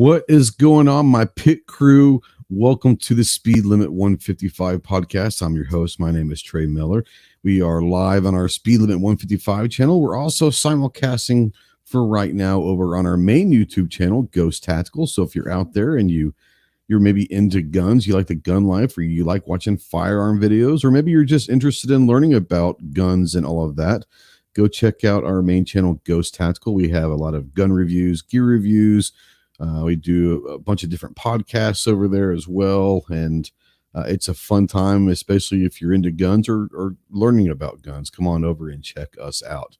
What is going on, my pit crew? Welcome to the Speed Limit 155 podcast. I'm your host. My name is Trey Miller. We are live on our Speed Limit 155 channel. We're also simulcasting for right now over on our main YouTube channel, Ghost Tactical. So if you're out there and you're maybe into guns, you like the gun life, or you like watching firearm videos, or maybe you're just interested in learning about guns and all of that, go check out our main channel, Ghost Tactical. We have a lot of gun reviews, gear reviews. We do a bunch of different podcasts over there as well. And it's a fun time, especially if you're into guns or learning about guns. Come on over and check us out.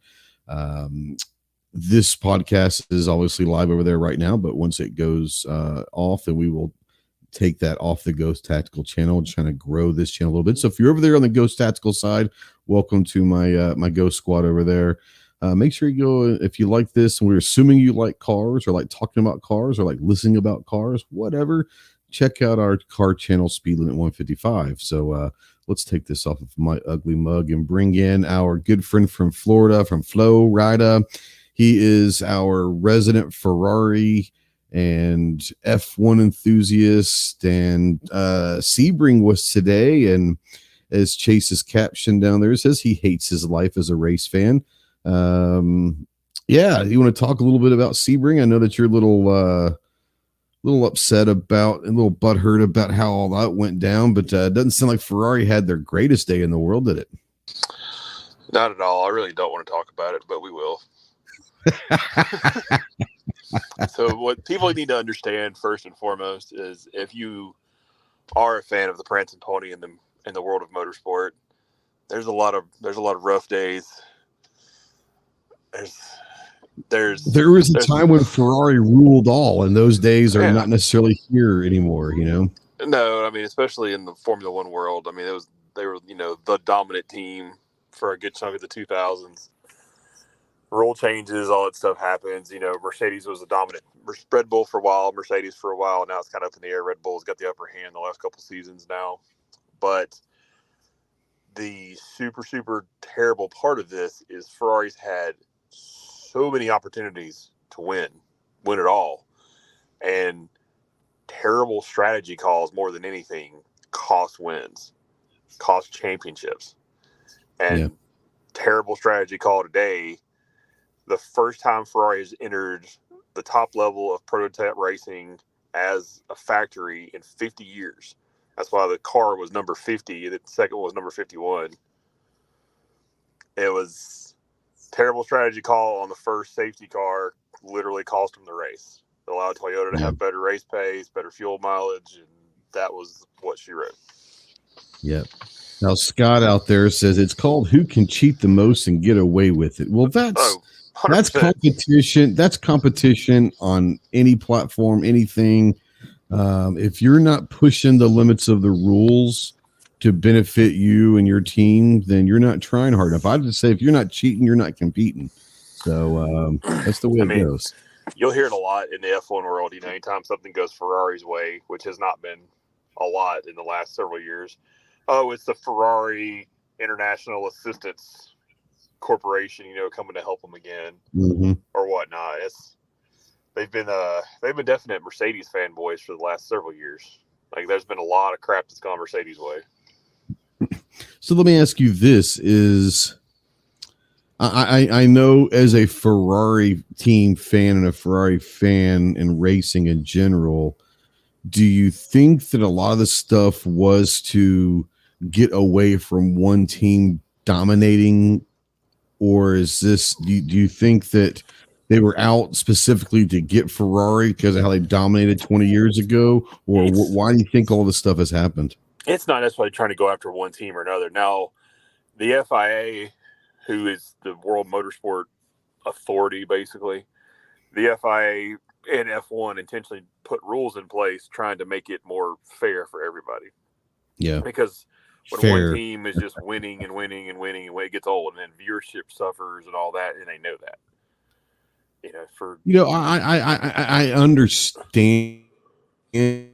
This podcast is obviously live over there right now, but once it goes off, then we will take that off the Ghost Tactical channel and trying to grow this channel a little bit. So if you're over there on the Ghost Tactical side, welcome to my Ghost Squad over there. Make sure you go if you like this, and we're assuming you like cars or like talking about cars or like listening about cars, whatever. Check out our car channel, Speed Limit 155. So let's take this off of my ugly mug and bring in our good friend from Florida, from Flo Rida. He is our resident Ferrari and F1 enthusiast, and Sebring was today, and as Chase's caption down there, it says he hates his life as a race fan. Yeah, you want to talk a little bit about Sebring? I know that you're a little upset about, a little butthurt about how all that went down, but it doesn't sound like Ferrari had their greatest day in the world, did it? Not at all. I really don't want to talk about it, but we will. So what people need to understand first and foremost is, if you are a fan of the Prancing Pony in the world of motorsport, there's a lot of rough days. There was a time when Ferrari ruled all, and those days are not necessarily here anymore, you know? No, I mean, especially in the Formula One world. I mean, they were the dominant team for a good chunk of the 2000s. Rule changes, all that stuff happens. Mercedes was the dominant. Red Bull for a while, Mercedes for a while. Now it's kind of up in the air. Red Bull's got the upper hand the last couple seasons now. But the super, super terrible part of this is Ferrari's had so many opportunities to win it all. And terrible strategy calls, more than anything, cost wins, cost championships. And terrible strategy call today, the first time Ferrari has entered the top level of prototype racing as a factory in 50 years. That's why the car was number 50. The second one was number 51. It was terrible strategy call on the first safety car, literally cost them the race. It allowed Toyota to have better race pace, better fuel mileage, and that was what she wrote. Yep. Now, Scott out there says it's called "Who Can Cheat the Most and Get Away with It." Well, that's competition. That's competition on any platform, anything. If you're not pushing the limits of the rules to benefit you and your team, then you're not trying hard enough. I'd just say if you're not cheating, you're not competing. So that's the way it goes. You'll hear it a lot in the F1 world. Anytime something goes Ferrari's way, which has not been a lot in the last several years. Oh, it's the Ferrari International Assistance Corporation, coming to help them again, or whatnot. They've been definite Mercedes fanboys for the last several years. Like, there's been a lot of crap that's gone Mercedes' way. So let me ask you this: I know, as a Ferrari team fan and a Ferrari fan in racing in general, do you think that a lot of the stuff was to get away from one team dominating, or is this, do you think that they were out specifically to get Ferrari because of how they dominated 20 years ago, or why do you think all this stuff has happened? It's not necessarily trying to go after one team or another. Now, the FIA, who is the World Motorsport Authority, basically, the FIA and F1 intentionally put rules in place trying to make it more fair for everybody. Yeah. Because when one team is just winning and winning and winning, and when it gets old, and then viewership suffers and all that, and they know that. I understand that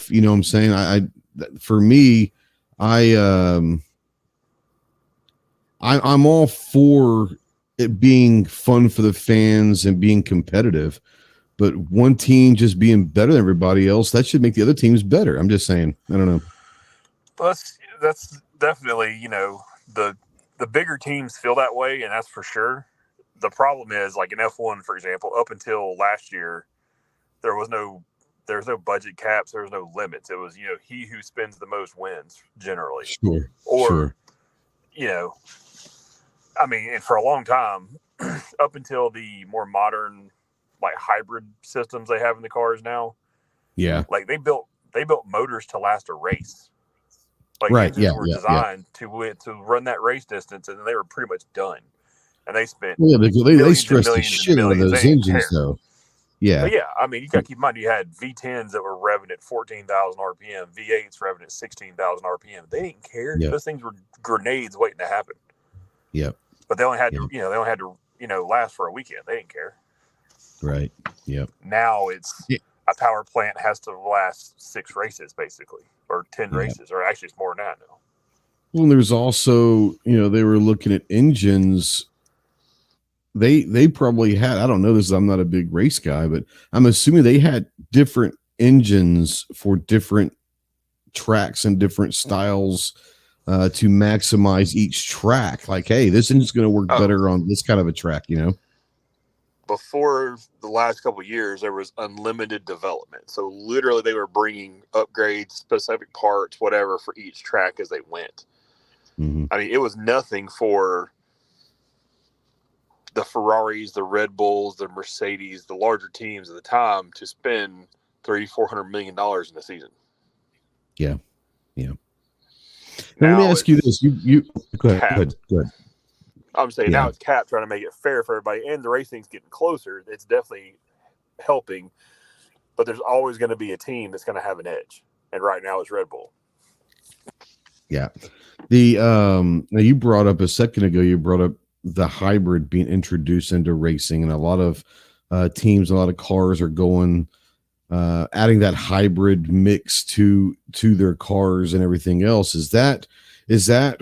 enough. You know what I'm saying? For me, I'm all for it being fun for the fans and being competitive, but one team just being better than everybody else, that should make the other teams better. I'm just saying. I don't know. That's definitely, the bigger teams feel that way, and that's for sure. The problem is, like in F1, for example, up until last year, there was no budget caps, there was no limits. It was, he who spends the most wins generally. Sure. Or, sure. And for a long time, up until the more modern, like hybrid systems they have in the cars now, Yeah. like they built motors to last a race. Like right. engines were designed to run that race distance, and they were pretty much done. And they spent they stressed the shit out of those engines, though. Yeah. But yeah, I mean, you got to keep in mind you had V10s that were revving at 14,000 RPM, V8s revving at 16,000 RPM. They didn't care. Yep. Those things were grenades waiting to happen. Yep. But they only had to, last for a weekend. They didn't care. Right. Yep. Now it's a power plant has to last 6 races basically, or 10 races, or actually it's more than that now. Well, there's also, they were looking at engines. They probably had, I don't know this, I'm not a big race guy, but I'm assuming they had different engines for different tracks and different styles to maximize each track. Like, hey, this engine's going to work better on this kind of a track, Before the last couple of years, there was unlimited development. So literally they were bringing upgrades, specific parts, whatever, for each track as they went. Mm-hmm. I mean, it was nothing for the Ferraris, the Red Bulls, the Mercedes, the larger teams at the time to spend $300-400 million in the season. Yeah. Now, let me ask you this: you go ahead. I'm saying now it's capped, trying to make it fair for everybody, and the racing's getting closer. It's definitely helping, but there's always going to be a team that's going to have an edge, and right now it's Red Bull. Yeah. Now you brought up a second ago. You brought up the hybrid being introduced into racing, and a lot of teams, a lot of cars are going adding that hybrid mix to their cars and everything else. Is that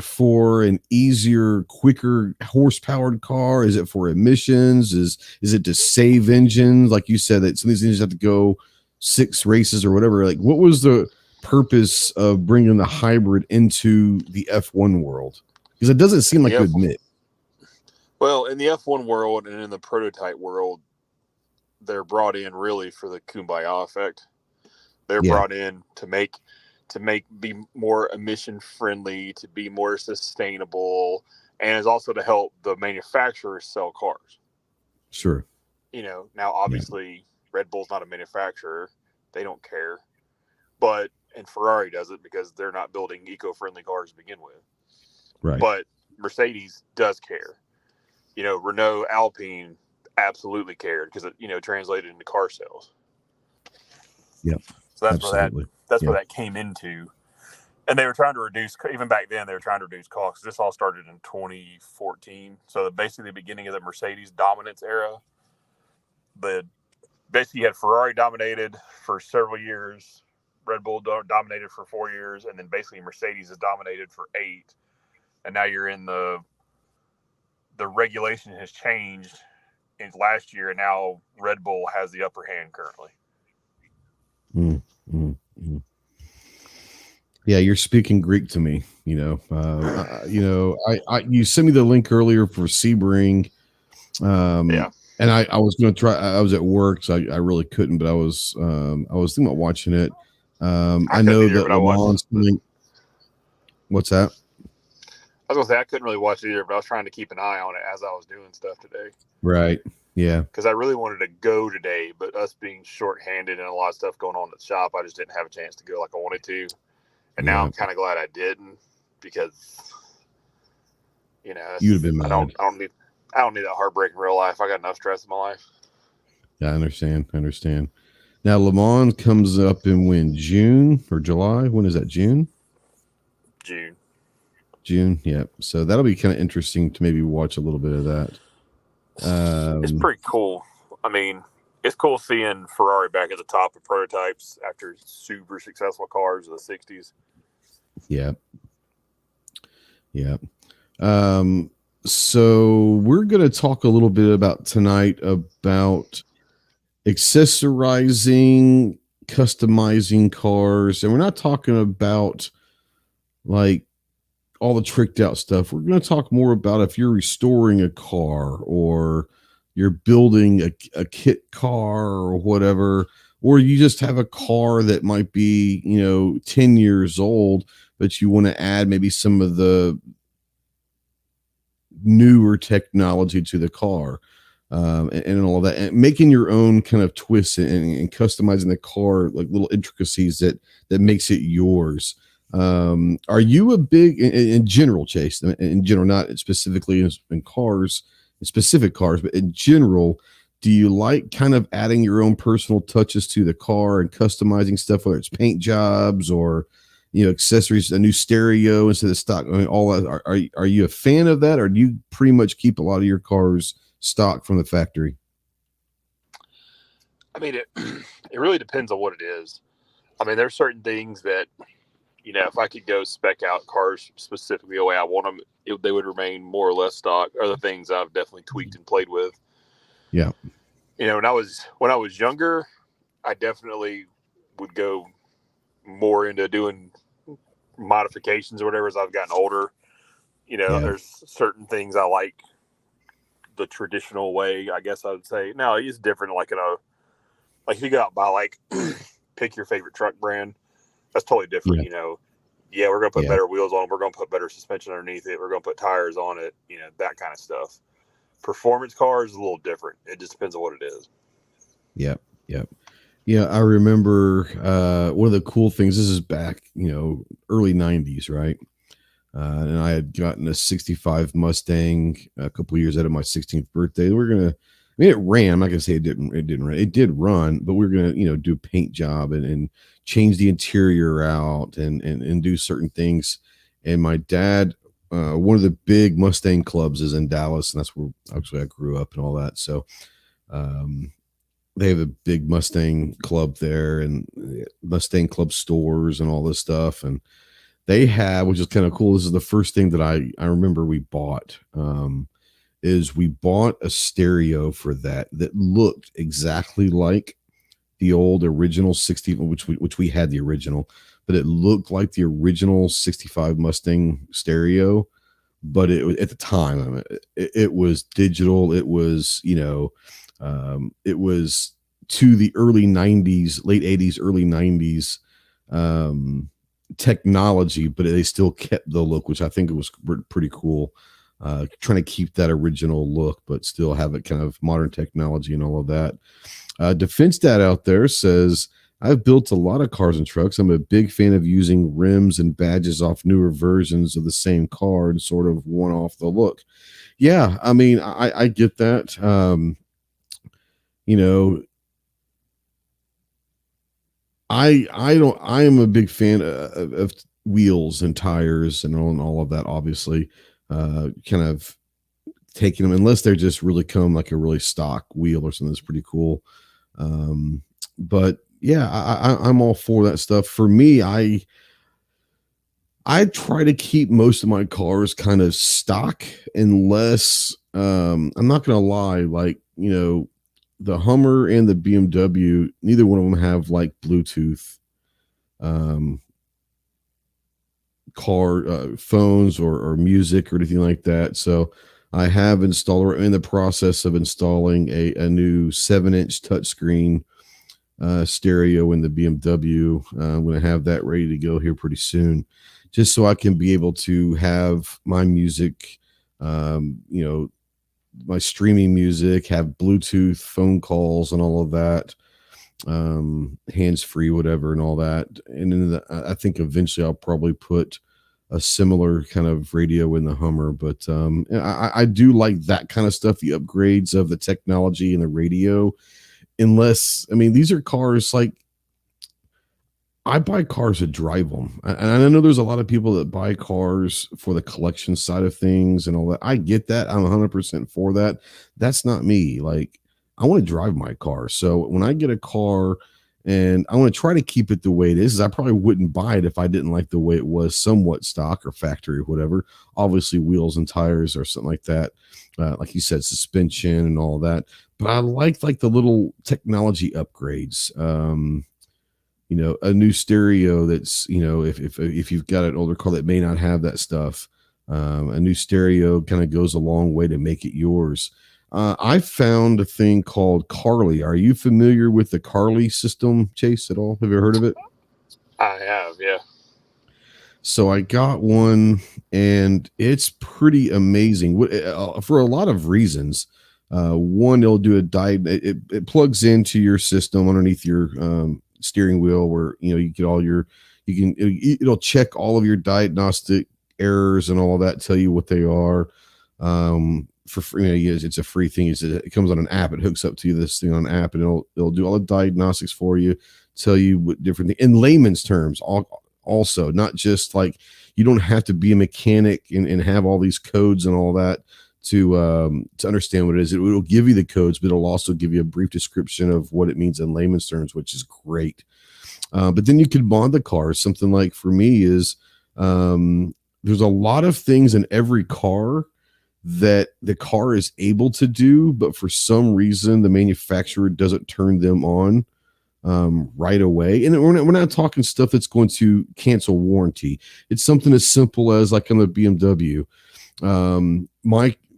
for an easier, quicker horse-powered car? Is it for emissions? Is it to save engines? Like you said, that some of these engines have to go 6 races or whatever. Like, what was the purpose of bringing the hybrid into the F1 world? Because it doesn't seem like a good mix. Well, in the F1 world and in the prototype world, they're brought in really for the kumbaya effect. They're brought in to be more emission friendly, to be more sustainable, and is also to help the manufacturers sell cars. Sure. Now obviously Red Bull's not a manufacturer. They don't care. And Ferrari does it because they're not building eco-friendly cars to begin with. Right. But Mercedes does care. Renault, Alpine absolutely cared because it, translated into car sales. Yep. So that's where that came into. And they were trying to reduce, even back then, they were trying to reduce costs. This all started in 2014. So basically the beginning of the Mercedes dominance era. Basically you had Ferrari dominated for several years. Red Bull dominated for 4 years. And then basically Mercedes is dominated for 8. And now you're in the regulation has changed in last year, and now Red Bull has the upper hand currently. Yeah, you're speaking Greek to me. You sent me the link earlier for Sebring. And I was going to try. I was at work, so I really couldn't. But I was thinking about watching it. I know that Le Mans. What's that? I was going to say I couldn't really watch it either, but I was trying to keep an eye on it as I was doing stuff today. Right. Yeah. Because I really wanted to go today, but us being shorthanded and a lot of stuff going on at the shop, I just didn't have a chance to go like I wanted to. And now I'm kind of glad I didn't because, you'd have been mad. I don't need that heartbreak in real life. I got enough stress in my life. Yeah, I understand. Now, Le Mans comes up in when? June or July? When is that? June? June, yeah. So that'll be kind of interesting to maybe watch a little bit of that. It's pretty cool. I mean, it's cool seeing Ferrari back at the top of prototypes after super successful cars of the 60s. Yeah. Yeah. So we're going to talk a little bit about tonight about accessorizing, customizing cars. And we're not talking about like all the tricked out stuff. We're going to talk more about if you're restoring a car or you're building a kit car or whatever, or you just have a car that might be, 10 years old, but you want to add maybe some of the newer technology to the car, and all of that, and making your own kind of twists and customizing the car, like little intricacies that makes it yours. Are you a big in general, Chase, in general, not specifically in cars, in specific cars, but in general, do you like kind of adding your own personal touches to the car and customizing stuff, whether it's paint jobs or accessories, a new stereo instead of stock? I mean, all that. Are you a fan of that, or do you pretty much keep a lot of your cars stock from the factory? I mean, it really depends on what it is. I mean, there's certain things that, if I could go spec out cars specifically the way I want them, they would remain more or less stock. Other things I've definitely tweaked and played with. Yeah. When I was younger, I definitely would go more into doing modifications or whatever. As I've gotten older, there's certain things I like the traditional way, I guess I would say. Now it's different, like if you go out and buy, like, pick your favorite truck brand, that's totally different. We're gonna put better wheels on them, we're gonna put better suspension underneath it, we're gonna put tires on it, that kind of stuff. Performance cars is a little different. It just depends on what it is. Yep. Yeah, I remember one of the cool things. This is back, early '90s, right? And I had gotten a '65 Mustang a couple years out of my 16th birthday. It ran. I'm not gonna say it didn't run. It did run, but we were gonna, do a paint job and change the interior out and do certain things. And my dad, one of the big Mustang clubs is in Dallas, and that's where actually I grew up and all that. So, they have a big Mustang club there and Mustang club stores and all this stuff. And they have, which is kind of cool. This is the first thing that I remember we bought, is we bought a stereo for that looked exactly like the old original 60, which we had the original, but it looked like the original 65 Mustang stereo. But it was, at the time, I mean, it was digital. It was, it was to the early '90s, late '80s, early '90s technology, but they still kept the look, which I think it was pretty cool. Trying to keep that original look, but still have it kind of modern technology and all of that. Defense Dad out there says, I've built a lot of cars and trucks. I'm a big fan of using rims and badges off newer versions of the same car and sort of one off the look. Yeah, I mean, I get that. I am a big fan of wheels and tires and all of that, obviously. Kind of taking them, unless they're just really come like a really stock wheel or something that's pretty cool. But yeah, I'm all for that stuff. For me, I try to keep most of my cars kind of stock, unless I'm not gonna lie, like, the Hummer and the BMW, neither one of them have like Bluetooth car phones or music or anything like that. So I have installed, or in the process of installing a new 7-inch touchscreen stereo in the BMW. I'm going to have that ready to go here pretty soon, just so I can be able to have my music, my streaming music, have Bluetooth phone calls and all of that, hands-free, whatever, and all that. And then I think eventually I'll probably put a similar kind of radio in the Hummer. But I do like that kind of stuff, the upgrades of the technology and the radio. Unless, I mean, these are cars, like, I buy cars to drive them. And I know there's a lot of people that buy cars for the collection side of things and all that. I get that. I'm 100% for that. That's not me. Like, I want to drive my car. So when I get a car and I want to try to keep it the way it is, I probably wouldn't buy it if I didn't like the way it was, somewhat stock or factory or whatever. Obviously, wheels and tires or something like that. Like you said, suspension and all that. But I like the little technology upgrades. A new stereo that's, if you've got an older car that may not have that stuff, a new stereo kind of goes a long way to make it yours. I found a thing called Carly. Are you familiar with the Carly system, Chase, at all? Have you ever heard of it? I have, yeah. So I got one, and it's pretty amazing for a lot of reasons. One, it'll do a it plugs into your system underneath your steering wheel, where you get all your it'll check all of your diagnostic errors and all that, tell you what they are. For free, it's a free thing. It comes on an app. It hooks up to you, this thing on an app, and it'll do all the diagnostics for you, tell you what different things in layman's terms. Also, not just like, you don't have to be a mechanic and have all these codes and all that to understand what it is. It will give you the codes, but it'll also give you a brief description of what it means in layman's terms, which is great. But then you could mod the car. Something like, for me, is there's a lot of things in every car that the car is able to do, but for some reason the manufacturer doesn't turn them on right away. And we're not talking stuff that's going to cancel warranty. It's something as simple as, like on the BMW,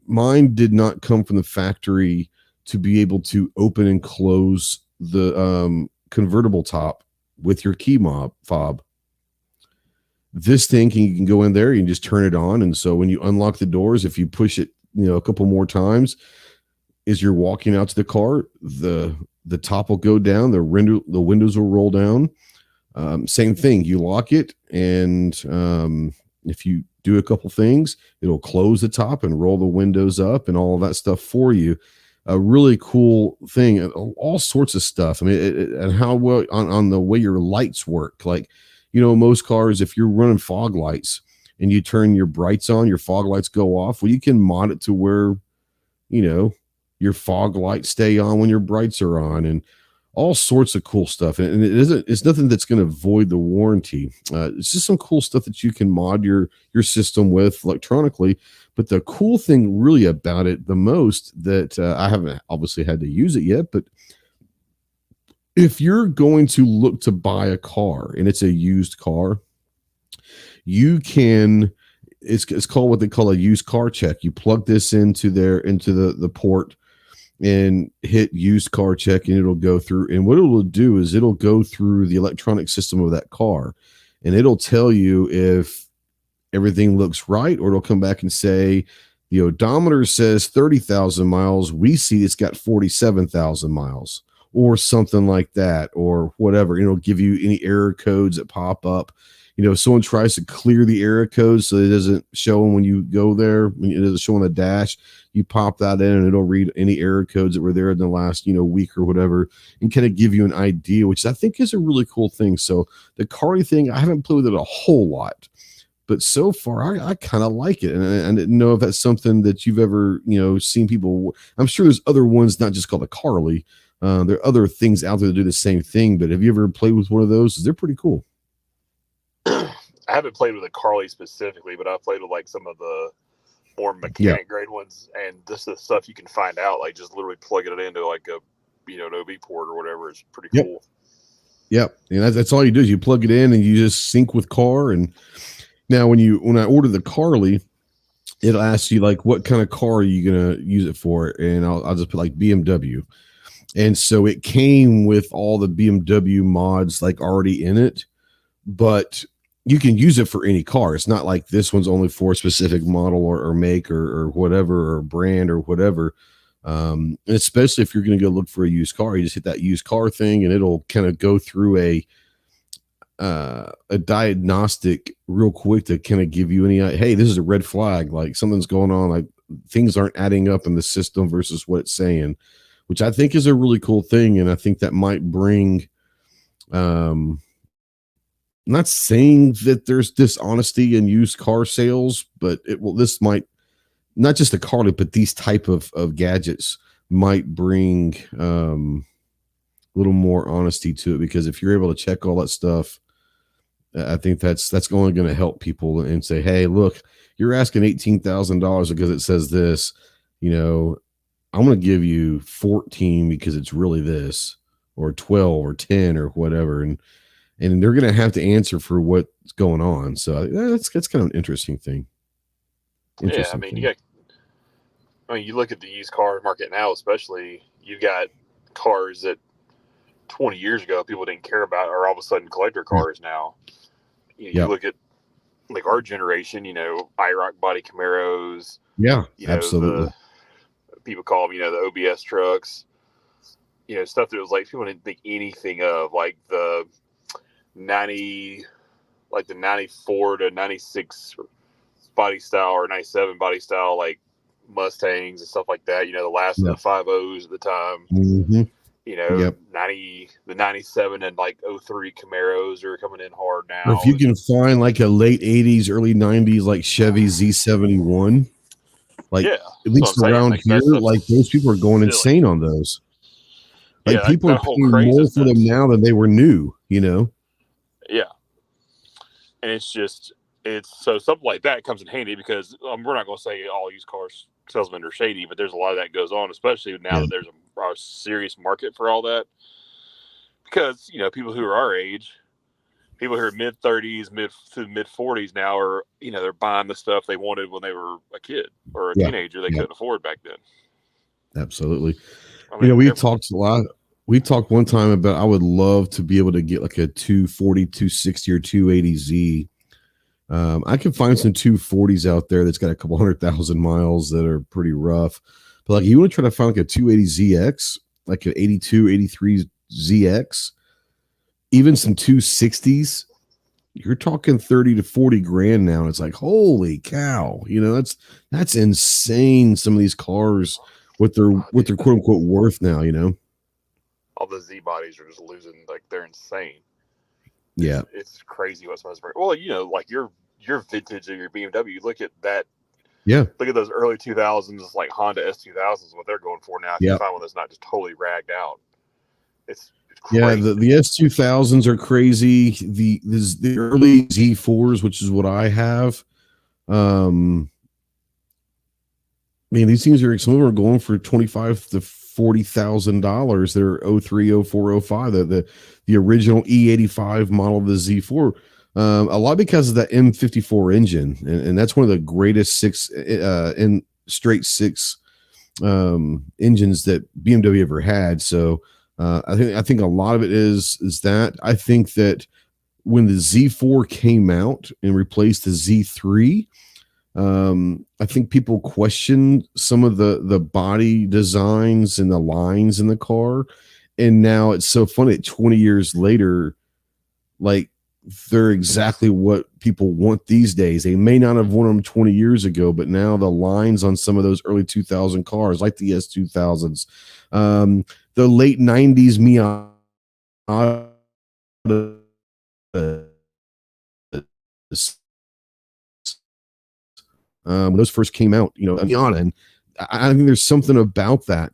mine did not come from the factory to be able to open and close the convertible top with your key fob. This thing you can go in there, you can just turn it on. And so when you unlock the doors, if you push it, a couple more times, as you're walking out to the car, the top will go down, the windows will roll down. Same thing, you lock it, and if you do a couple things, it'll close the top and roll the windows up and all of that stuff for you. A really cool thing, all sorts of stuff. I mean, and how well on the way your lights work. Like, most cars, if you're running fog lights and you turn your brights on, your fog lights go off. Well, you can mod it to where, your fog lights stay on when your brights are on, and all sorts of cool stuff. And it's nothing that's going to void the warranty. It's just some cool stuff that you can mod your system with electronically. But the cool thing really about it, the most, that I haven't obviously had to use it yet, but if you're going to look to buy a car and it's a used car, you can, it's called what they call a used car check. You plug this into the port and hit used car check, and it'll go through. And what it'll do is it'll go through the electronic system of that car, and it'll tell you if everything looks right, or it'll come back and say, the odometer says 30,000 miles. We see it's got 47,000 miles. Or something like that, or whatever. It'll give you any error codes that pop up. If someone tries to clear the error codes so it doesn't show them when you go there, when it doesn't show on the dash, you pop that in and it'll read any error codes that were there in the last, week or whatever, and kind of give you an idea, which I think is a really cool thing. So the Carly thing, I haven't played with it a whole lot, but so far I kind of like it. And I didn't know if that's something that you've ever, seen people. I'm sure there's other ones, not just called the Carly. There are other things out there that do the same thing, but have you ever played with one of those? They're pretty cool. I haven't played with a Carly specifically, but I've played with like some of the more mechanic grade ones, and just the stuff you can find out, like just literally plugging it into like a an OB port or whatever, is pretty cool. Yep, and that's all you do is you plug it in and you just sync with car. And now when I order the Carly, it'll ask you like, what kind of car are you gonna use it for, and I'll just put like BMW. And so it came with all the BMW mods like already in it, but you can use it for any car. It's not like this one's only for a specific model or make or whatever, or brand or whatever. And especially if you're going to go look for a used car, you just hit that used car thing and it'll kind of go through a diagnostic real quick to kind of give you any, hey, this is a red flag. Like something's going on. Like things aren't adding up in the system versus what it's saying, which I think is a really cool thing. And I think that might bring, I'm not saying that there's dishonesty in used car sales, but this might, not just the Carly, but these type of gadgets might bring a little more honesty to it, because if you're able to check all that stuff, I think that's only going to help people and say, hey, look, you're asking $18,000 because it says this, I'm going to give you 14 because it's really this, or 12 or 10 or whatever. And they're going to have to answer for what's going on. So that's kind of an interesting thing. Yeah, I mean, you look at the used car market now, especially, you got cars that 20 years ago people didn't care about are all of a sudden collector cars now. You look at like our generation, IROC body Camaros. Yeah, absolutely. The people call them, the OBS trucks. Stuff that was like people didn't think anything of, like the 94 to 96 body style or 97 body style, like Mustangs and stuff like that. The last of the 5.0s at the time. Mm-hmm. The 97 and like 03 Camaros are coming in hard now. Or if you can find like a late 80s, early 90s, like Chevy Z71, at least around here, like those people are going insane on those. Like people are paying more for them now than they were new, Yeah. And it's so something like that comes in handy, because we're not going to say all used cars salesmen are shady, but there's a lot of that goes on, especially now that there's a serious market for all that. Because, people who are our age, people who are mid 30s, mid 40s now are, they're buying the stuff they wanted when they were a kid or a teenager they couldn't afford back then. Absolutely. We talked a lot. We talked one time about, I would love to be able to get like a 240, 260 or 280Z. I can find some 240s out there that's got a couple 100,000 miles that are pretty rough. But like, you want to try to find like a 280ZX, like an 82, 83 ZX, even some 260s, you're talking 30 to 40 grand now. And it's like, holy cow, that's insane. Some of these cars, what they're quote unquote worth now, all the Z bodies are just losing, like they're insane. Yeah. It's crazy what some of those, well, like your vintage of your BMW, look at that. Yeah. Look at those early 2000s, like Honda S2000s, what they're going for now. If you find one that's not just totally ragged out. It's crazy. Yeah, the S2000s are crazy. The early Z4s, which is what I have. Man, these things are, some of them are going for $25,000 to $40,000. They're 03, 04, 05. The original E85 model of the Z4. A lot because of that M54 engine, and that's one of the greatest straight six engines that BMW ever had. So I think a lot of it is that. I think that when the Z4 came out and replaced the Z3, I think people question some of the body designs and the lines in the car. And now it's so funny, 20 years later, like, they're exactly what people want these days. They may not have worn them 20 years ago, but now the lines on some of those early 2000 cars, like the S2000s, the late 90s Miata, when those first came out, Miata, and I think there's something about that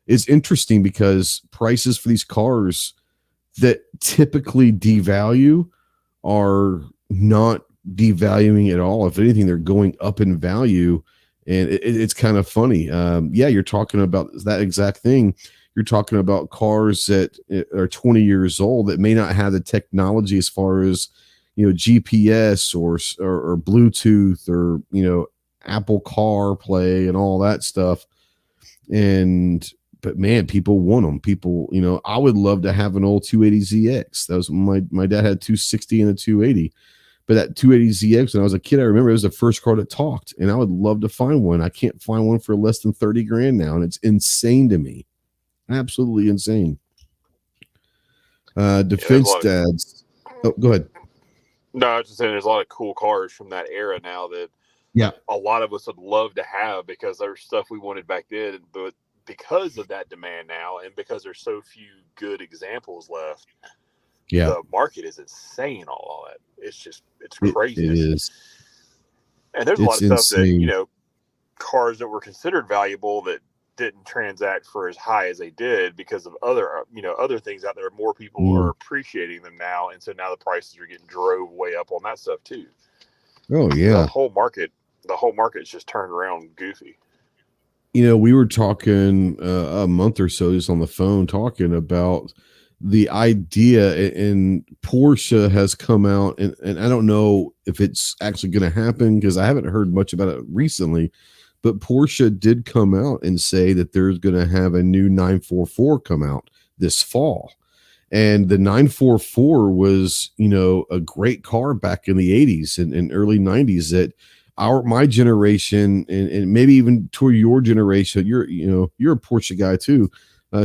is interesting, because prices for these cars that typically devalue are not devaluing at all. If anything, they're going up in value, and it's kind of funny. You're talking about that exact thing. You're talking about cars that are 20 years old that may not have the technology as far as, GPS or Bluetooth or, Apple CarPlay and all that stuff. But man, people want them. People, I would love to have an old 280ZX. That was my dad had 260 and a 280. But that 280ZX, when I was a kid, I remember it was the first car that talked, and I would love to find one. I can't find one for less than 30 grand now, and it's insane to me. Absolutely insane. Defense dads. Oh, go ahead. No, I was just saying there's a lot of cool cars from that era now that a lot of us would love to have, because there's stuff we wanted back then, but because of that demand now, and because there's so few good examples left, the market is insane. All that, it's crazy. It is, and there's a lot of stuff that cars that were considered valuable that didn't transact for as high as they did because of other things out there. More people are appreciating them now, and so now the prices are getting drove way up on that stuff too. Oh yeah. The whole market's just turned around goofy. We were talking a month or so just on the phone talking about the idea, and Porsche has come out, and I don't know if it's actually going to happen because I haven't heard much about it recently, but Porsche did come out and say that there's going to have a new 944 come out this fall. And the 944 was, a great car back in the 80s and early 90s that my generation and maybe even toward your generation, you're a Porsche guy too.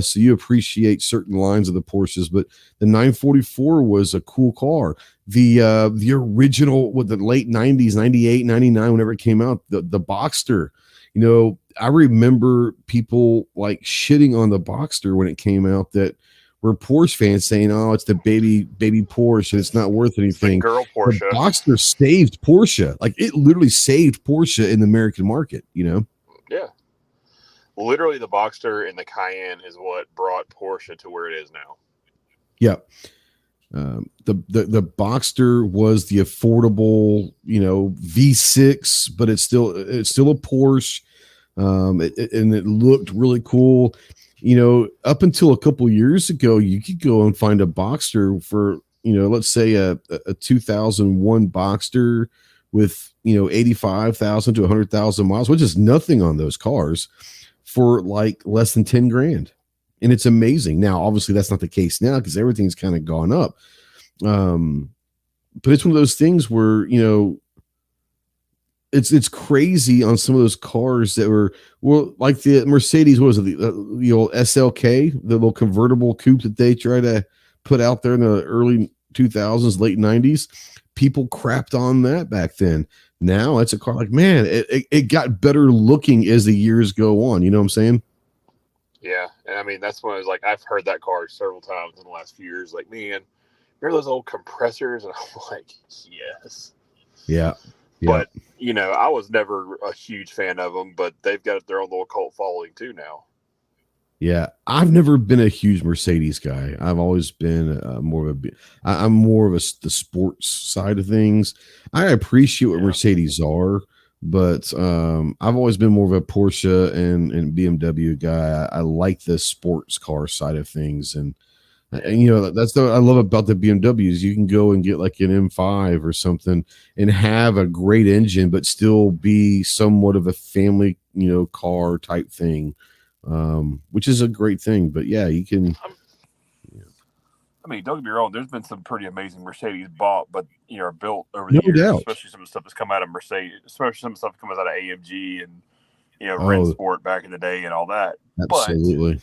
So you appreciate certain lines of the Porsches, but the 944 was a cool car. The original with the late 90s, 98, 99, whenever it came out, the Boxster, I remember people like shitting on the Boxster when it came out that were Porsche fans saying, "Oh, it's the baby Porsche, and it's not worth anything." Girl Porsche. The Boxster saved Porsche. Like it literally saved Porsche in the American market. Yeah. Literally, the Boxster and the Cayenne is what brought Porsche to where it is now. Yeah. The Boxster was the affordable, V6, but it's still a Porsche. And it looked really cool. Up until a couple years ago, you could go and find a Boxster for, let's say a 2001 Boxster with, 85,000 to 100,000 miles, which is nothing on those cars, for like less than 10 grand. And it's amazing. Now, obviously that's not the case now because everything's kind of gone up. But it's one of those things where, it's crazy on some of those cars that were, well, like the Mercedes, what was it, the old SLK, the little convertible coupe that they try to put out there in the early 2000s, late 90s. People crapped on that back then. Now it's a car like, man, it got better looking as the years go on. You know what I'm saying? Yeah. And I mean, that's when I was like, I've heard that car several times in the last few years. Like, man, remember those old compressors? And I'm like, yes. Yeah. But, I was never a huge fan of them, but they've got their own little cult following too now. Yeah. I've never been a huge Mercedes guy. I've always been I'm more of the sports side of things. I appreciate what Mercedes are, but I've always been more of a Porsche and BMW guy. I like the sports car side of things. And that's what I love about the BMWs. You can go and get like an M5 or something and have a great engine, but still be somewhat of a family, car type thing, which is a great thing. But yeah, you can. I mean, don't get me wrong. There's been some pretty amazing Mercedes bought, but are built over No the years. doubt. Especially some of the stuff that's come out of Mercedes, especially some stuff that comes out of AMG and Rennsport back in the day and all that. Absolutely. But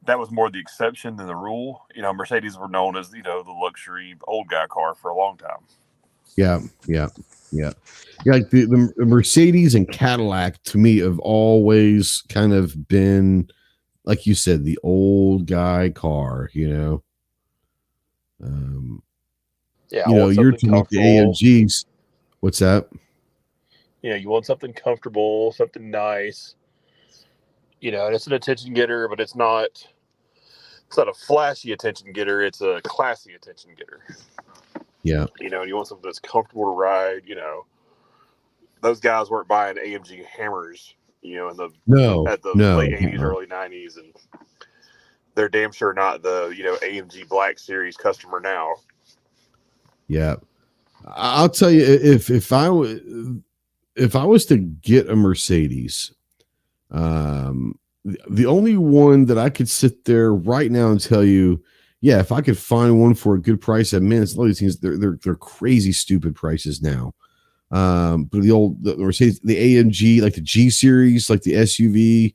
that was more the exception than the rule. Mercedes were known as the luxury old guy car for a long time. Yeah. Like the Mercedes and Cadillac to me have always kind of been, like you said, the old guy car. Yeah. You're talking the AMGs. What's that? You want something comfortable, something nice. And it's an attention getter, but it's not a flashy attention getter. It's a classy attention getter. Yeah. And you want something that's comfortable to ride. Those guys weren't buying AMG Hammers, in the late 80s, early 90s. And they're damn sure not the, AMG Black Series customer now. Yeah. I'll tell you, if I was to get a Mercedes, the only one that I could sit there right now and tell you, yeah, if I could find one for a good price, it's all these things. They're crazy stupid prices now. But the Mercedes, the AMG, like the G series, like the SUV,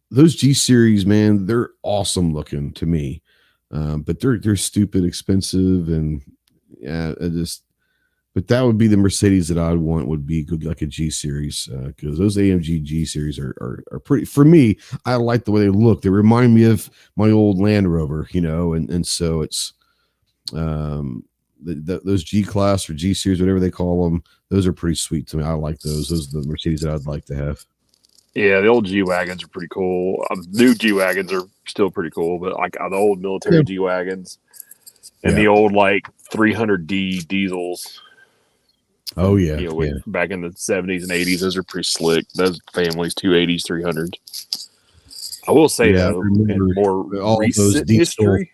those G series, man, they're awesome looking to me. But they're stupid expensive, and yeah, but that would be the Mercedes that I'd want, would be good, like a G series, because those AMG G series are pretty, for me. I like the way they look. They remind me of my old Land Rover, and so it's, those G class or G series, whatever they call them, those are pretty sweet to me. I like those. Those are the Mercedes that I'd like to have. Yeah, the old G wagons are pretty cool. New G wagons are still pretty cool, but like the old military G wagons and the old like 300D diesels. Oh yeah, back in the 70s and 80s, those are pretty slick. Those families, 280s, 300s. I will say though, in more recent history,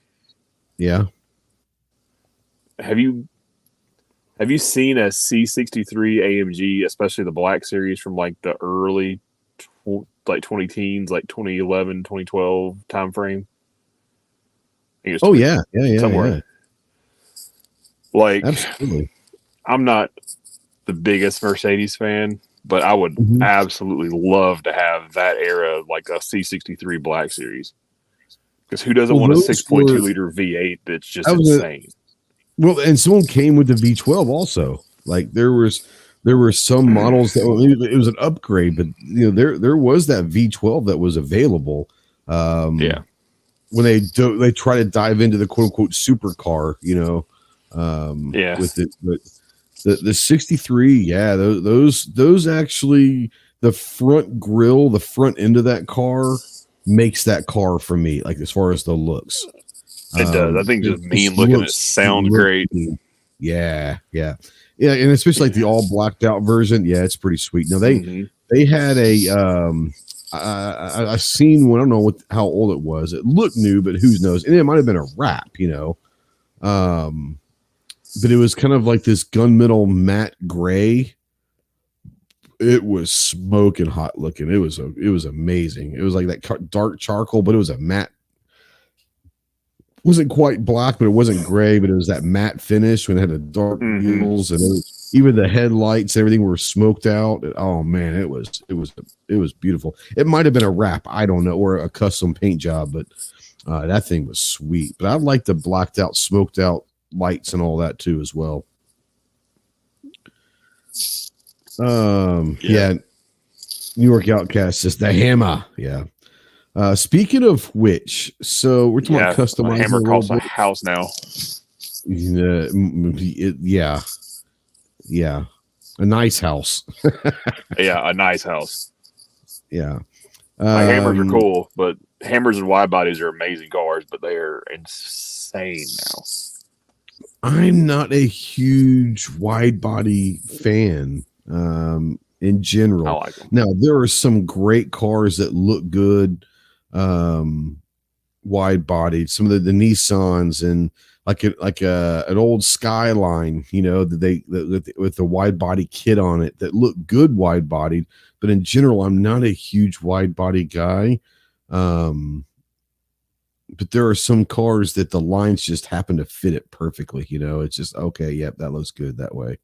have you seen a C63 AMG, especially the black series from like the early 20 teens, like 2011, 2012 time frame? Somewhere. Yeah. Like, absolutely. I'm not the biggest Mercedes fan, but I would absolutely love to have that era, like a C63 black series. Because who doesn't want a 6.2 liter V8 that's just insane? Well, and someone came with the V12 also. Like there were some models that it was an upgrade, but there was that V12 that was available. When they try to dive into the quote unquote supercar, with it, but the 63, those actually, the front grille, the front end of that car makes that car for me, like as far as the looks. It does. I think just mean looking. It sounds great. Yeah, and especially like the all blacked out version. Yeah, it's pretty sweet. Now they had a I seen one. I don't know how old it was. It looked new, but who knows? And it might have been a wrap, but it was kind of like this gunmetal matte gray. It was smoking hot looking. It was amazing. It was like that dark charcoal, but it was a matte. Wasn't quite black, but it wasn't gray, but it was that matte finish when it had the dark wheels and even the headlights, everything were smoked out. Oh man, it was beautiful. It might have been a wrap, I don't know, or a custom paint job, but that thing was sweet. But I like the blacked out, smoked out lights and all that too as well. New York Outcast says the hammer. Yeah. Speaking of which, so we're talking about customizing. Hammer costs a house now. Yeah, a nice house. A nice house. Yeah, my hammers are cool, but hammers and wide bodies are amazing cars, but they are insane now. I'm not a huge wide body fan. In general, I like them. Now there are some great cars that look good. Wide bodied, some of the Nissans and like an old Skyline, that with the wide body kit on it that look good wide bodied, but in general I'm not a huge wide body guy. But there are some cars that the lines just happen to fit it perfectly. It's just okay, yep, that looks good that way.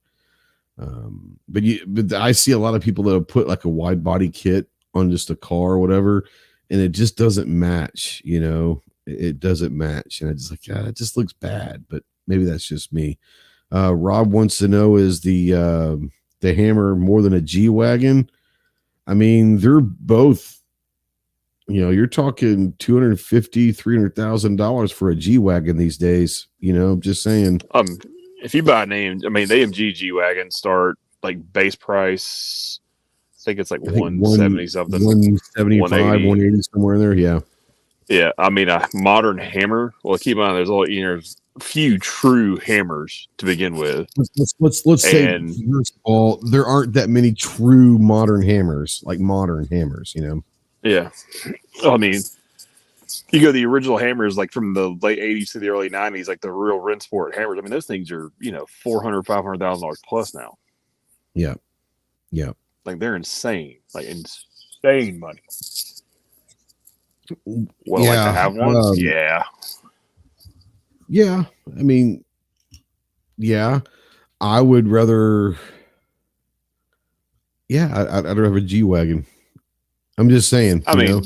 But I see a lot of people that have put like a wide body kit on just a car or whatever, and it just doesn't match. It doesn't match, and it's like, it just looks bad. But maybe that's just me. Rob wants to know, is the Hammer more than a G wagon? I mean, they're both. You're talking $250,000-$300,000 for a G wagon these days. I'm just saying. If you buy names, the AMG G wagons start like base price. I think it's like 170 something, 175, 180 somewhere in there. Yeah. Yeah. I mean, a modern Hammer. Well, keep in mind, there's few true hammers to begin with. Let's say, first of all, there aren't that many true modern hammers, like modern hammers, Yeah. I mean, you go the original hammers, like from the late 80s to the early 90s, like the real Rennsport hammers. I mean, those things are, $400,000, $500,000 plus now. Yeah. Yeah. Like they're insane, like insane money. Would I like to have one? Yeah. I mean, I would rather. I'd rather have a G wagon. I'm just saying. I mean,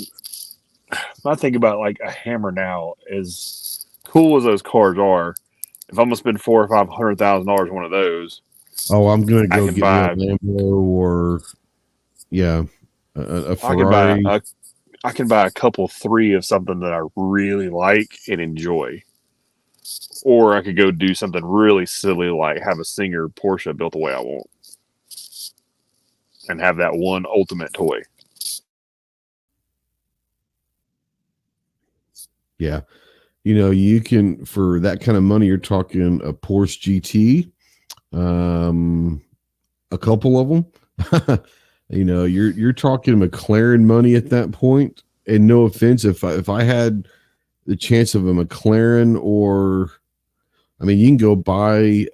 I think about like a Hammer now, as cool as those cars are. If I'm gonna spend $400,000 or $500,000 on one of those, I'm gonna go get a Lambo or a Ferrari. I can buy a couple, 3 of something that I really like and enjoy. or I could go do something really silly like have a Singer Porsche built the way I want and have that one ultimate toy. Yeah. You can, for that kind of money, you're talking a Porsche GT, a couple of them. You're talking McLaren money at that point. And no offense, if I had the chance of a McLaren, or I mean, you can go buy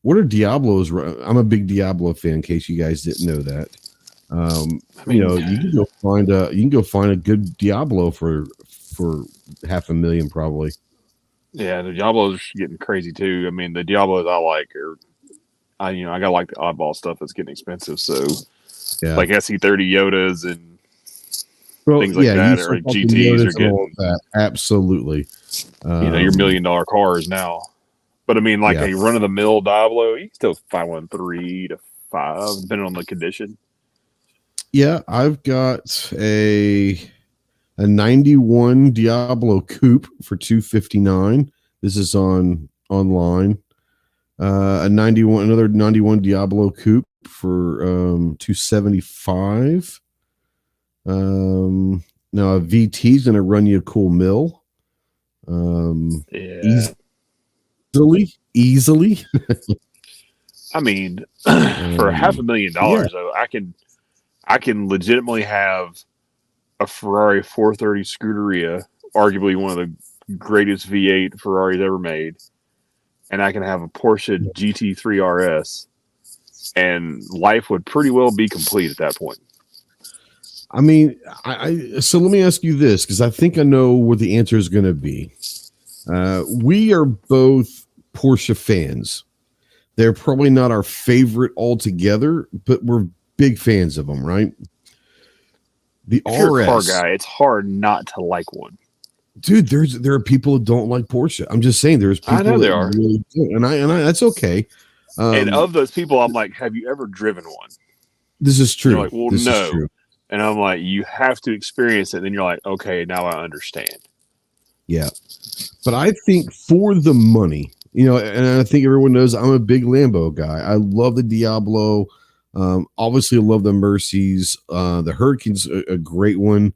what are Diablos? I'm a big Diablo fan, in case you guys didn't know that. You can go find a good Diablo for $500,000 probably. Yeah, the Diablos are getting crazy too. I mean, the Diablos I like are, I gotta like the oddball stuff that's getting expensive. So, like SC30 Yodas and things like that, or GTs are getting that. Absolutely. Your $1 million cars now. But I mean, like a run of the mill Diablo, you can still find one 3 to 5, depending on the condition. Yeah, I've got a 91 Diablo coupe for $259. This is online. Another 91 Diablo coupe for $275. Now a VT is going to run you a cool mill. Easily. I mean, for $500,000 though, I can legitimately have a Ferrari 430 Scuderia, arguably one of the greatest V8 Ferraris ever made, and I can have a Porsche GT3 RS, and life would pretty well be complete at that point. I mean, so let me ask you this, because I think I know what the answer is going to be. We are both Porsche fans. They're probably not our favorite altogether, but we're big fans of them, right? The if you're a car guy, it's hard not to like one. Dude, there are people who don't like Porsche. I'm just saying, there's people I know there are, really do, and I that's okay. And of those people, I'm like, have you ever driven one? This is true. You're like, well, this is true. And I'm like, you have to experience it. Then you're like, okay, now I understand. Yeah, but I think for the money, and I think everyone knows I'm a big Lambo guy. I love the Diablo. Obviously, I love the Mercies. The Hurricane's a great one.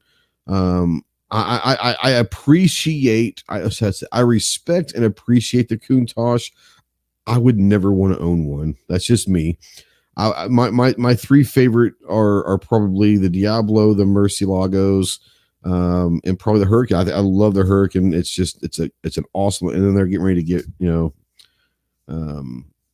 I appreciate. I respect and appreciate the Countach. I would never want to own one. That's just me. My three favorite are probably the Diablo, the Murciélagos, and probably the Hurricane. I love the Hurricane. It's an awesome. And then they're getting ready to get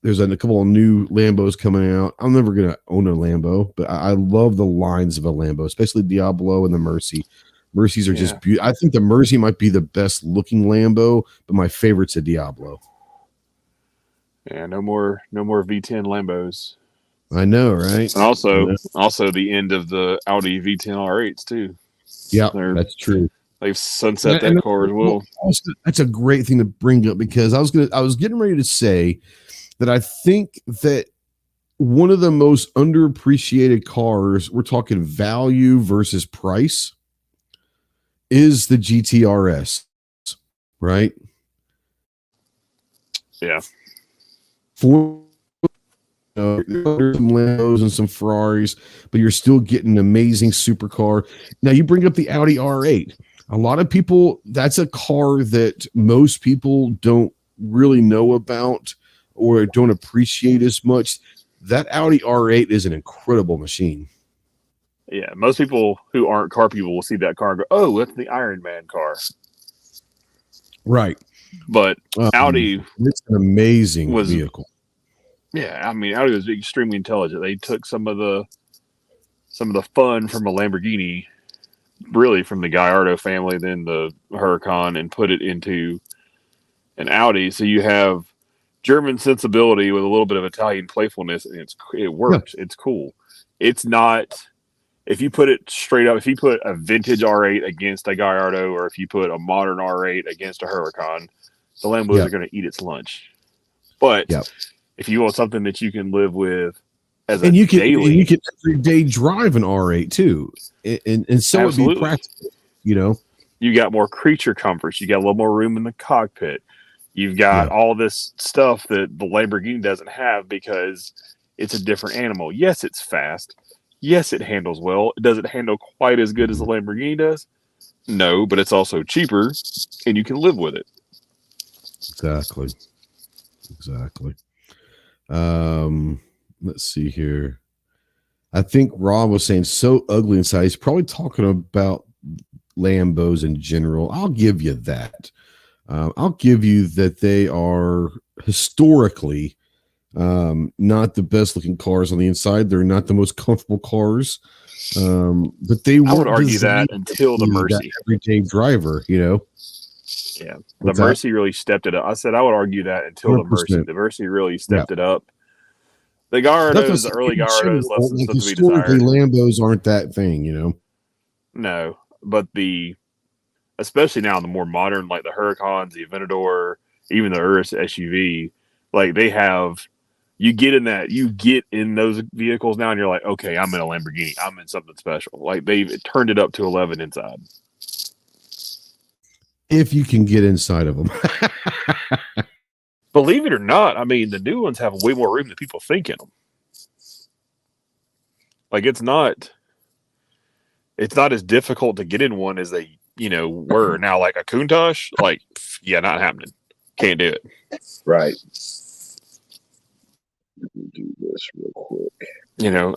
there's a couple of new Lambos coming out. I'm never gonna own a Lambo, but I love the lines of a Lambo, especially Diablo and the Mercy. Mercies are just beautiful. I think the Mercy might be the best looking Lambo, but my favorite's a Diablo. Yeah, no more V10 Lambos. I know, right? And also the end of the Audi V10 R8s too. Yeah, that's true. They've sunset that car as well. That's a great thing to bring up, because I was getting ready to say that I think that one of the most underappreciated cars, we're talking value versus price, is the GTRS, right? Yeah. For some Lambos and some Ferraris, but you're still getting an amazing supercar. Now you bring up the Audi R8. A lot of people, that's a car that most people don't really know about or don't appreciate as much. That Audi R8 is an incredible machine. Yeah, most people who aren't car people will see that car and go, "Oh, that's the Iron Man car." Right. But Audi, it's an amazing vehicle. Yeah, I mean, Audi was extremely intelligent. They took some of the fun from a Lamborghini, really from the Gallardo family, then the Huracan, and put it into an Audi. So you have German sensibility with a little bit of Italian playfulness, and it works. Yeah. It's cool. It's not. If you put it straight up, if you put a vintage R8 against a Gallardo, or if you put a modern R8 against a Huracan, the Lambos are going to eat its lunch. But if you want something that you can live with as a daily, you can every day drive an R8 too, and so it'd be practical. You got more creature comforts. You got a little more room in the cockpit. You've got all this stuff that the Lamborghini doesn't have because it's a different animal. Yes, it's fast. Yes, it handles well. Does it handle quite as good as the Lamborghini does? No, but it's also cheaper, and you can live with it. Exactly. Let's see here. I think Rob was saying so ugly inside. He's probably talking about Lambos in general. I'll give you that. I'll give you that they are historically not the best looking cars on the inside. They're not the most comfortable cars, but they I would weren't argue that designed until the to be Mercy. that everyday driver, you know. Yeah, What's the Mercy really stepped it up. I said I would argue that until the Mercy. 100%. The Mercy really stepped it up. The Gallardos, the early Gallardos, left some stuff to be historically, desired. Lambos aren't that thing, you know. No, but especially now the more modern, like the Huracans, the Aventador, even the Urus SUV, like they have. You get in those vehicles now, and you're like, okay, I'm in a Lamborghini. I'm in something special. Like they've turned it up to 11 inside. If you can get inside of them. Believe it or not, I mean, the new ones have way more room than people think in them. Like it's not as difficult to get in one as they, were. Now, like a Countach, like, yeah, not happening. Can't do it. Right. Let me do this real quick.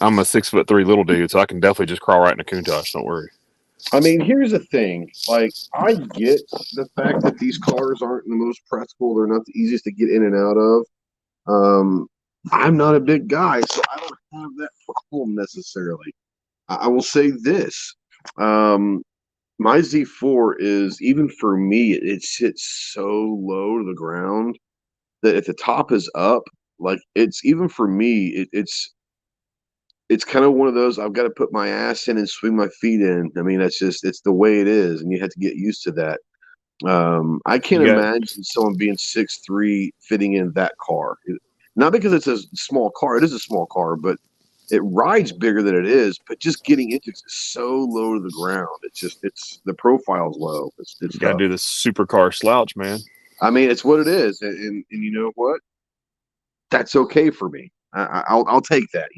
I'm a 6'3" little dude, so I can definitely just crawl right in a Countach. Don't worry. I mean, here's the thing. Like, I get the fact that these cars aren't the most practical. They're not the easiest to get in and out of. I'm not a big guy, so I don't have that problem necessarily. I will say this. My Z4 is, even for me, it sits so low to the ground that if the top is up, like it's, even for me, it's kind of one of those, I've got to put my ass in and swing my feet in. I mean, it's the way it is, and you have to get used to that. I can't imagine someone being 6'3" fitting in that car. Not because it's a small car. It is a small car, but it rides bigger than it is. But just getting into it is so low to the ground. It's the profile's low. It's you got to do the supercar slouch, man. I mean, it's what it is, and you know what? That's okay for me. I'll take that.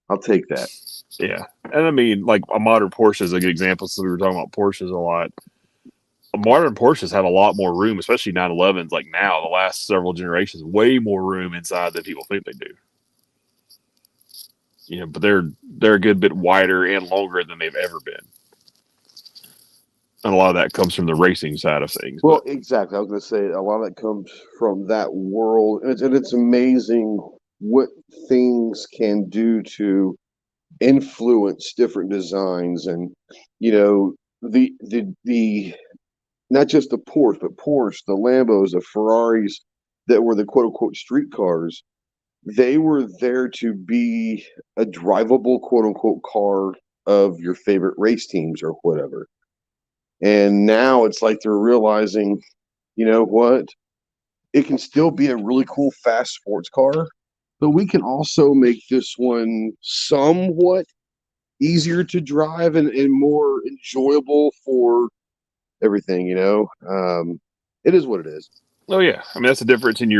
I'll take that. Yeah. And I mean, like a modern Porsche is a good example. So we were talking about Porsches a lot. Modern Porsches have a lot more room, especially 911s. Like now, the last several generations, way more room inside than people think they do. But they're a good bit wider and longer than they've ever been. And a lot of that comes from the racing side of things. Well, exactly. I was going to say a lot of that comes from that world. And it's amazing what things can do to influence different designs. And, the not just the Porsche, but the Lambos, the Ferraris that were the quote unquote street cars. They were there to be a drivable quote unquote car of your favorite race teams or whatever. And now it's like they're realizing, you know what? It can still be a really cool, fast sports car, but we can also make this one somewhat easier to drive and more enjoyable for everything, It is what it is. Oh, yeah. I mean, that's the difference in in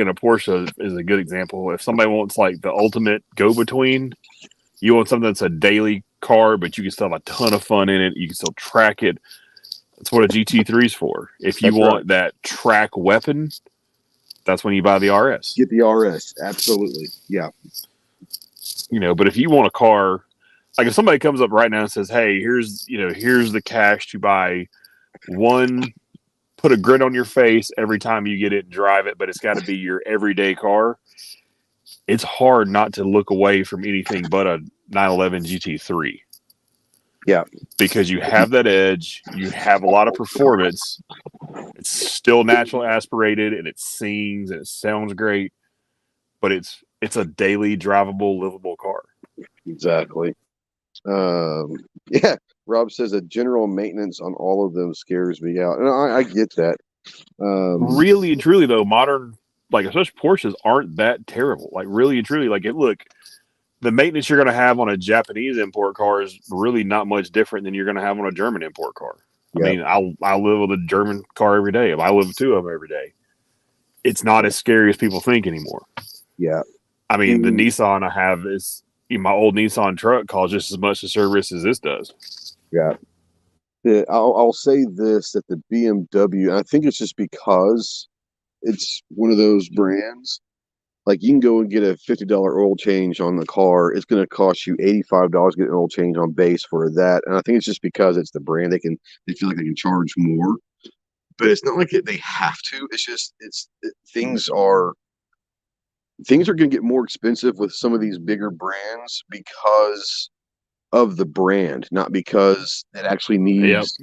a Porsche is a good example. If somebody wants like the ultimate go-between, you want something that's a daily car, but you can still have a ton of fun in it. You can still track it. That's what a GT3 is for. If you want that track weapon, that's when you buy the RS. Get the RS. Absolutely. Yeah. But if you want a car, like if somebody comes up right now and says, hey, here's the cash to buy one, put a grin on your face every time you get it and drive it, but it's got to be your everyday car. It's hard not to look away from anything but a 911 GT3. Yeah. Because you have that edge, you have a lot of performance. It's still naturally aspirated and it sings and it sounds great, but it's a daily drivable, livable car. Exactly. Yeah. Rob says that general maintenance on all of them scares me out. And I get that. Really and truly though, modern, like especially Porsches aren't that terrible. Like really and truly, the maintenance you're going to have on a Japanese import car is really not much different than you're going to have on a German import car. I mean, I live with a German car every day. I live with two of them every day. it's not as scary as people think anymore. Yeah. I mean, the Nissan I have is my old Nissan truck costs just as much to service as this does. Yeah. I'll say this, that the BMW, and I think it's just because it's one of those brands, like you can go and get a $50 oil change on the car. It's going to cost you $85 to get an oil change on base for that. And I think it's just because it's the brand. They feel like they can charge more, but it's not like they have to. It's just, things are going to get more expensive with some of these bigger brands because of the brand, not because it actually needs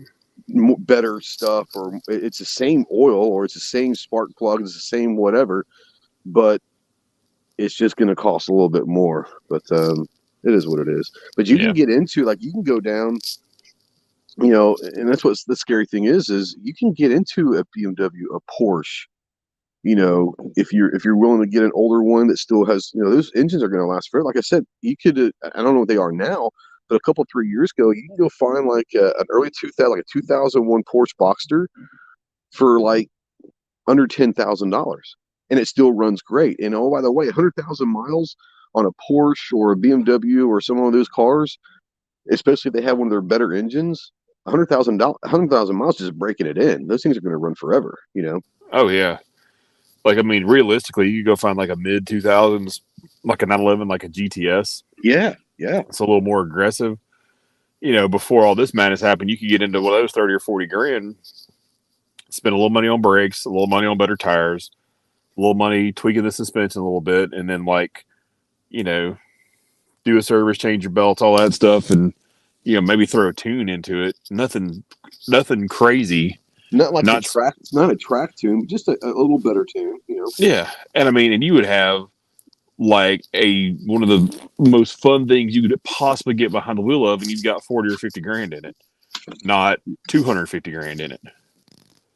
better stuff, or it's the same oil, or it's the same spark plug, it's the same whatever, but it's just going to cost a little bit more. But it is what it is. But you can get into, like, you can go down, and that's what's the scary thing is you can get into a BMW, a Porsche, if you're willing to get an older one that still has, those engines are going to last forever. Like I said, you could, I don't know what they are now, but a couple 3 years ago, you can go find like an early 2000, like a 2001 Porsche Boxster for like under $10,000, and it still runs great. And oh, by the way, 100,000 miles on a Porsche or a BMW or some of those cars, especially if they have one of their better engines, 100,000 miles just breaking it in. Those things are going to run forever. Oh yeah. Like, I mean, realistically, you could go find like a mid 2000s, like a 911, like a GTS. Yeah. It's a little more aggressive. Before all this madness happened, you could get into one of those 30 or 40 grand, spend a little money on brakes, a little money on better tires, a little money tweaking the suspension a little bit, and then do a service, change your belts, all that stuff, and maybe throw a tune into it. Nothing crazy. Not like not a track tune, just a little better tune, Yeah, and I mean, and you would have like one of the most fun things you could possibly get behind the wheel of, and you've got 40 or 50 grand in it, not 250 grand in it.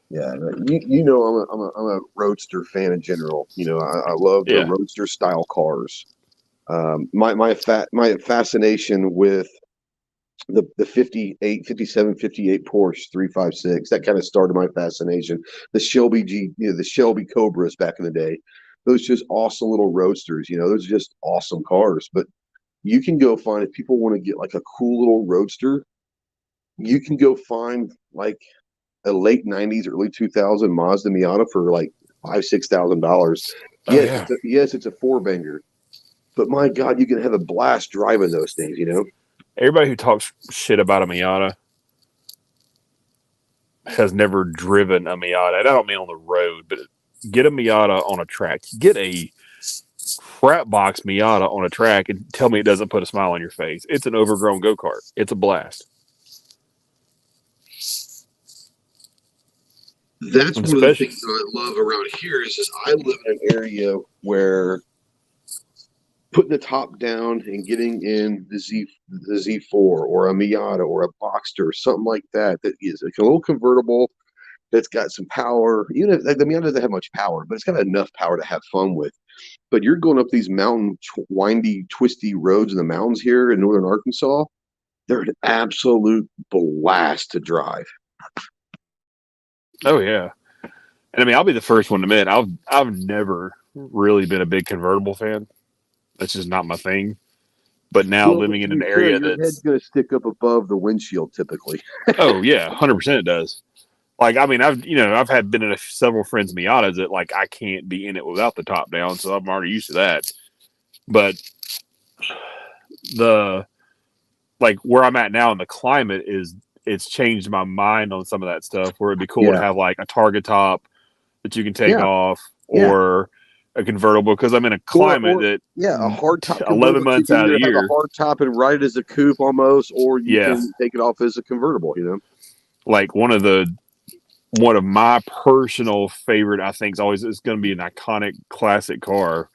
Yeah, I'm a roadster fan in general. I love the roadster style cars. My fascination with the 58, 57, 58 Porsche 356, that kind of started my fascination. The Shelby the Shelby Cobras back in the day, those just awesome little roadsters. Those are just awesome cars. But you can go find, if people want to get like a cool little roadster, you can go find like a late 90s, early 2000 Mazda Miata for like $5,000-$6,000. Yes, it's a four banger, but my God, you can have a blast driving those things. Everybody who talks shit about a Miata has never driven a Miata. And I don't mean on the road, but get a Miata on a track. Get a crap box Miata on a track and tell me it doesn't put a smile on your face. It's an overgrown go-kart. It's a blast. That's one of the things that I love around here is I live in an area where putting the top down and getting in the Z4 or a Miata or a Boxster or something like that is like a little convertible that's got some power. Even if like, the Miata doesn't have much power, but it's got enough power to have fun with. But you're going up these mountain, windy, twisty roads in the mountains here in northern Arkansas. They're an absolute blast to drive. Oh yeah, and I mean, I'll be the first one to admit I've never really been a big convertible fan. That's just not my thing. But now living in an area your head's going to stick up above the windshield typically. Oh yeah, 100% it does. Like, I mean, I've been in several friends' Miatas that like I can't be in it without the top down, so I'm already used to that. But where I'm at now in the climate it's changed my mind on some of that stuff. Where it'd be cool to have like a Targa top that you can take off, or a convertible, because I'm in a climate a hard top 11 months out of the year. Have a hard top and ride it as a coupe almost, or you can take it off as a convertible. Like one of my personal favorite, I think, is going to be an iconic classic car,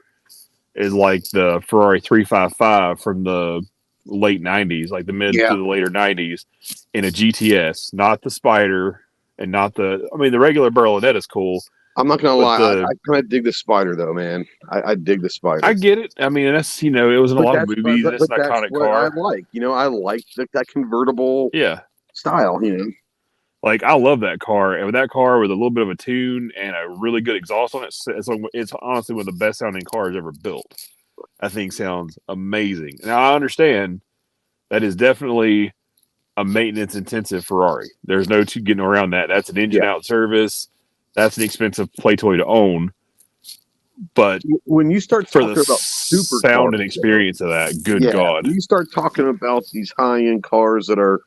is like the Ferrari 355 from the late 90s, like the mid to the later 90s, in a GTS, not the Spider and not the regular Berlinetta is cool. I'm not gonna lie, I kind of dig the Spider though, man. I dig the Spider. I get it. I mean, that's it was in a lot of movies. It's an iconic car. I like, I like that convertible style. Like, I love that car. And with that car with a little bit of a tune and a really good exhaust on it, it's honestly one of the best sounding cars ever built. That thing sounds amazing. Now, I understand that is definitely a maintenance intensive Ferrari. There's no getting around that. That's an engine out service. That's an expensive play toy to own. But when you start for talking the about super sound and experience of that, good God. when you start talking about these high end cars that are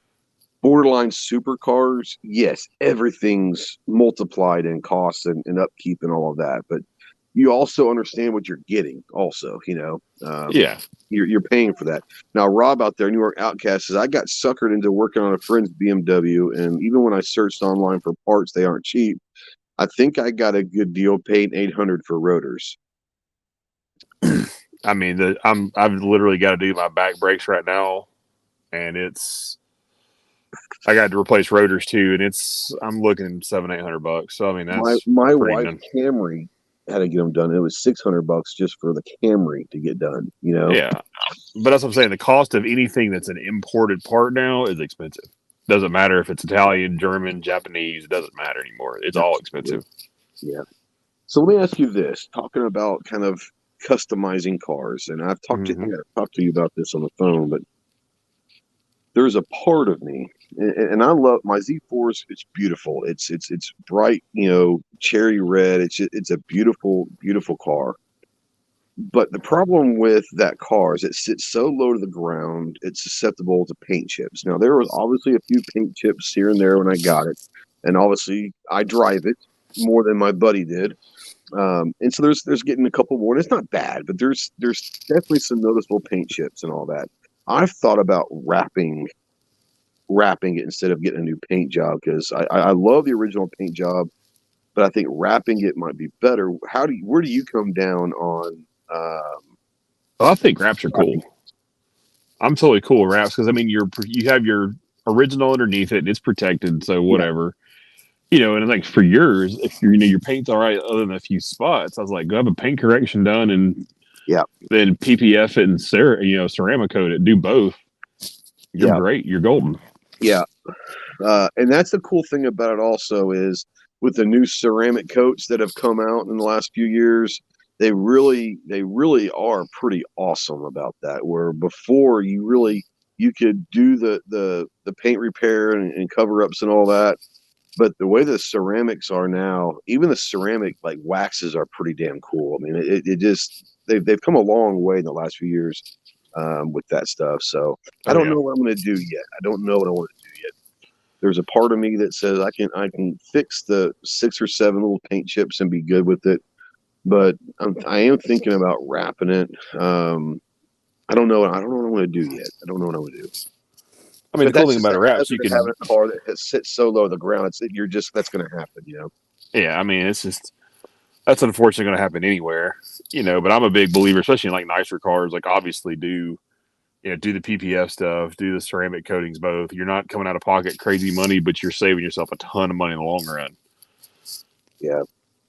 borderline supercars, yes, everything's multiplied in costs and upkeep and all of that. But you also understand what you're getting. Also, Yeah. you're paying for that. Now, Rob out there, New York Outcast, says I got suckered into working on a friend's BMW, and even when I searched online for parts, they aren't cheap. I think I got a good deal, paying $800 for rotors. I mean, I've literally got to do my back brakes right now, and I got to replace rotors too, and I'm looking $700-800. So I mean, that's my pretty wife's Camry had to get them done. It was $600 just for the Camry to get done. Yeah, but that's what I'm saying. The cost of anything that's an imported part now is expensive. Doesn't matter if it's Italian, German, Japanese. It doesn't matter anymore. It's all expensive. Yeah. So let me ask you this: talking about kind of customizing cars, and I've talked to you about this on the phone, but there's a part of me, and I love my Z4s. It's beautiful. It's bright, cherry red. It's a beautiful, beautiful car. But the problem with that car is it sits so low to the ground, it's susceptible to paint chips. Now, there was obviously a few paint chips here and there when I got it. And obviously, I drive it more than my buddy did. And so there's getting a couple more. And it's not bad, but there's definitely some noticeable paint chips and all that. I've thought about wrapping it instead of getting a new paint job because I love the original paint job, but I think wrapping it might be better. Where do you come down on? Well, I think wraps are cool. I'm totally cool with wraps because I mean you have your original underneath it and it's protected, so whatever. And like for yours, if your paint's all right other than a few spots, I was like, go have a paint correction done and then PPF it and ceramic coat it, do both. You're great. You're golden. Yeah. And that's the cool thing about it also is with the new ceramic coats that have come out in the last few years, they really are pretty awesome about that. Where before you could do the paint repair and cover ups and all that. But the way the ceramics are now, even the ceramic like waxes are pretty damn cool. I mean, they've come a long way in the last few years with that stuff. So I don't know what I'm going to do yet. I don't know what I want to do yet. There's a part of me that says I can fix the 6 or 7 little paint chips and be good with it. But I am thinking about wrapping it. I don't know what I'm going to do yet. I don't know what I'm going to do. I mean, the cool thing about a wrap, you can have a car that sits so low to the ground. That's going to happen, Yeah, I mean, that's unfortunately going to happen anywhere, But I'm a big believer, especially in like nicer cars. Like, obviously, do the PPF stuff, do the ceramic coatings. Both. You're not coming out of pocket crazy money, but you're saving yourself a ton of money in the long run. Yeah.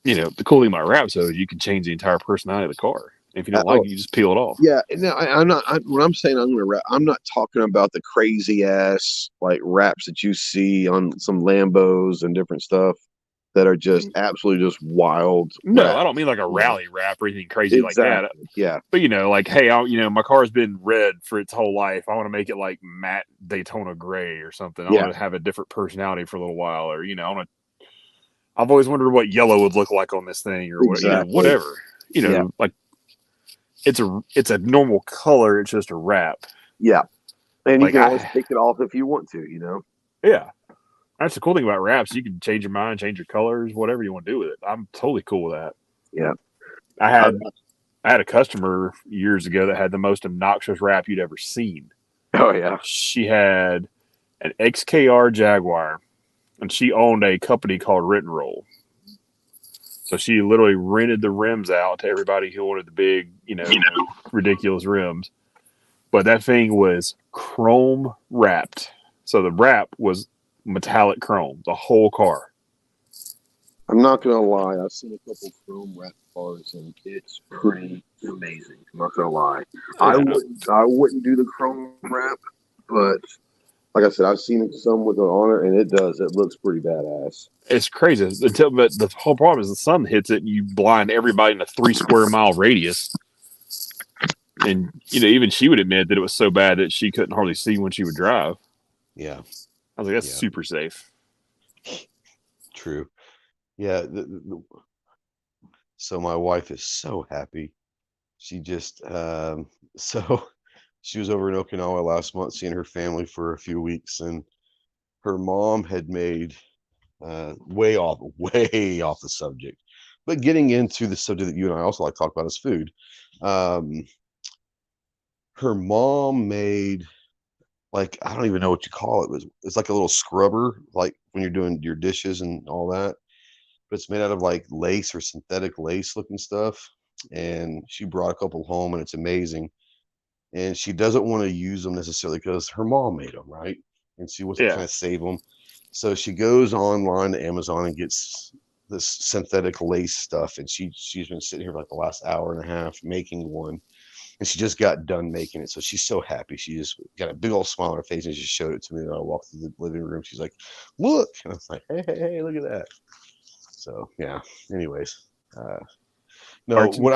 The cool thing about wraps, though, is you can change the entire personality of the car. If you don't like it, you just peel it off. Yeah, no, I'm not. When I'm saying I'm going to wrap, I'm not talking about the crazy ass like wraps that you see on some Lambos and different stuff that are just absolutely just wild. No, wraps. I don't mean like a rally wrap or anything crazy like that. Yeah, but like, hey, my car's been red for its whole life. I want to make it like matte Daytona gray or something. I want to have a different personality for a little while, or I've always wondered what yellow would look like on this thing, or whatever. Like. It's a normal color. It's just a wrap. Yeah, and you can always take it off if you want to. Yeah, that's the cool thing about wraps. You can change your mind, change your colors, whatever you want to do with it. I'm totally cool with that. Yeah, I had a customer years ago that had the most obnoxious wrap you'd ever seen. Oh yeah, she had an XKR Jaguar, and she owned a company called Rent and Roll. So she literally rented the rims out to everybody who wanted the big, ridiculous rims. But that thing was chrome wrapped. So the wrap was metallic chrome, the whole car. I'm not going to lie. I've seen a couple chrome wrapped cars, and it's pretty amazing. I'm not going to lie. I wouldn't do the chrome wrap, but like I said, I've seen some with it on it, and it does. It looks pretty badass. It's crazy. But the whole problem is the sun hits it and you blind everybody in a 3 square mile radius. And, even she would admit that it was so bad that she couldn't hardly see when she would drive. Yeah. I was like, that's super safe. True. Yeah. So my wife is so happy. She just, so she was over in Okinawa last month seeing her family for a few weeks, and her mom had made way off the subject, but getting into the subject that you and I also like to talk about is food. Her mom made, like, I don't even know what you call it. It's like a little scrubber, like when you're doing your dishes and all that, but it's made out of like lace or synthetic lace looking stuff. And she brought a couple home, and it's amazing. And she doesn't want to use them necessarily because her mom made them, right? And she wants to kind of save them. So she goes online to Amazon and gets this synthetic lace stuff. And she's been sitting here for like the last hour and a half making one. And she just got done making it. So she's so happy. She just got a big old smile on her face, and she showed it to me. And I walked through the living room. She's like, look. And I was like, hey, look at that. So, yeah. Anyways. No, what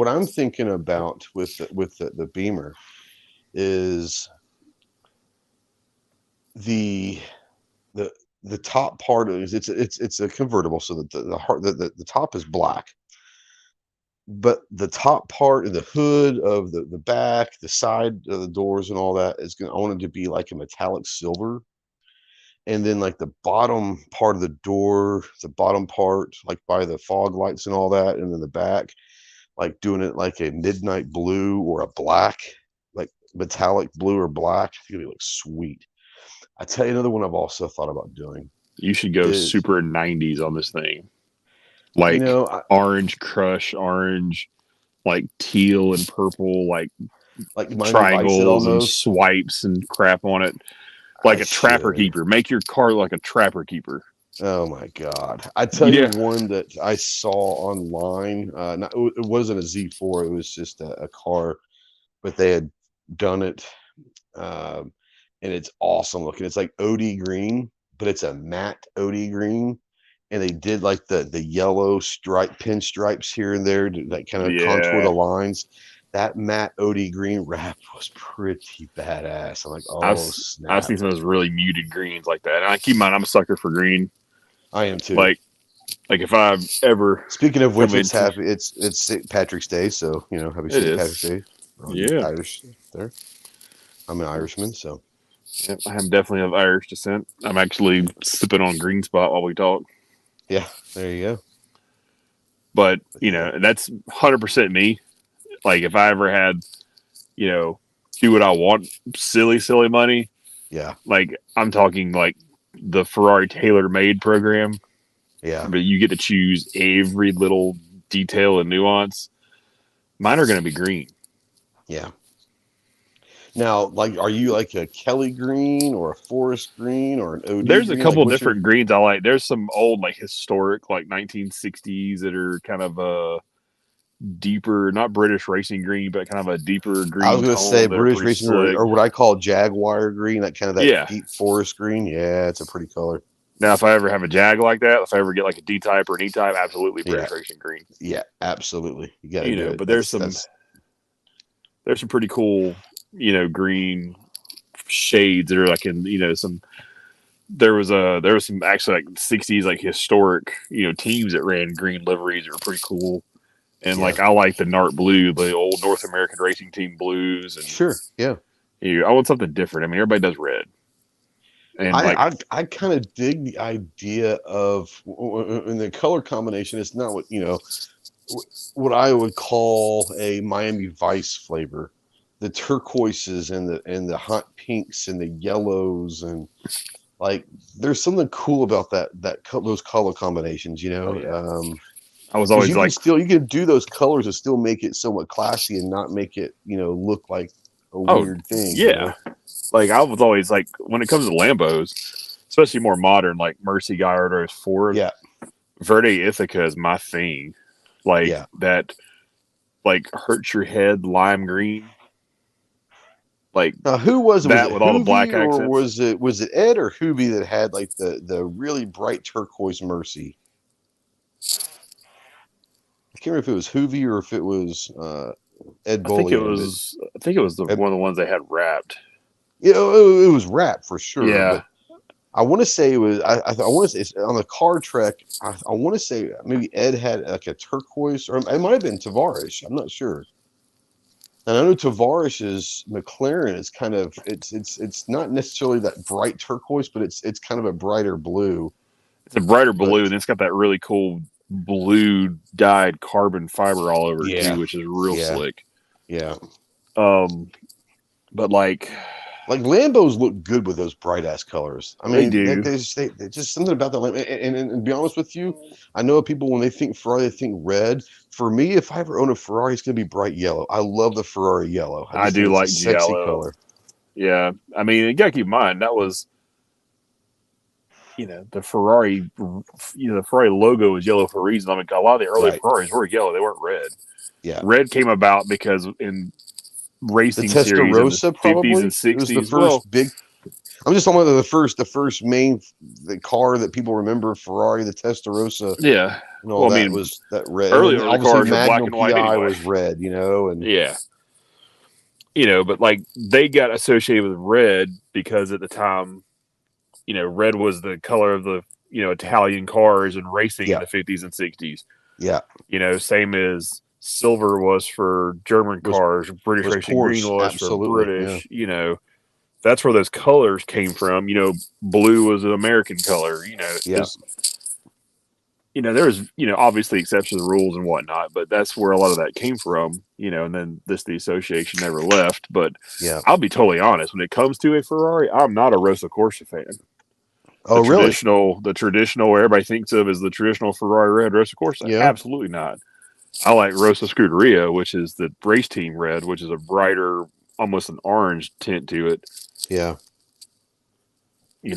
I'm thinking about with the Beamer is the top part is it's a convertible, so that the top is black, but the top part of the hood of the back, the side of the doors and all that I want it to be like a metallic silver. And then like the bottom part of the door, the bottom part, like by the fog lights and all that, and then the back, like doing it like a midnight blue or a black, like metallic blue or black. It's gonna be like sweet. I tell you another one I've also thought about doing. You should go super 90s on this thing. Like orange crush, orange, like teal and purple, like triangles and swipes and crap on it. Like a trapper keeper. Make your car like a trapper keeper. Oh my God. I tell you one that I saw online. It wasn't a Z4, it was just a car, but they had done it. And it's awesome looking. It's like OD green, but it's a matte OD green. And they did like the yellow pinstripes here and there to like kind of contour the lines. That matte OD green wrap was pretty badass. I'm like, snap. I've seen some of those really muted greens like that. And I keep in mind, I'm a sucker for green. I am too. Like if I've ever. Speaking of which, it's St. Patrick's Day, so happy St. Patrick's Day. Irish there. I'm an Irishman, so. Yep, I am definitely of Irish descent. I'm actually sipping on Green Spot while we talk. Yeah, there you go. But that's 100% me. Like if I ever had, do what I want, silly money. Yeah. Like I'm talking like the Ferrari tailor-made program. Yeah. But you get to choose every little detail and nuance. Mine are going to be green. Yeah. Now, like, are you like a Kelly green or a forest green or an OD There's green? A couple of different greens I like. There's some old, like historic, like 1960s that are kind of deeper, not British racing green, but kind of a deeper green. I was going to say British racing or what I call Jaguar green, that kind of deep forest green. Yeah, it's a pretty color. Now, if I ever have a Jag like that, if I ever get like a D-type or an E-type, absolutely British racing green. Yeah, absolutely. You got to do it. But there's some pretty cool, green shades that are like in, some. There was some actually like 60s like historic, teams that ran green liveries that were pretty cool. And like I like the Nart blue, the old North American Racing Team blues, and sure, yeah. I want something different. I mean, everybody does red, and I kind of dig the idea of in the color combination. It's not what I would call a Miami Vice flavor, the turquoises and the hot pinks and the yellows, and like there's something cool about those color combinations. I was always you can do those colors and still make it somewhat classy and not make it, look like a weird thing. Yeah. Like I was always like, when it comes to Lambos, especially more modern, like Mercy Gallardo or Ford. Yeah. Verde Ithaca is my thing. Like that, like hurts your head lime green. Like Now, who was it? Was that it with all the black Hoovy or accents. was it Ed or Hoovy that had like the really bright turquoise Mercy? I can't remember if it was Hoovy or if it was Ed I think it Bullion, but was. I think it was Ed, one of the ones they had wrapped. you know, it was rap for sure. Yeah, But I want to say it was. I want to say it's on the car trek. I want to say maybe Ed had like a turquoise, or it might have been Tavares. I'm not sure. And I know Tavares's McLaren is kind of it's not necessarily that bright turquoise, but it's kind of a brighter blue. it's a brighter But blue, and it's got that really cool blue dyed carbon fiber all over it yeah, too, which is real yeah, slick. yeah. But like Like Lambos look good with those bright ass colors. I they mean, do. they just something about that. And to be honest with you, I know people when they think Ferrari, they think red. For me, if I ever own a Ferrari, it's going to be bright yellow. I love the Ferrari yellow. I I just think do it's a like sexy Giallo. color. Yeah, I mean, you gotta keep in mind that was, the Ferrari, the Ferrari logo is yellow for a reason. I mean, a lot of the early Right. Ferraris were yellow; they weren't red. Yeah. Red came about because in The racing series in the Testarossa 50s and probably. It was the 60s, well, first big. I'm just talking about the first main the car that people remember Ferrari, the Testarossa, yeah. and all Well, I that mean, was that red. And then early obviously cars are black Magnum and white PI anyway. was red, and Yeah. But like they got associated with red because at the time, red was the color of the, Italian cars and racing in yeah, the 50s and 60s. yeah, Same as silver was for German was cars, British was Racing Green Porsche was for absolutely, yeah, British, that's where those colors came from. Blue was an American color, yeah. just, there's, obviously exceptions to the rules and whatnot, but that's where a lot of that came from, and then the association never left. But Yeah. I'll be totally honest, when it comes to a Ferrari, I'm not a Rosa Corsa fan. Oh, really? The traditional, where everybody thinks of as the traditional Ferrari red Rosa Corsa. Yeah. Absolutely not. I like Rosa Scuderia, which is the race team red, which is a brighter, almost an orange tint to it. Yeah.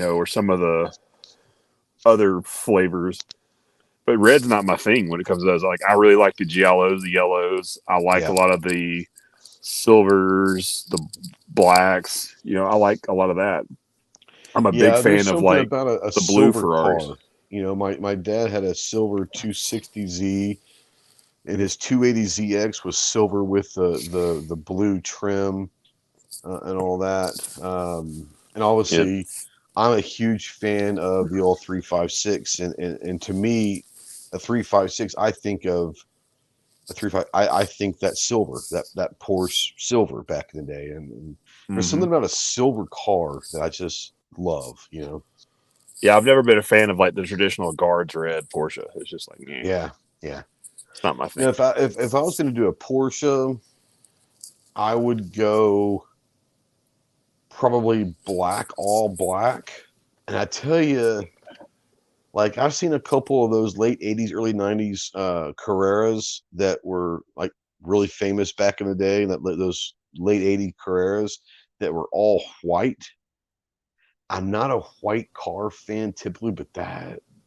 Or some of the other flavors. But red's not my thing when it comes to those. Like, I really like the giallos, the yellows. I like a lot of the silvers, the blacks. I like a lot of that. I'm a big There's fan of something like about a the blue silver Ferraris. car. My dad had a silver 260Z, and his 280ZX was silver with the blue trim and all that. And obviously, Yep. I'm a huge fan of the old 356, and to me, a 356, I think of a 35. I think that silver, that Porsche silver back in the day, and there's something about a silver car that I just love. Yeah, I've never been a fan of like the traditional guards red Porsche. It's just like, Yeah. it's not my thing. If I was going to do a Porsche, I would go probably black, all black. And I tell you, like I've seen a couple of those late 80s, early 90s Carreras that were like really famous back in the day, those late 80s Carreras that were all white. I'm not a white car fan typically, but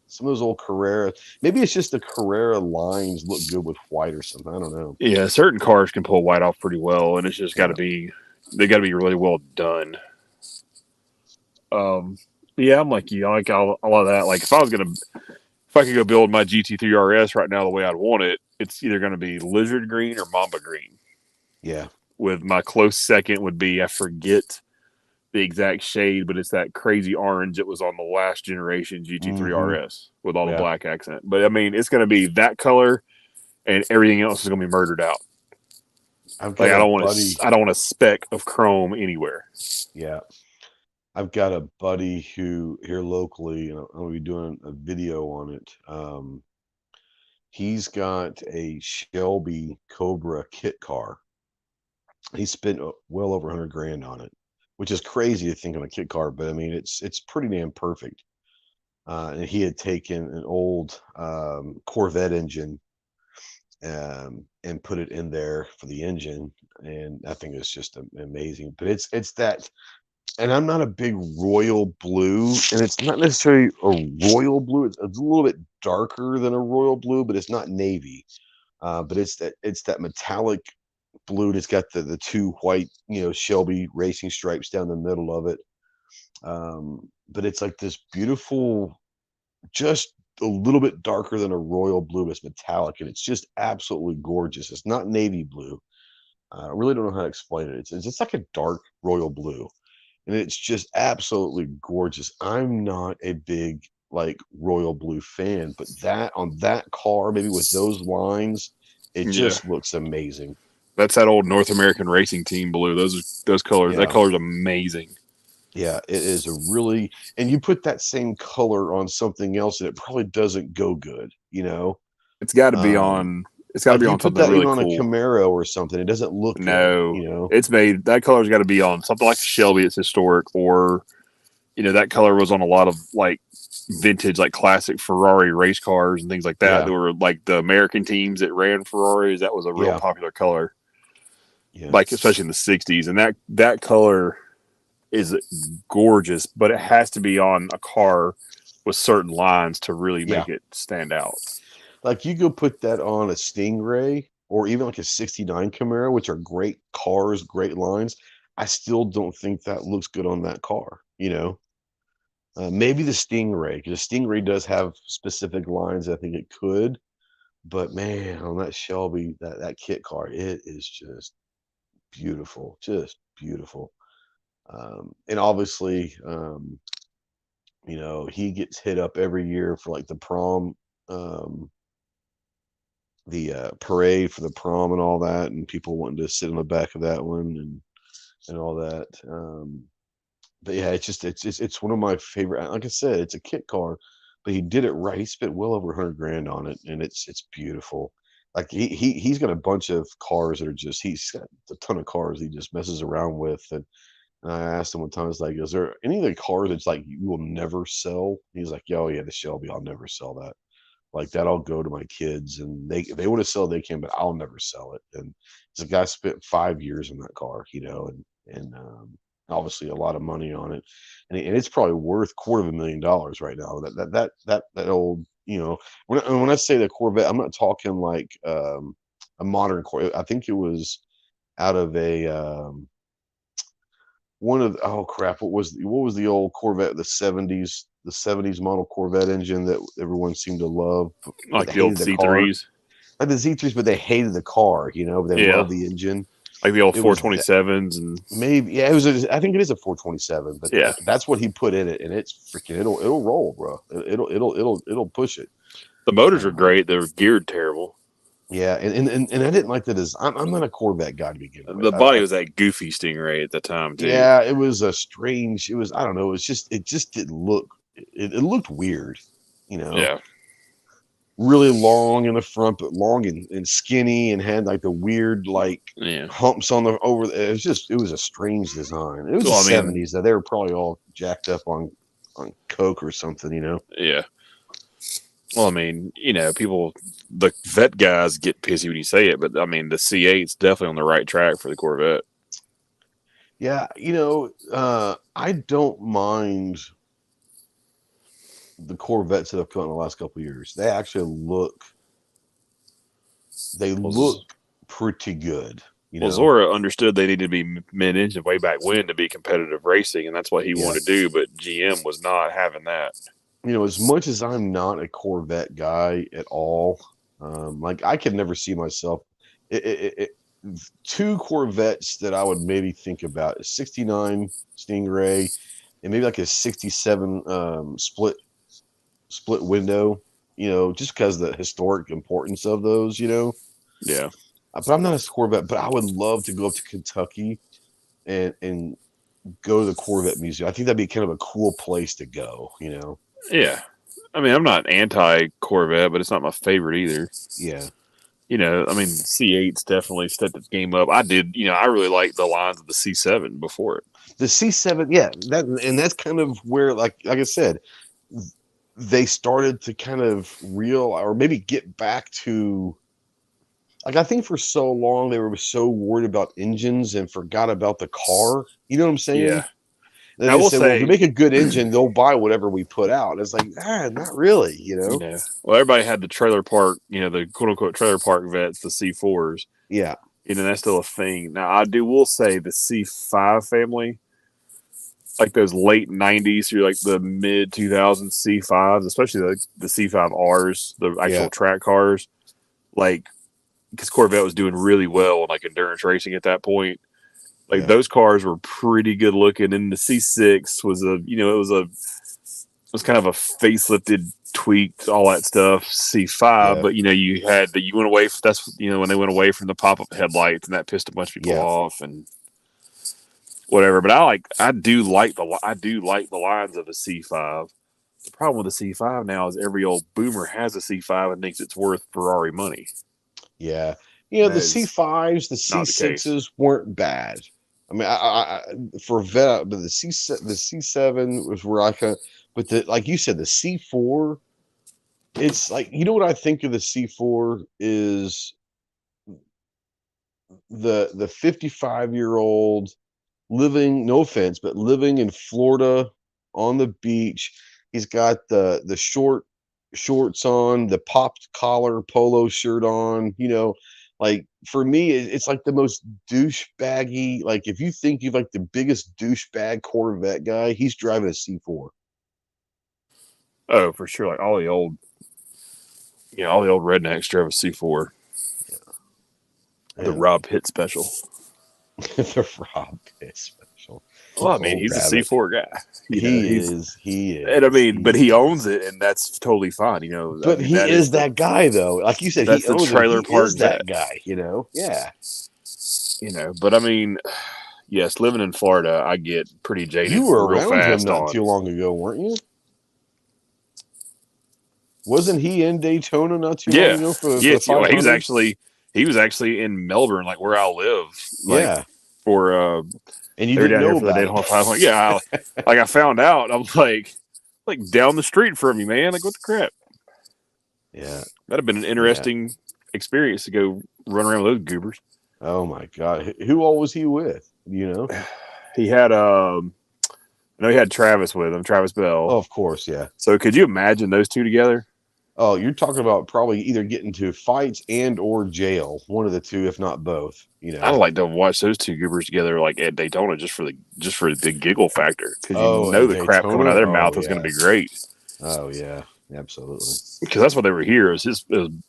some of those old Carrera, maybe it's just the Carrera lines look good with white or something. I don't know. Yeah, certain cars can pull white off pretty well, and it's just got to Yeah. they got to be really well done. Yeah, I'm like you. I like a lot of that. Like if I could go build my GT3 RS right now the way I'd want it, it's either going to be lizard green or mamba green. Yeah. With my close second would be, I forget the exact shade, but it's that crazy orange that was on the last generation GT3 RS with all the black accent. But I mean, it's going to be that color, and everything else is going to be murdered out. I don't want a speck of chrome anywhere. Yeah. I've got a buddy who here locally, and I'm going to be doing a video on it. He's got a Shelby Cobra kit car. He spent well over 100 grand on it, which is crazy to think on a kit car, but I mean, it's pretty damn perfect. And he had taken an old Corvette engine and put it in there for the engine, and I think it's just amazing. But it's that. And I'm not a big royal blue, and it's not necessarily a royal blue. It's a little bit darker than a royal blue, but it's not navy. But it's that metallic blue, and it's got the two white, Shelby racing stripes down the middle of it. But it's like this beautiful, just a little bit darker than a royal blue. It's metallic, and it's just absolutely gorgeous. It's not navy blue. I really don't know how to explain it. It's just like a dark royal blue, and it's just absolutely gorgeous. I'm not a big like royal blue fan, but that on that car, maybe with those lines, it just looks amazing. That's that old North American racing team blue. Those colors. Yeah. That color's amazing. Yeah, it is a really, and you put that same color on something else, and it probably doesn't go good. It's got to be on. It's got to Like be you on put something that really even on cool. a Camaro or something, it doesn't look No, good, it's made. That color's got to be on something like a Shelby. It's historic, or that color was on a lot of like vintage, like classic Ferrari race cars and things like that. Yeah. That were like the American teams that ran Ferraris. That was a real popular color. Yeah. Like especially in the '60s, and that color is gorgeous, but it has to be on a car with certain lines to really make it stand out. Like you go put that on a Stingray or even like a '69 Camaro, which are great cars, great lines. I still don't think that looks good on that car. Maybe the Stingray, because the Stingray does have specific lines. I think it could, but man, on that Shelby, that kit car, it is just beautiful, just beautiful. And obviously, he gets hit up every year for like the prom, the parade for the prom and all that, and people wanting to sit on the back of that one and all that. But yeah, it's one of my favorite. Like I said, it's a kit car, but he did it right. He spent well over $100,000 on it, and it's beautiful. Like he's got a bunch of cars that are just he's got a ton of cars he just messes around with. And I asked him one time, I was like, is there any of the cars that's like you will never sell? He's like, oh yeah, the Shelby, I'll never sell that. Like that, I'll go to my kids, and if they want to sell, they can, but I'll never sell it. And the guy spent 5 years in that car, and obviously a lot of money on it, and it's probably worth $250,000 right now. That old, when I say the Corvette, I'm not talking like a modern Corvette. I think it was out of a one of oh crap, what was the old Corvette, the 70s model Corvette engine that everyone seemed to love, like the old C3s, like the Z3s, but they hated the car, but they loved the engine, like the old 427s. And maybe it was I think it is a 427, but that's what he put in it, and it's freaking it'll roll, bro. It'll push it. The motors are great. They're geared terrible. Yeah, and I didn't like the design. I'm not a Corvette guy to begin with. The body was that goofy Stingray at the time too. Yeah, it was a strange. It was, I don't know. It just didn't look. It looked weird, Yeah. Really long in the front, but long and skinny, and had like the weird humps on the over. It was a strange design. It was the '70s. They were probably all jacked up on coke or something, Yeah. Well, I mean, people, the vet guys get pissy when you say it, but I mean, the C8's definitely on the right track for the Corvette. Yeah, I don't mind the Corvettes that have come in the last couple of years. They actually look pretty good. Well, Zora understood they needed to be mid-engine way back when to be competitive racing, and that's what he wanted to do, but GM was not having that. As much as I'm not a Corvette guy at all, I could never see myself. Two Corvettes that I would maybe think about: a '69 Stingray, and maybe like a '67 split window. Just because of the historic importance of those. Yeah. But I'm not a Corvette. But I would love to go up to Kentucky and go to the Corvette Museum. I think that'd be kind of a cool place to go. Yeah. I mean, I'm not anti-Corvette, but it's not my favorite either. Yeah. I mean, C8's definitely stepped its game up. I really liked the lines of the C7 before it. The C7, yeah. That's kind of where, like I said, they started to kind of or maybe get back to, I think for so long they were so worried about engines and forgot about the car. You know what I'm saying? Yeah. And they said, well, if we make a good engine, they'll buy whatever we put out. It's like, not really, Well, everybody had the trailer park, the quote unquote trailer park vets, the C4s. Yeah. that's still a thing. Now, will say the C5 family, like those late 90s through like the mid 2000s C5s, especially the C5Rs, the actual track cars, like, because Corvette was doing really well in like endurance racing at that point. Like those cars were pretty good looking, and the C6 was it was kind of a facelifted, tweaked, all that stuff. C5, but you went away. That's when they went away from the pop up headlights, and that pissed a bunch of people off and whatever. But I do like the lines of a C5. The problem with the C5 now is every old boomer has a C5 and thinks it's worth Ferrari money. Yeah, the C5s, the C6s weren't bad. I mean, I for Vet, but the C7 was where I kind. But like you said, the C4, it's like, what I think of the C4 is the 55-year-old living, no offense, but living in Florida on the beach. He's got the shorts on, the popped collar polo shirt on, like, for me, it's like the most douchebaggy. Like, if you think you've like the biggest douchebag Corvette guy, he's driving a C4. Oh, for sure. Like all the old rednecks drove a C4. Yeah. The Rob Pitt special. The Rob Pitt special. Well, I mean, he's a C4 guy. He is. And I mean, but he owns it, and that's totally fine. But he is that guy, though. Like you said, that's he owns the trailer it. He park is that guy. Yeah. But I mean, yes, living in Florida, I get pretty jaded. You were real around fast him not too long ago, weren't you? Wasn't he in Daytona not too long ago? For he was actually in Melbourne, like where I live. For and you didn't know about it. Daytona 500. Yeah, I found out. I'm like down the street from you, man. Like, what the crap? Yeah, that'd have been an interesting experience to go run around with those goobers. Oh my God, who all was he with? He had he had Travis with him, Travis Bell. Oh, of course, yeah. So could you imagine those two together? Oh, you're talking about probably either getting to fights and or jail, one of the two, if not both. I'd like to watch those two goobers together, like at Daytona, just for the giggle factor, because the crap coming out of their mouth is going to be great. Oh yeah, absolutely. Because that's what they were here. It was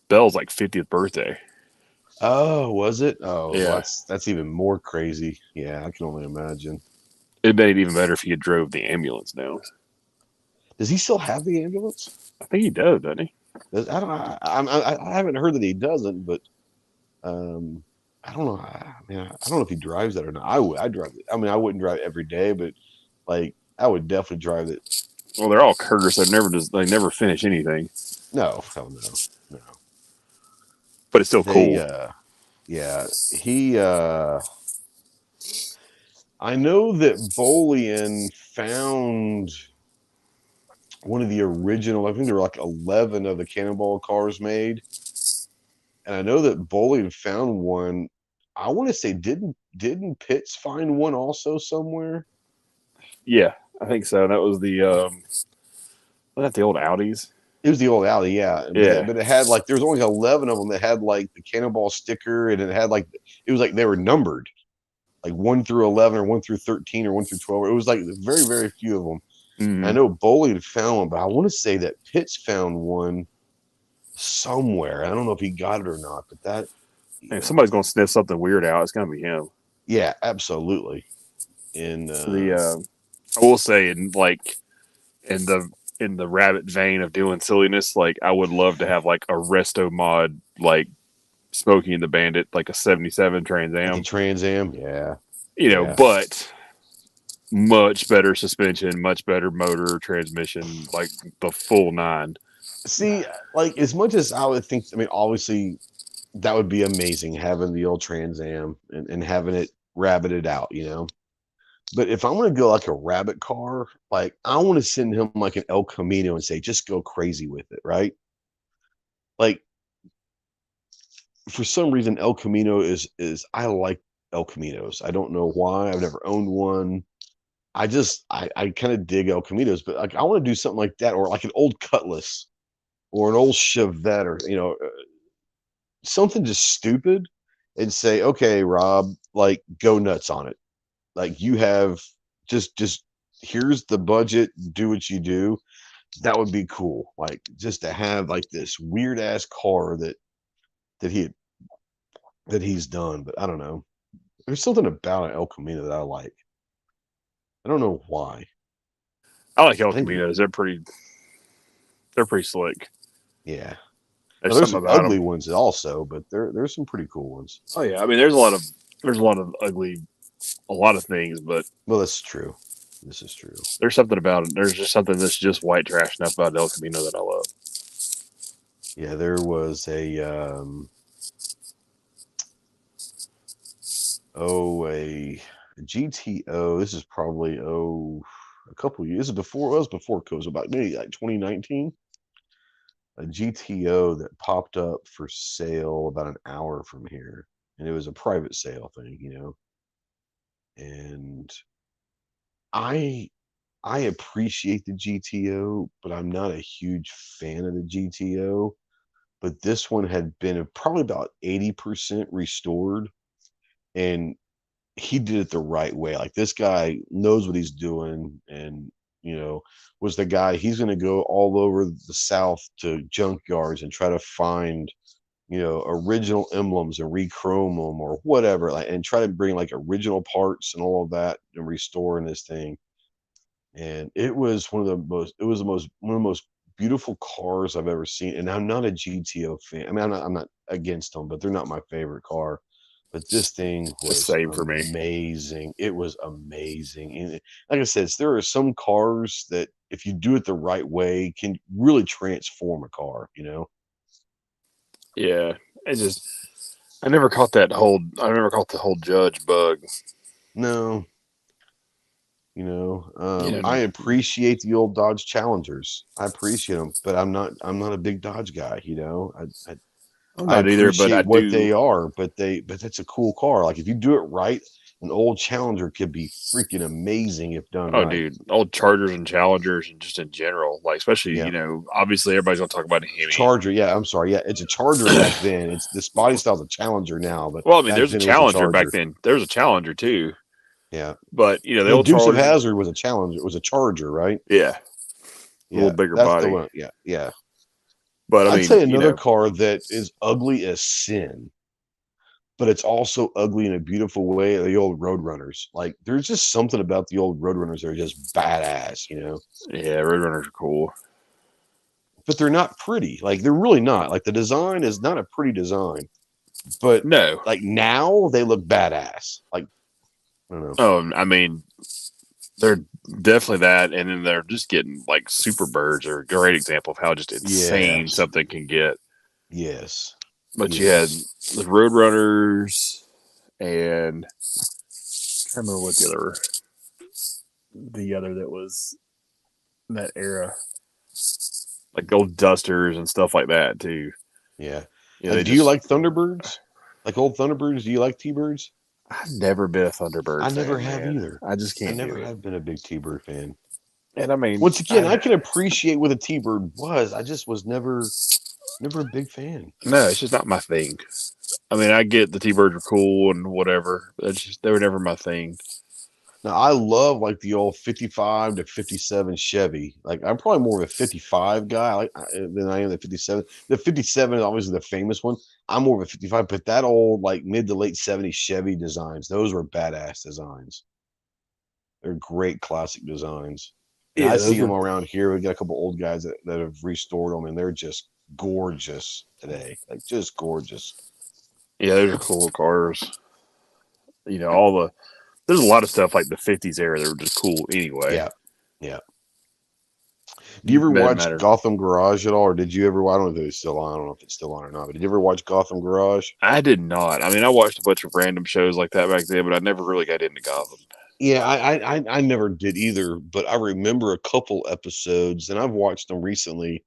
Bell's like 50th birthday. Oh, was it? Oh, yeah. Well, that's even more crazy. Yeah, I can only imagine. It'd been even better if he had drove the ambulance now. Does he still have the ambulance? I think he does, doesn't he? I haven't heard that he doesn't, but I don't know. I don't know if he drives that or not. I drive it. I mean, I wouldn't drive it every day, but like I would definitely drive it. Well, they're all Kurgers. They never finish anything. No, hell no. But it's still cool. Yeah, he. I know that Bolian found one of the original, I think there were like 11 of the Cannonball cars made. And I know that Bolian found one. I want to say, didn't Pitts find one also somewhere? Yeah, I think so. That was was that the old Audis? It was the old Audi, yeah. But it had like, there was only 11 of them that had like the Cannonball sticker, and it had like, it was like they were numbered. Like 1 through 11 or 1 through 13 or 1 through 12. It was like very, very few of them. Mm-hmm. I know Bolian found one, but I want to say that Pitts found one somewhere. I don't know if he got it or not, but that. If somebody's going to sniff something weird out, it's going to be him. Yeah, absolutely. And I will say, in the rabbit vein of doing silliness, like I would love to have like a resto mod, like Smokey and the Bandit, like a 77 Trans Am. Trans Am, yeah. But much better suspension, much better motor, transmission, like the full 9. See, like as much as I would think, I mean, obviously that would be amazing having the old Trans Am and having it rabbited out, But if I'm going to go like a rabbit car, like I want to send him like an El Camino and say, just go crazy with it, right? Like, for some reason, El Camino is I like El Caminos. I don't know why. I've never owned one. I kind of dig El Caminos, but like I want to do something like that, or like an old Cutlass, or an old Chevette, or something just stupid. and say, okay, Rob, like go nuts on it. Like you have just here's the budget, do what you do. That would be cool. Like just to have like this weird ass car that he that he's done. But I don't know. There's something about an El Camino that I like. I don't know why. I like El I think Caminos. They're pretty slick. yeah. Now, There's there's something some about ugly them. ones also, but there's some pretty cool ones. Oh yeah, I mean, there's a lot of ugly, a lot of things, but Well, that's true. This is true. there's something about it. There's just something that's just white trash enough about El Camino that I love. Yeah, there was a GTO. This is probably a couple years. This is before it was before COVID, about maybe like 2019. A GTO that popped up for sale about an hour from here, and it was a private sale thing, you know. And I I appreciate the GTO, but I'm not a huge fan of the GTO. But this one had been probably about 80% restored, and he did it the right way. Like this guy knows what he's doing, and was the guy. He's going to go all over the South to junkyards and try to find original emblems and rechrome them or whatever, like, and try to bring like original parts and all of that and restoring this thing. And it was one of the most. It was one of the most beautiful cars I've ever seen. And I'm not a GTO fan. I mean, I'm not against them, but they're not my favorite car. But this thing The was same for me. amazing. It was amazing. And like I said, there are some cars that, if you do it the right way, can really transform a car. Yeah, it just I never caught the whole judge bug. No, You I know, appreciate the old Dodge Challengers. I appreciate them, but I'm not a big Dodge guy. I'm I not either, but I appreciate what they do. are, but that's a cool car. Like if you do it right, an old Challenger could be freaking amazing if done Oh, right. dude, old Chargers and Challengers, and just in general, like especially Yeah. obviously everybody's gonna talk about a Hemi. Charger, yeah, I'm sorry. Yeah, it's a Charger back then. It's this body style's a Challenger now, but Well, I mean, back there's a then it was a Challenger back Charger. then. There's a Challenger too, Yeah. but the Well, old Dukes of Charger, Hazzard was a Challenger. It was a Charger, right? yeah, a little Yeah, bigger that's the body. one. Yeah, yeah. But I I'd mean, say another car that is ugly as sin, but it's also ugly in a beautiful way, are the old Roadrunners. Like there's just something about the old Roadrunners that are just badass. yeah, Roadrunners are cool. But they're not pretty. Like they're really not. Like the design is not a pretty design. But No, like now they look badass. Like I don't know. I mean, they're definitely that, and then they're just getting like super birds are a great example of how just insane Yes. something can get. Yes. But you had Yes. the Roadrunners, and I can't remember what the other that was in that era, like old Dusters and stuff like that too. Yeah. They Do you just like Thunderbirds? Like old Thunderbirds? Do you like T-Birds? I've never been a Thunderbird I fan, never have man. either. I just I can't do never it. have been a big T-Bird fan. And I mean, Once again, I can appreciate what a T-Bird was. I just was never a big fan. no, it's just not my thing. I mean, I get the T-Birds are cool and whatever, but they were never my thing. Now I love like the old 55 to 57 Chevy. Like I'm probably more of a 55 guy than I am the 57. The 57 is obviously the famous one. I'm more of a 55, but that old like mid to late 70s Chevy designs, those were badass designs. They're great classic designs. And Yeah, I those see them were. around here. We got a couple old guys that have restored them, and they're just gorgeous today. Like just gorgeous. Yeah, those are cool cars. All there's a lot of stuff like the '50s era that were just cool anyway. Yeah. Yeah. Do you ever Doesn't watch matter. Gotham Garage at all, or did you ever? I don't know if it's still on. I don't know if it's still on or not. But did you ever watch Gotham Garage? I did not. I mean, I watched a bunch of random shows like that back then, but I never really got into Gotham. Yeah, I never did either. But I remember a couple episodes, and I've watched them recently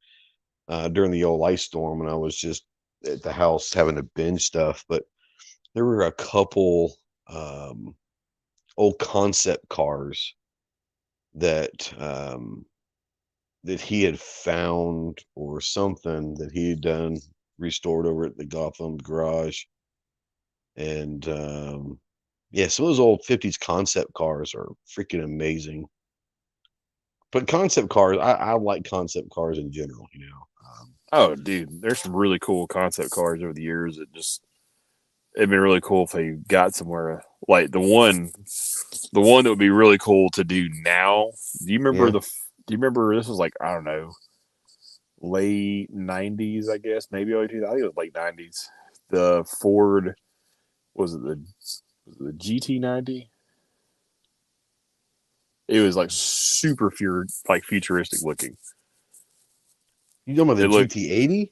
during the old ice storm when I was just at the house having to binge stuff. But there were a couple old concept cars that that he had found or something that he had done restored over at the Gotham Garage. And yeah, some of those old 50s concept cars are freaking amazing. But concept cars, I like concept cars in general, you know. Oh, dude, there's some really cool concept cars over the years that just it'd been really cool if they got somewhere like the one that would be really cool to do now. Do you remember Yeah. Do you remember this was like I don't know late '90s, I guess maybe early 2000s. I think it was late '90s. The Ford was it the GT90? It was like super like futuristic looking. You talking about the It looked GT80?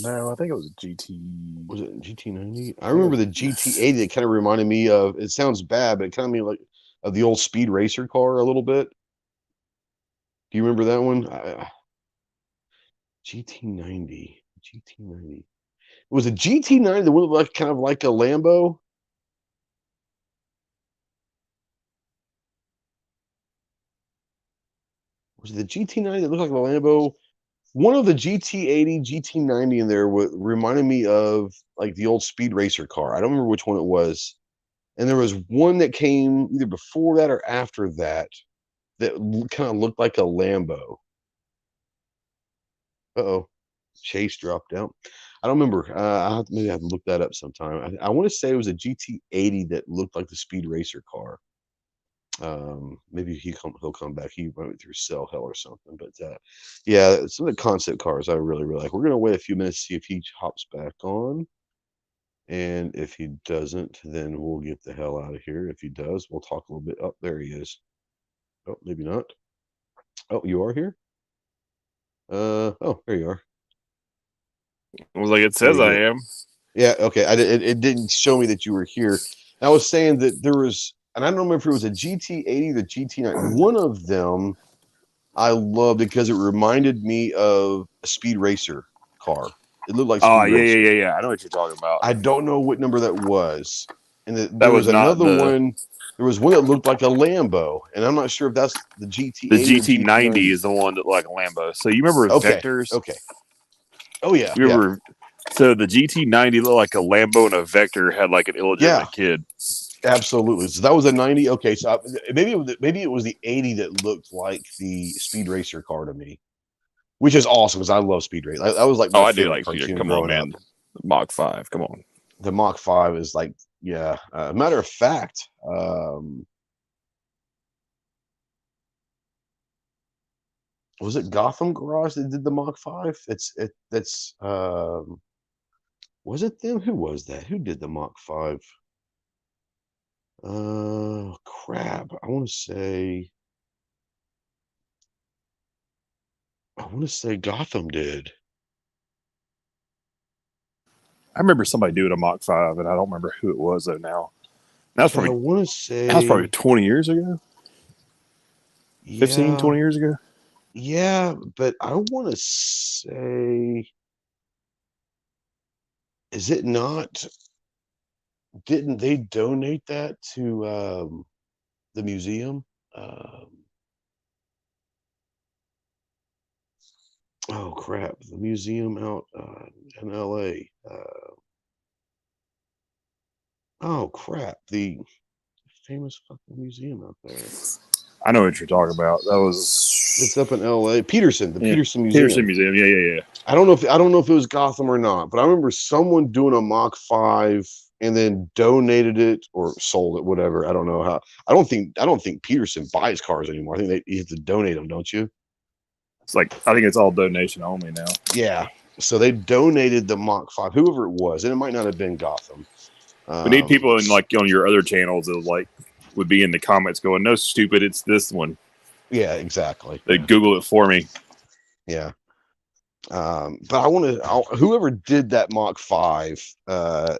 no, I think it was a GT. Was it GT90? I remember the GT80 that kind of reminded me of, it sounds bad, but it kind of made like of the old Speed Racer car a little bit. Do you remember that one? GT90. GT90. Was a GT90 the one that looked kind of like a Lambo? Was it the GT90 that looked like a Lambo? One of the GT80, GT90 in there reminded me of like the old Speed Racer car. I don't remember which one it was. And there was one that came either before that or after that that kind of looked like a Lambo. Uh-oh. Chase dropped out. I don't remember. Maybe I have to look that up sometime. I want to say it was a GT80 that looked like the Speed Racer car. Maybe he'll come back. He went through cell hell or something. But yeah, some of the concept cars I really like. We're gonna wait a few minutes to see if he hops back on. And if he doesn't, then we'll get the hell out of here. If he does, we'll talk a little bit. Oh, there he is. Oh, maybe not. Oh, you are here? Oh, there you are. I was like, it says I am. Yeah, okay. It didn't show me that you were here. And I was saying that there was, and I don't remember if it was a GT80 or the GT9. One of them I loved because it reminded me of a Speed Racer car. It looked like Speed Oh, Racer. yeah. I know what you're talking about. I don't know what number that was. And That there was was not another one. There was one that looked like a Lambo, and I'm not sure if that's the GT80 the or GT90 GT90. is the one that looked like a Lambo. So you remember Okay. Vectors? Okay. Oh yeah. You remember? So the GT90 looked like a Lambo, and a Vector had like an illegitimate kid. Absolutely. So that was a 90. Okay, so maybe it was the 80 that looked like the Speed Racer car to me, which is awesome because I love Speed Racer. That was like my I do favorite like cartoon come on, growing man. up. Mach 5, come on. The Mach 5 is like, yeah. Matter of fact, was it Gotham Garage that did the Mach 5? That's was it them? Who was that? Who did the Mach 5? Crap. I want to say Gotham did. I remember somebody doing a Mach 5, and I don't remember who it was though. Now that's I probably want to say that was probably 20 years ago. 15, yeah, 20 years ago. yeah, but I want to say, is it not? Didn't they donate that to the museum? Oh crap, the museum out in LA. Oh crap, the famous fucking museum out there. I know what you're talking about. That was It's up in LA. Peterson, the Peterson Museum. Peterson Museum. Yeah. I don't know if it was Gotham or not, but I remember someone doing a Mach 5 and then donated it or sold it, whatever. I don't know how. I don't think Peterson you anymore. I think you have to donate them, don't you? It's like I think it's all donation only now. Yeah. So they donated the Mach 5, whoever it was, and it might not have been Gotham. We need people in like on your other channels that like would be in the comments going, "No, stupid, it's this one." Yeah, exactly. They Google it for me. Yeah. But I want to, whoever did that Mach 5,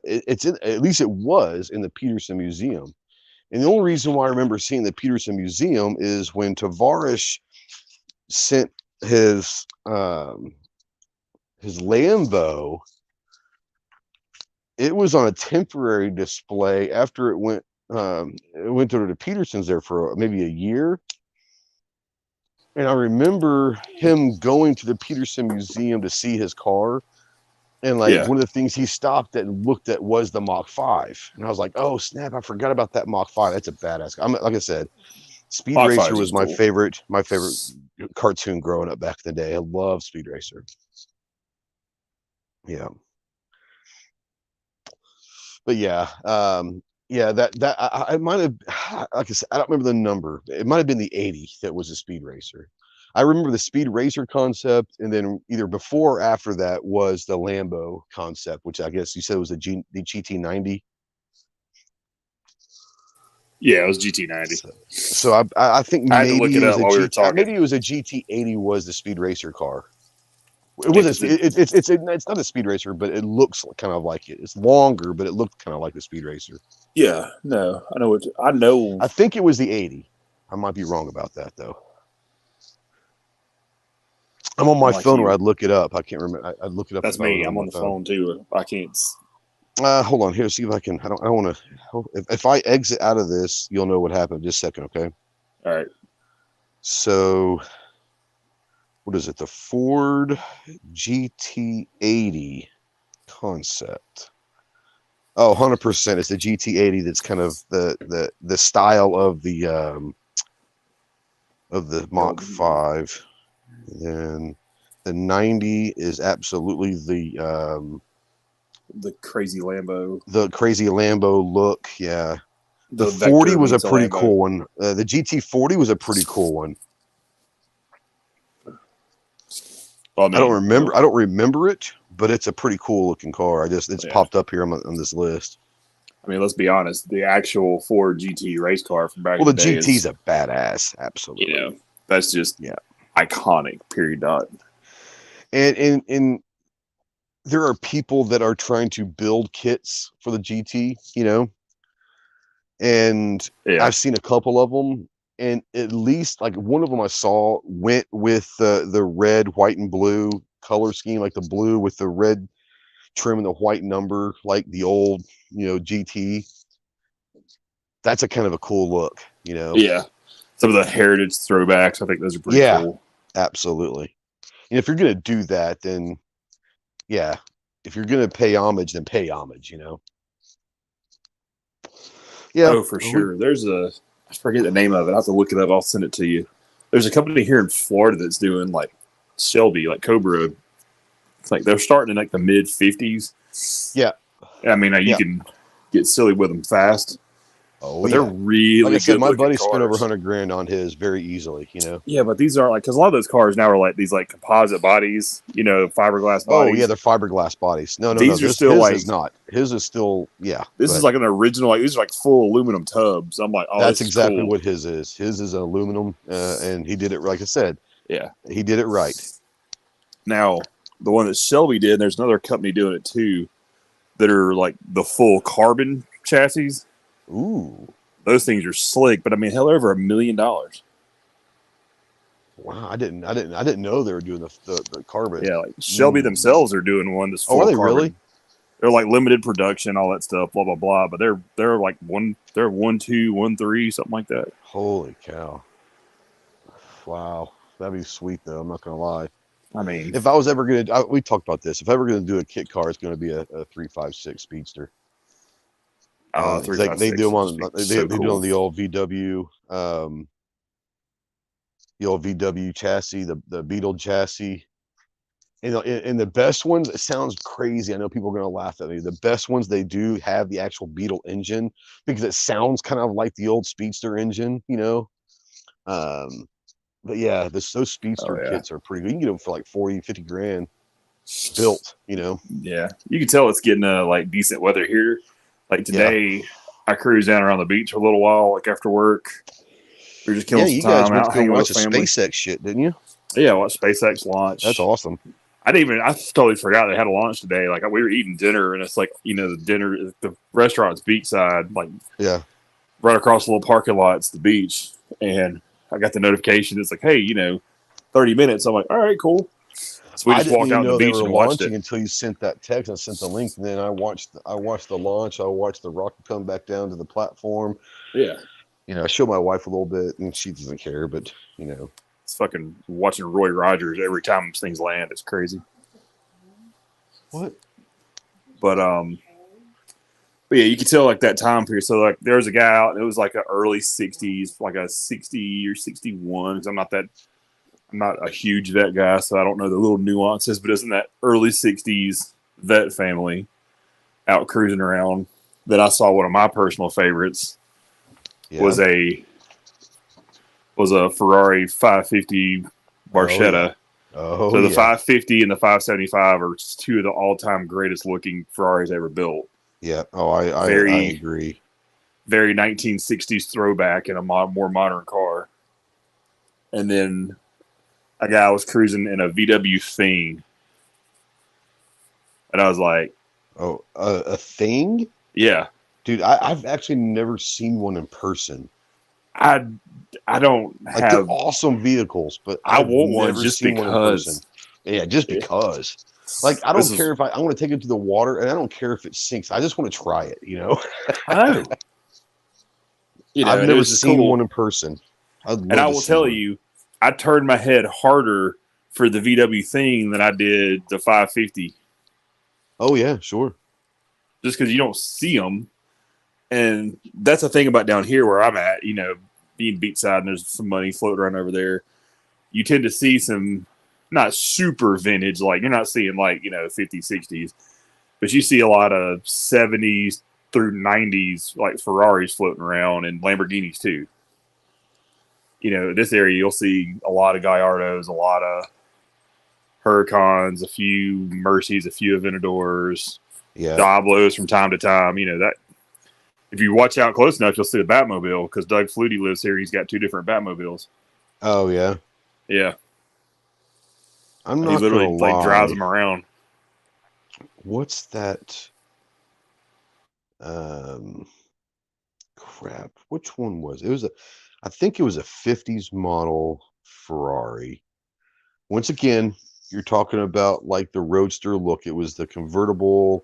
it's in, at least it was in the Peterson Museum. And the only reason why I remember seeing the Peterson Museum is when Tavares sent his Lambo. It was on a temporary display after it went to the Petersons there for maybe a year. And I remember him going to the Peterson Museum to see his car. And like Yeah. one of the things he stopped at and looked at was the Mach 5. And I was like, oh snap, I forgot about that Mach 5. That's a badass. Like I said, Speed Mach Racer 5's was is my cool. favorite cartoon growing up back in the day. I love Speed Racer. Yeah. But yeah, I might have, like I said, I don't remember the number. It might have been the 80 that was a Speed Racer. I remember the Speed Racer concept, and then either before or after that was the Lambo concept, which I guess you said was the GT90. Yeah, it was GT90. So I think I had to look maybe it it was up while we were talking. maybe it was a GT80 was the Speed Racer car. It Yeah, was it's not a Speed Racer, but it looks kind of like it. It's longer, but it looked kind of like the Speed Racer. Yeah, no, I know. I think it was the 80. I might be wrong about that though. I'm on my phone where I'd look it up. I can't remember. I'd look it up. That's me. I'm on the phone too. I can't. Hold on here. See if I can. I don't want to. If I exit out of this, you'll know what happened. Just a second, okay? All right. So, what is it? The Ford GT80 concept. Oh, 100%. It's the GT80 that's kind of the style of the Mach 5. And the 90 is absolutely the crazy Lambo. The crazy Lambo look, yeah. The 40 was a pretty cool one. The GT40 was a pretty cool one. Well, I don't remember it, but it's a pretty cool looking car. It's popped up here on this list. I mean, let's be honest. The actual Ford GT race car from back in the day. Well, the GT's a badass, absolutely. You know, that's just iconic. Period. Dot. And there are people that are trying to build kits for the GT, you know, and I've seen a couple of them, and at least like one of them I saw went with the red, white, and blue color scheme, like the blue with the red trim and the white number, like the old, GT. That's a kind of a cool look, Yeah, some of the heritage throwbacks. I think those are pretty cool. Absolutely. And if you're gonna do that, then if you're gonna pay homage, then pay homage, Yeah. Oh, for sure. There's I forget the name of it. I have to look it up. I'll send it to you. There's a company here in Florida that's doing like Shelby, like Cobra. It's like they're starting in like the mid 50s. Yeah. I mean, you can get silly with them fast. Oh, but they're really like I said, my buddy cars. spent over $100,000 on his very easily, Yeah, but these are like, because a lot of those cars now are like these like composite bodies, fiberglass bodies. Oh yeah, they're fiberglass bodies. No, these are still his is not. His is still This is like an original. Like these are like full aluminum tubs. I'm like, oh, that's exactly cool. what his is. His is aluminum, and he did it like I said. Yeah, he did it right. Now the one that Shelby did, there's another company doing it too, that are like the full carbon chassis. Ooh. Those things are slick, but I mean, hell, they're over $1 million. Wow, I didn't know they were doing the carbon. Yeah, like Shelby themselves are doing one that's full. Oh, are they carbon. really? They're like limited production, all that stuff, blah blah blah. But they're like 1, 2, 1, 3, something like that. Holy cow! Wow, that'd be sweet though. I'm not gonna lie. I mean, if I was ever gonna, we talked about this. If I ever gonna do a kit car, it's gonna be a 356 Speedster. They do them on they do on the old VW, chassis, the Beetle chassis. And the best ones, it sounds crazy. I know people are gonna laugh at me. The best ones, they do have the actual Beetle engine because it sounds kind of like the old Speedster engine, But yeah, those Speedster kits are pretty good. You can get them for like 40, 50 grand built, Yeah, you can tell it's getting like decent weather here. Like today, I cruised down around the beach for a little while, like after work. We were just killing some time out, hanging with family. SpaceX shit, didn't you? Yeah, watch SpaceX launch. That's awesome. I totally forgot they had a launch today. Like we were eating dinner, and it's like the restaurant's beachside, like right across the little parking lot. It's the beach, and I got the notification. It's like, hey, 30 minutes. I'm like, all right, cool. So we just walked out on the beach and watched it until you sent that text. I sent the link, and then I watched the launch. I watched the rocket come back down to the platform. Yeah, I showed my wife a little bit, and she doesn't care, but it's fucking watching Roy Rogers every time things land. It's crazy. What? But yeah, you could tell like that time period. So like there was a guy out, it was like an early 60s, like a 60 or 61. Because I'm not a huge vet guy, so I don't know the little nuances, but isn't that early 60s vet family out cruising around that I saw one of my personal favorites was a Ferrari 550 Barchetta. So the 550 and the 575 are two of the all-time greatest looking Ferraris ever built. Yeah. Oh, I agree. Very 1960s throwback in a more modern car. And then a guy was cruising in a VW Thing. And I was like... Oh, a Thing? Yeah. Dude, I've actually never seen one in person. I don't have... Like, they're awesome vehicles, but I want one just because. Yeah, just because. Like, I don't care if I want to take it to the water, and I don't care if it sinks. I just want to try it, you know? I know. I've never seen one in person. And I will tell you, I turned my head harder for the VW Thing than I did the 550. Oh, yeah, sure. Just because you don't see them. And that's the thing about down here where I'm at, you know, being beachside and there's some money floating around over there. You tend to see some, not super vintage, like you're not seeing like, you know, 50s, 60s, but you see a lot of 70s through 90s, like Ferraris floating around and Lamborghinis too. You know, this area, you'll see a lot of Gallardos, a lot of Huracans, a few Mercies, a few Aventadors, Diablos from time to time. You know, that if you watch out close enough, you'll see the Batmobile because Doug Flutie lives here. He's got two different Batmobiles. Oh, yeah? Yeah. I'm not he literally gonna like lie. drives them around. What's that? Crap. Which one was it? I think it was a 50s model Ferrari. Once again, you're talking about like the roadster look. It was the convertible.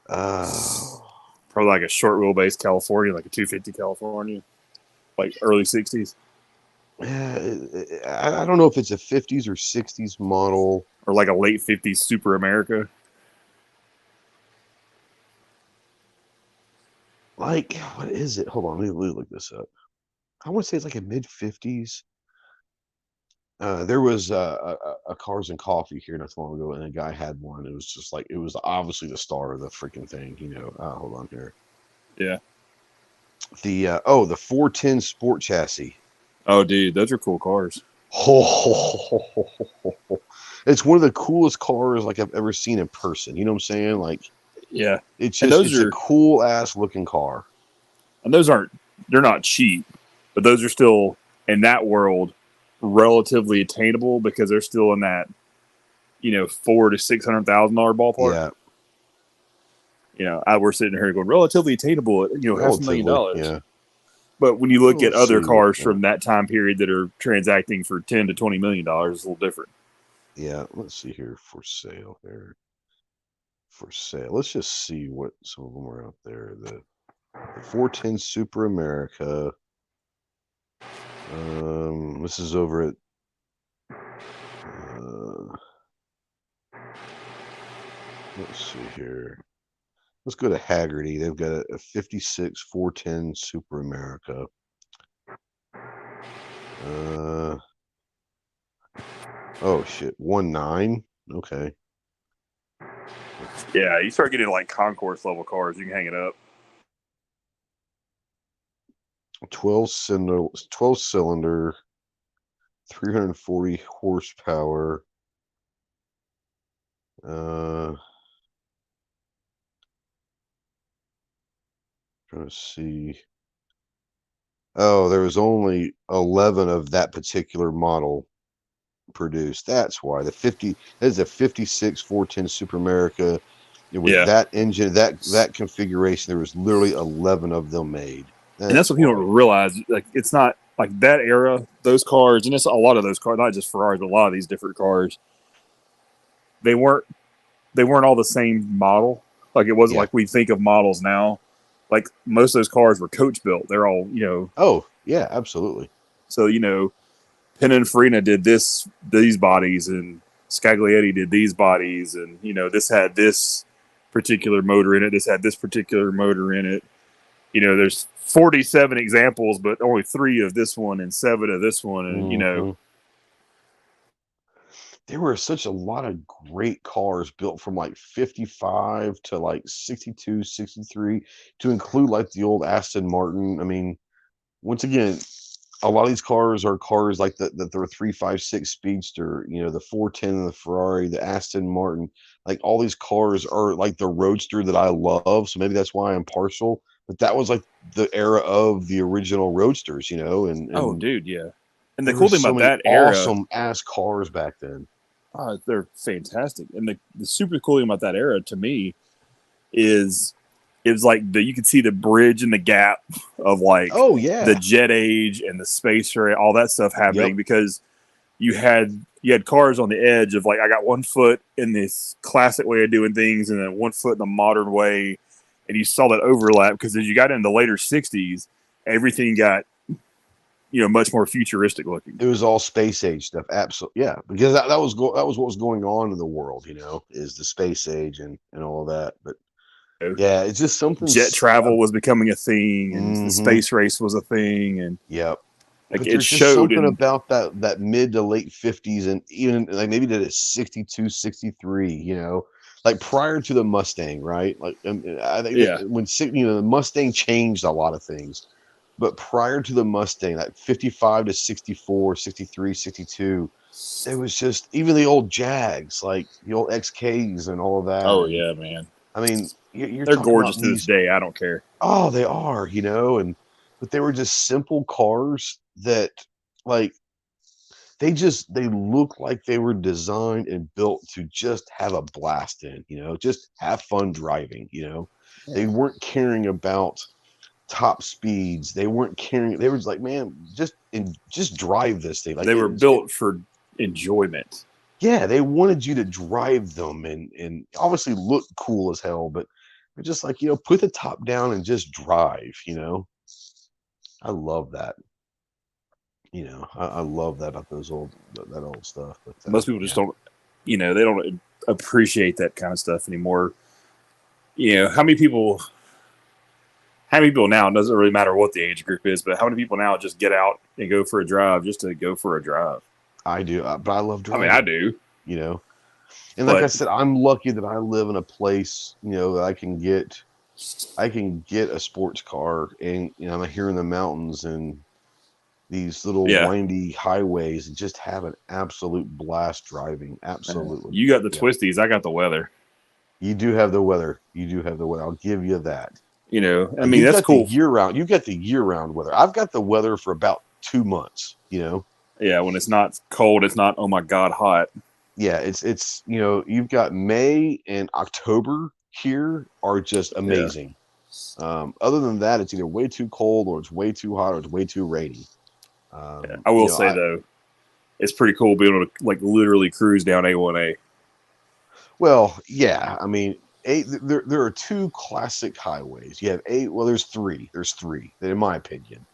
Probably like a short wheelbase California, like a 250 California, like early 60s. I don't know if it's a 50s or 60s model. Or like a late 50s Super America. Like, what is it? Hold on, let me look this up. I want to say it's like a mid 50s. There was a Cars and Coffee here not so long ago, and a guy had one. It was just like, it was obviously the star of the freaking thing, you know. Hold on here. Yeah. The 410 Sport Chassis. Oh, dude, those are cool cars. It's one of the coolest cars like I've ever seen in person. You know what I'm saying? Like, yeah, it's just a cool ass looking car. And they're not cheap, but those are still in that world relatively attainable because they're still in that, you know, $400,000 to $600,000 ballpark. Yeah. You know, we're sitting here going relatively attainable at, you know, $500,000. Yeah. But when you look at other cars from that time period that are transacting for $10 to $20 million, it's a little different. Yeah, let's see here. For sale there. For sale. Let's just see what some of them are out there. The 410 Super America. This is over at let's see here. Let's go to Haggerty. They've got a 56 410 Super America. Oh shit, 19. Okay. Yeah, you start getting like concourse level cars, you can hang it up. 12 cylinder, 340 horsepower. Trying to see. Oh, there was only 11 of that particular model produced. That's why that is a 56 410 Super America with that engine, that configuration. There was literally 11 of them made. And that's what people don't realize. Like, it's not like that era, those cars, and it's a lot of those cars, not just Ferraris, but a lot of these different cars. They weren't all the same model. Like, it wasn't like we think of models now. Like, most of those cars were coach built. They're all, you know. Oh, yeah, absolutely. So, you know, Pininfarina did these bodies, and Scaglietti did these bodies, and, you know, this had this particular motor in it. This had this particular motor in it. You know, there's 47 examples, but only 3 of this one and 7 of this one. And, you know, there were such a lot of great cars built from like 55 to like 62, 63, to include like the old Aston Martin. I mean, once again, a lot of these cars are cars like the 356 Speedster, you know, the 410 and the Ferrari, the Aston Martin. Like all these cars are like the Roadster that I love. So maybe that's why I'm partial. But that was like the era of the original Roadsters, you know. And oh, dude, yeah. And the there cool were thing so about many that era, awesome ass cars back then. they're fantastic. And the super cool thing about that era to me is it was like you could see the bridge and the gap of like the jet age and the space race, all that stuff happening because you had cars on the edge of like, I got 1 foot in this classic way of doing things and then 1 foot in the modern way. And you saw that overlap because as you got into the later 60s, everything got, you know, much more futuristic looking. It was all space age stuff. Absolutely. Yeah. Because that was what was going on in the world, you know, is the space age and all of that. But yeah, it's just something. Jet travel was becoming a thing and the space race was a thing. And like but it showed something about that mid to late 50s and even like maybe to 62, 63, you know, like prior to the Mustang, right? Like I think when, you know, the Mustang changed a lot of things. But prior to the Mustang, like 55 to 64, 63, 62, there was just even the old Jags, like the old XKs and all of that. Oh, yeah, man. I mean, they're gorgeous to this day. I don't care. Oh, they are, you know, but they were just simple cars that, like, they look like they were designed and built to just have a blast in, you know, just have fun driving, you know. Yeah. They weren't caring about top speeds. They weren't caring. They were just like, man, just drive this thing. Like they were built for enjoyment. Yeah, they wanted you to drive them and obviously look cool as hell, but they're just like, you know, put the top down and just drive, you know. I love that. You know, I love that about that old stuff. But most people just don't, you know, they don't appreciate that kind of stuff anymore. You know, how many people now, it doesn't really matter what the age group is, but how many people now just get out and go for a drive just to go for a drive? I do, but I love driving. I mean, I do. You know, and like I said, I'm lucky that I live in a place, you know, that I can get a sports car, and you know, I'm here in the mountains and these little windy highways, and just have an absolute blast driving. Absolutely. You got the twisties. I got the weather. You do have the weather. I'll give you that. You know, I mean, that's cool. Year round. You got the year round weather. I've got the weather for about 2 months. You know. Yeah, when it's not cold, it's not, oh my God, hot. Yeah, it's you know, you've got May and October here are just amazing. Yeah. Other than that, it's either way too cold or it's way too hot or it's way too rainy. I will say though, it's pretty cool being able to like literally cruise down A1A. Well, yeah, I mean, there are 2 classic highways. You have there's three. There's 3, in my opinion.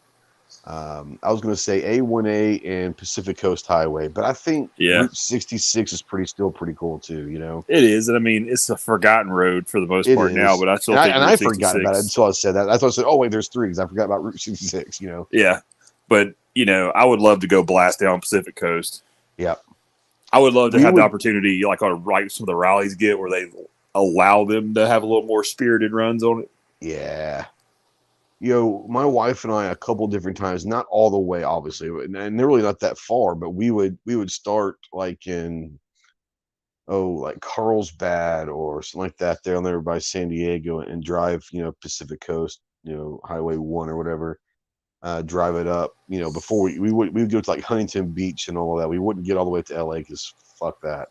I was going to say A1A and Pacific Coast Highway, but I think Route 66 is still pretty cool too. You know, it is, and I mean, it's a forgotten road for the most part now. But I still think I forgot about it until I said that. I thought I said, "Oh wait, there's 3," because I forgot about Route 66. You know, yeah, but you know, I would love to go blast down Pacific Coast. Yeah, I would love to have the opportunity, like on some of the rallies get where they allow them to have a little more spirited runs on it. Yeah. You know, my wife and I a couple different times, not all the way, obviously, and they're really not that far, but we would start like in like Carlsbad or something like that there on there by San Diego and drive, you know, Pacific Coast, you know, Highway 1 or whatever, drive it up, you know, before we would go to like Huntington Beach and all of that. We wouldn't get all the way to LA because fuck that.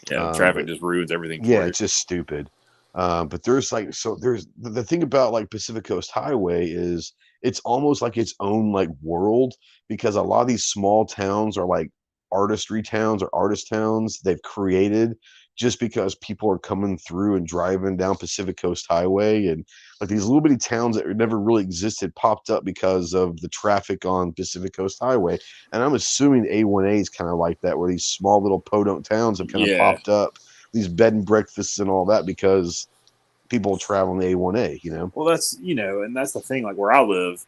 Yeah, traffic just ruins everything. Yeah, it's just stupid. But there's the thing about like Pacific Coast Highway is it's almost like its own like world, because a lot of these small towns are like artistry towns or artist towns they've created just because people are coming through and driving down Pacific Coast Highway, and like these little bitty towns that never really existed popped up because of the traffic on Pacific Coast Highway. And I'm assuming A1A is kind of like that, where these small little podunk towns have kind of popped up, these bed and breakfasts and all that, because people traveling the A1A, you know? Well, that's, and that's the thing. Like where I live,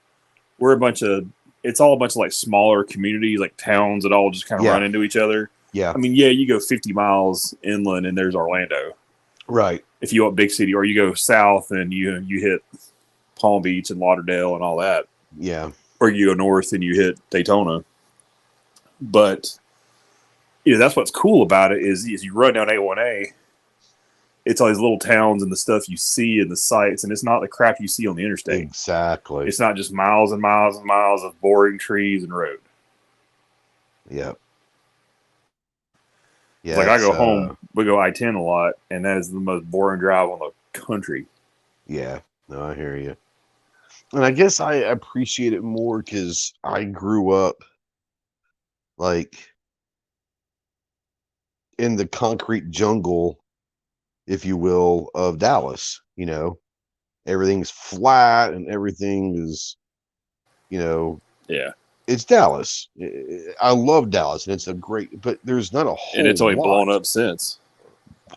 it's all a bunch of like smaller communities, like towns that all just kind of Yeah. run into each other. Yeah. I mean, yeah, you go 50 miles inland and there's Orlando. Right. If you want big city, or you go south and you hit Palm Beach and Lauderdale and all that. Yeah. Or you go north and you hit Daytona. But that's what's cool about it is you run down A1A, it's all these little towns and the stuff you see in the sites, and it's not the crap you see on the interstate. Exactly. It's not just miles and miles and miles of boring trees and road. Yeah. Yeah. Like I go home, we go I-10 a lot, and that is the most boring drive on the country. Yeah. No, I hear you. And I guess I appreciate it more because I grew up like in the concrete jungle, if you will, of Dallas. Everything's flat and everything is, Yeah. it's Dallas. I love Dallas, and it's but there's not a whole And it's only lot. blown up since.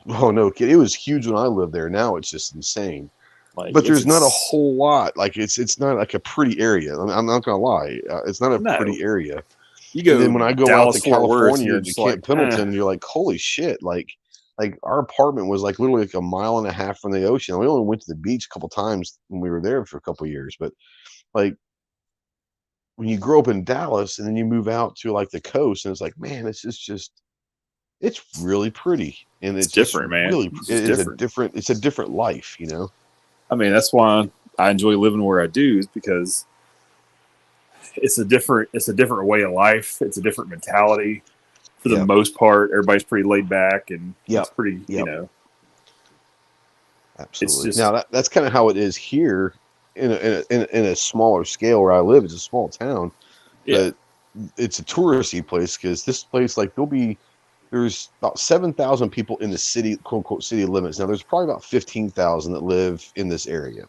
Oh, no kid. It was huge when I lived there. Now it's just insane. Like, But there's not a whole lot. Like it's not like a pretty area. I'm not gonna lie. It's not a pretty area. You go. And then when I go Dallas, out to Fort Worth, California you're to just Camp like, Pendleton, you're like, holy shit! Like our apartment was like literally like a mile and a half from the ocean. We only went to the beach a couple times when we were there for a couple of years. But like when you grow up in Dallas and then you move out to like the coast, and it's like, man, it's really pretty, and it's different, man. Really, It's a different life, I mean, that's why I enjoy living where I do, is because it's a different way of life. It's a different mentality. For the most part, everybody's pretty laid back, and it's pretty, Absolutely. It's just, now that's kind of how it is here in a smaller scale where I live. It's a small town, but it's a touristy place because this place, like, there's about 7,000 people in the city, quote unquote, city limits. Now there's probably about 15,000 that live in this area.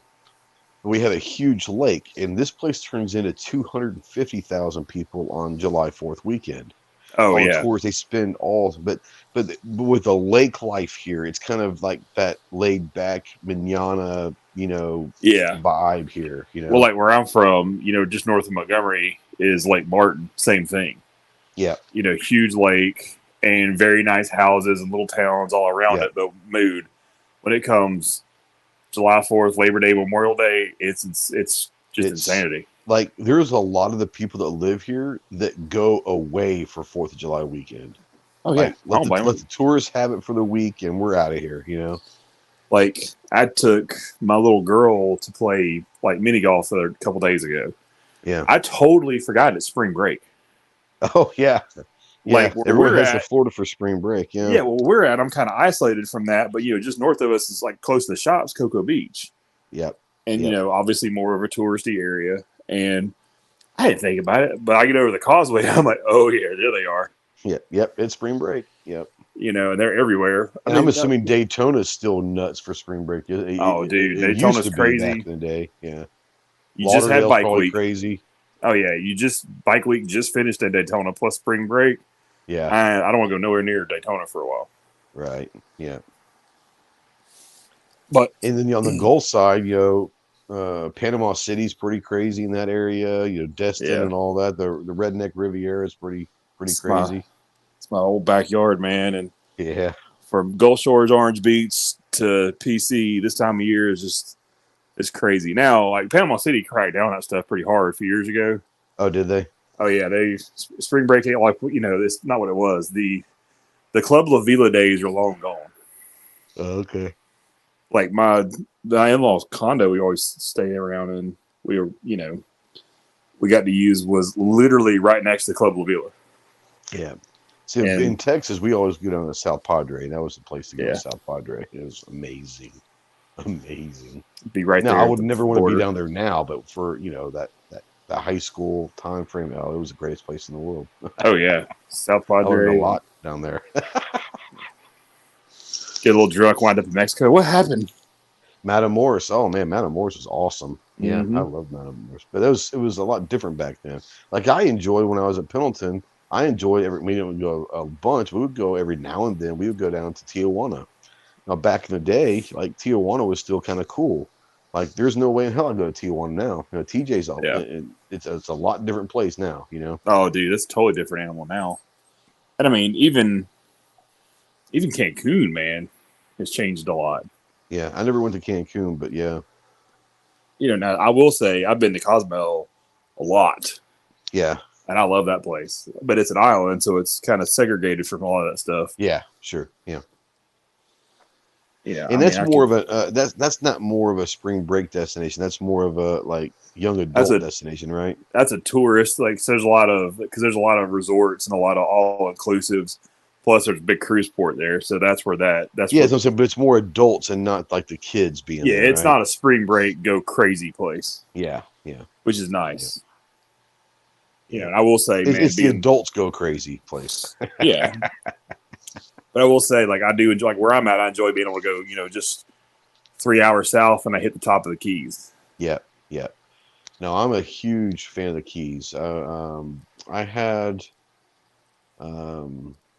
We have a huge lake, and this place turns into 250,000 people on July 4th weekend. Oh, all the tours they spend but with the lake life here, it's kind of like that laid back manana, vibe here. Well, like where I'm from, just north of Montgomery is Lake Martin. Same thing. Yeah. Huge lake and very nice houses and little towns all around it. But mood, when it comes July 4th, Labor Day, Memorial Day, it's just insanity. Like, there's a lot of the people that live here that go away for 4th of July weekend. Oh, yeah. Let the tourists have it for the week, and we're out of here, Like, I took my little girl to play, like, mini golf a couple days ago. Yeah. I totally forgot it's spring break. Oh, yeah. Like, everyone has to Florida for spring break. Yeah. Yeah, well, I'm kind of isolated from that, but, just north of us is, like, close to the shops, Cocoa Beach. Yep. And, obviously more of a touristy area. And I didn't think about it, but I get over the causeway. I'm like, oh, yeah, there they are. Yep. It's spring break. Yep. And they're everywhere. I'm assuming Daytona's still nuts for spring break. Dude, Daytona's crazy. Back in the day. Yeah. You just had bike week. Crazy. Oh, yeah. Bike week just finished at Daytona plus spring break. Yeah. I don't want to go nowhere near Daytona for a while. Right. Yeah. But and then on the Gulf side, Panama City's pretty crazy in that area. Destin and all that. The Redneck Riviera is pretty crazy. It's my old backyard, man. And from Gulf Shores, Orange Beach to PC, this time of year is it's crazy. Now, like Panama City cracked down on that stuff pretty hard a few years ago. Oh, did they? Oh yeah, spring break ain't like it's not what it was. The Club La Vila days are long gone. Oh, okay. Like the in-laws condo we always stay around in, we got to use was literally right next to Club La Vila. Yeah. See, in Texas, we always go down to South Padre. That was the place to go to South Padre. It was amazing. Be right now, there. I would never want to be down there now, but for that high school time frame, it was the greatest place in the world. Oh yeah, South Padre. I learned a lot down there. Get a little drunk, wind up in Mexico. What happened? Matamoros. Oh man, Matamoros was awesome. Yeah, I love Matamoros. But it was a lot different back then. Like I enjoyed when I was at Pendleton. I enjoyed we didn't go a bunch. We would go every now and then. We would go down to Tijuana. Now, back in the day, like Tijuana was still kind of cool. Like, there's no way in hell I'd go to Tijuana now. You know, TJ's all, Yeah. it's a lot different place now. You know. Oh, dude, that's a totally different animal now. And I mean, even Cancun, man, has changed a lot. Yeah, I never went to Cancun, but yeah. You know, now I will say I've been to Cozumel a lot, Yeah. and I love that place. But it's an island, so it's kind of segregated from a lot of that stuff. Yeah, sure. Yeah. Yeah, And that's more of a that's not more of a spring break destination. That's more of a like young adult destination, right? That's a tourist. Like, so there's a lot of resorts and a lot of all inclusives. Plus, there's a big cruise port there, so that's where that's. Yeah, but it's more adults and not like the kids being. Yeah, there, it's right? not a spring break go crazy place. Yeah, which is nice. Yeah. You know, and I will say, man, it's the adults go crazy place. Yeah. But I will say, like, I do enjoy, like, where I'm at, I enjoy being able to go, you know, just 3 hours south and I hit the top of the Keys. Yeah. No, I'm a huge fan of the Keys. I had,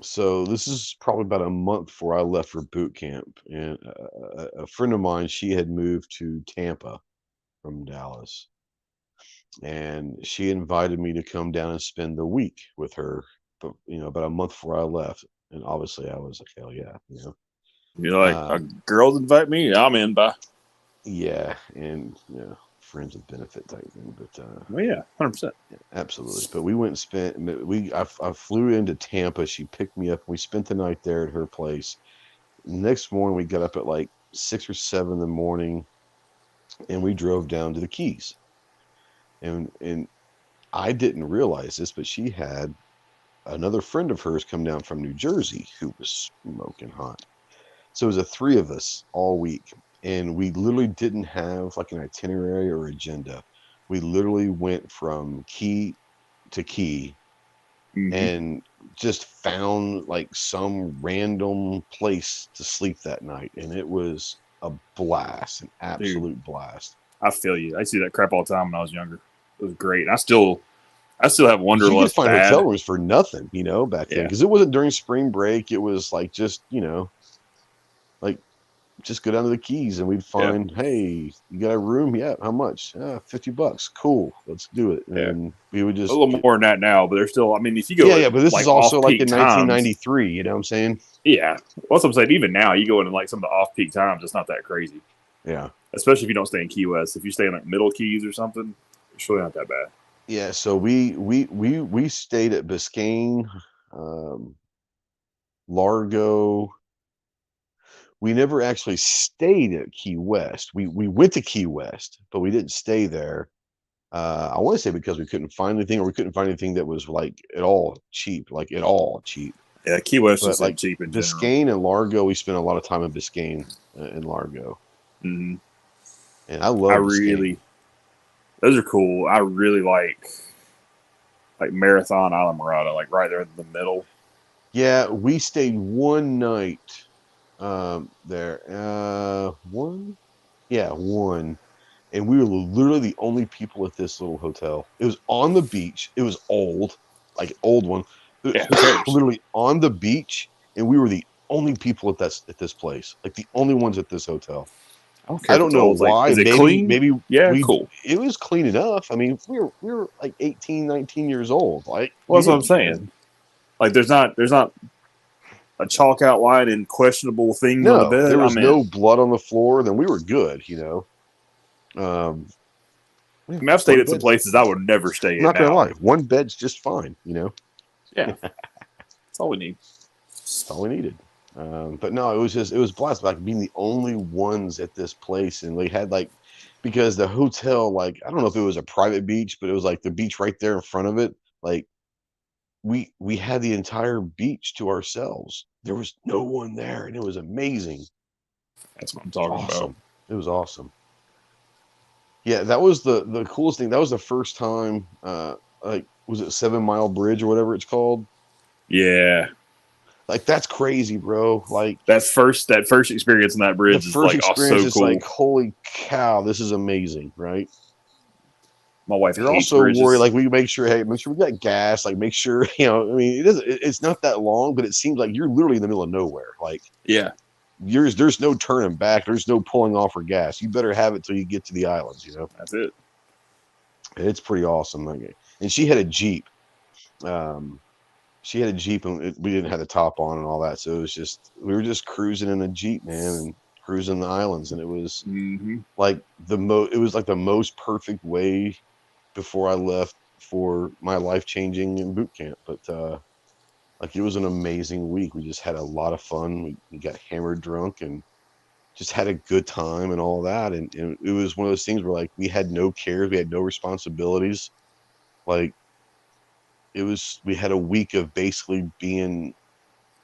so this is probably about a month before I left for boot camp. And a friend of mine, she had moved to Tampa from Dallas. And she invited me to come down and spend the week with her, but, you know, about a month before I left. And obviously I was like, hell yeah, you know. You're like, girls invite me, I'm in, bye. Yeah, and friends with benefit type thing. But well, yeah, 100%. Yeah, absolutely. But we went and spent. I flew into Tampa. She picked me up. We spent the night there at her place. Next morning, we got up at like 6 or 7 in the morning, and we drove down to the Keys. And I didn't realize this, but she had another friend of hers come down from New Jersey who was smoking hot. So it was the 3 of us all week. And we literally didn't have like an itinerary or agenda. We literally went from key to key and just found like some random place to sleep that night. And it was a blast, an absolute blast. I feel you. I used to do that crap all the time when I was younger. It was great. I still have Wanderlust. You could find hotel rooms for nothing, you know, back then. Because it wasn't during spring break. It was like just, you know, like just go down to the Keys and we'd find, hey, you got a room? Yeah. How much? $50. Cool. Let's do it. And we would just a little more than that now, but they're still, I mean, if you go, but this is also like in 1993, you know what I'm saying? Yeah. Well, that's what I'm saying. Even now, you go into like some of the off-peak times, it's not that crazy. Yeah. Especially if you don't stay in Key West. If you stay in like Middle Keys or something, it's really not that bad. Yeah. So we stayed at Biscayne, Largo. We never actually stayed at Key West. We went to Key West, but we didn't stay there. I want to say because we couldn't find anything, or we couldn't find anything that was like at all cheap. Yeah, Key West is like cheap in Biscayne and Largo. We spent a lot of time in Biscayne and Largo. Mm-hmm. And I love. Those are cool. I really like Marathon Island Mirada, like right there in the middle. Yeah, we stayed one night there. One, and we were literally the only people at this little hotel. It was on the beach. It was old, like old one. Yeah, literally on the beach, and we were the only people at this place, like the only ones at this hotel. I don't know why. Is it clean? Maybe cool. It was clean enough. I mean, we were like 18, 19 years old. Like, well, that's what I'm saying. Like, there's not a chalk outline and questionable things on the bed. There was no blood on the floor. Then we were good, you know. I mean, I've stayed at some places I would never stay in. Not gonna lie, one bed's just fine, you know. Yeah, that's all we need. That's all we needed. But no, it was blessed, like being the only ones at this place, and they had like, because the hotel, like, I don't know if it was a private beach, but it was like the beach right there in front of it. Like, we had the entire beach to ourselves. There was no one there, and it was amazing. That's what I'm talking about. It was awesome. Yeah, that was the coolest thing. That was the first time, like, was it 7 Mile Bridge or whatever it's called? Yeah. Like, that's crazy, bro. Like, that first experience on that bridge is like so cool. Like, holy cow, this is amazing, right? My wife. You're also worried, like, we make sure we got gas. Like, make sure, you know. I mean, it's not that long, but it seems like you're literally in the middle of nowhere. Like, yeah, there's no turning back. There's no pulling off for gas. You better have it till you get to the islands. That's it. It's pretty awesome. And she had a Jeep. She had a Jeep, and we didn't have the top on and all that. So it was just, we were just cruising in a Jeep, man, and cruising the islands. And it was like it was like the most perfect way before I left for my life changing in boot camp. But like, it was an amazing week. We just had a lot of fun. We got hammered drunk and just had a good time and all that. And it was one of those things where, like, we had no cares. We had no responsibilities. Like, we had a week of basically being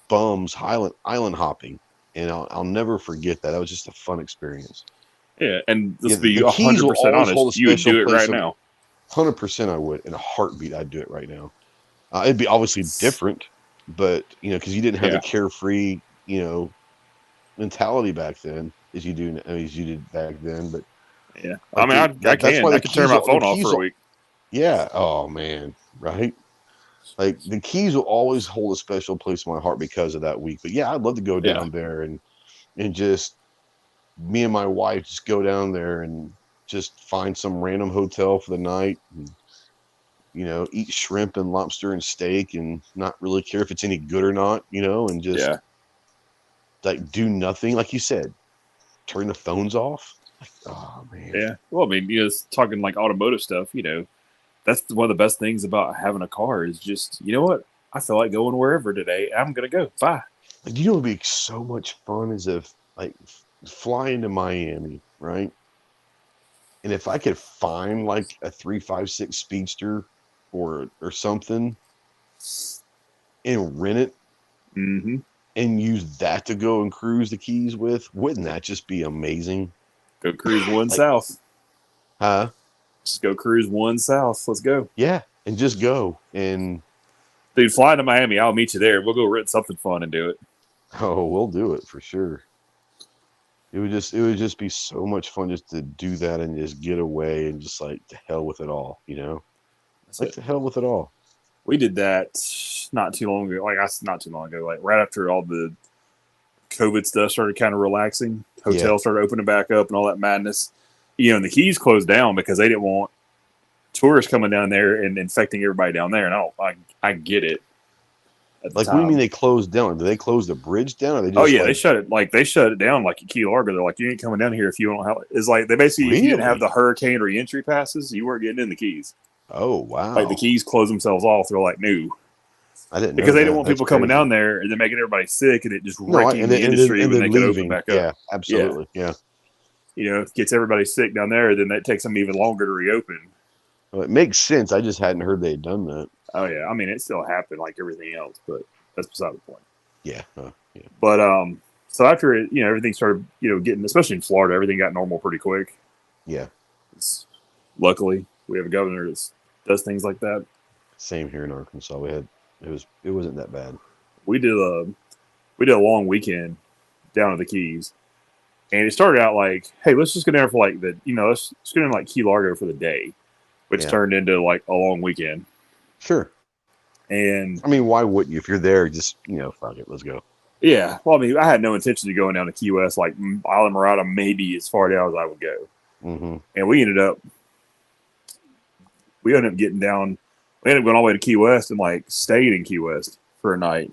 bums, island hopping. And I'll never forget that. That was just a fun experience. Yeah. And let's Yeah, be the Keys will 100% always hold a honest. You would special do it place right in- now. 100% I would. In a heartbeat, I'd do it right now. It'd be obviously different, but, because you didn't have the carefree, mentality back then as you did back then. But yeah, like, I mean, I can turn my phone off for a week. Yeah. Oh man. Right. Like, the Keys will always hold a special place in my heart because of that week. But yeah, I'd love to go down there and just me and my wife just go down there and just find some random hotel for the night and, eat shrimp and lobster and steak and not really care if it's any good or not, and just like do nothing. Like you said, turn the phones off. Like, oh man. Yeah. Well, I mean, it's talking like automotive stuff, that's one of the best things about having a car is just, you know what? I feel like going wherever today. I'm going to go. Bye. Like, what would be so much fun is if, like, fly into Miami, right? And if I could find like a 356 Speedster or something and rent it and use that to go and cruise the Keys with, wouldn't that just be amazing? Go cruise one south. Huh? Just go cruise one south. Let's go. Yeah, and just go. And dude, fly to Miami. I'll meet you there. We'll go rent something fun and do it. Oh, we'll do it for sure. It would just be so much fun just to do that and just get away and just like to hell with it all, to hell with it all. We did that not too long ago. Not too long ago. Like right after all the COVID stuff started kind of relaxing, hotels started opening back up and all that madness. And the Keys closed down because they didn't want tourists coming down there and infecting everybody down there. And I get it. Like, what do you mean they closed down? Did they close the bridge down? Or they just they shut it. Like, they shut it down. Like Key Largo, they're like, you ain't coming down here if you don't have. It's like they basically, if you didn't have the hurricane reentry passes, you weren't getting in the Keys. Oh wow! Like the Keys closed themselves off. They're like, no, I didn't because they didn't want people coming down there and then making everybody sick and it just wrecking the industry when they could open back up. Yeah, absolutely. Yeah. It gets everybody sick down there, then that takes them even longer to reopen. Well, it makes sense. I just hadn't heard they had done that. Oh yeah, I mean it still happened like everything else, but that's beside the point. Yeah. Yeah. But so after it, everything started, getting, especially in Florida, everything got normal pretty quick. Yeah. Luckily, we have a governor that does things like that. Same here in Arkansas. It wasn't that bad. We did a long weekend down at the Keys, and it started out like, hey, let's just go down for like let's go down like Key Largo for the day, which turned into like a long weekend. Sure. And I mean, why wouldn't you? If you're there, just fuck it, let's go. Yeah. Well, I mean, I had no intention of going down to Key West, like Island Murata, maybe as far down as I would go. Mm-hmm. And we ended up getting down. We ended up going all the way to Key West and like stayed in Key West for a night,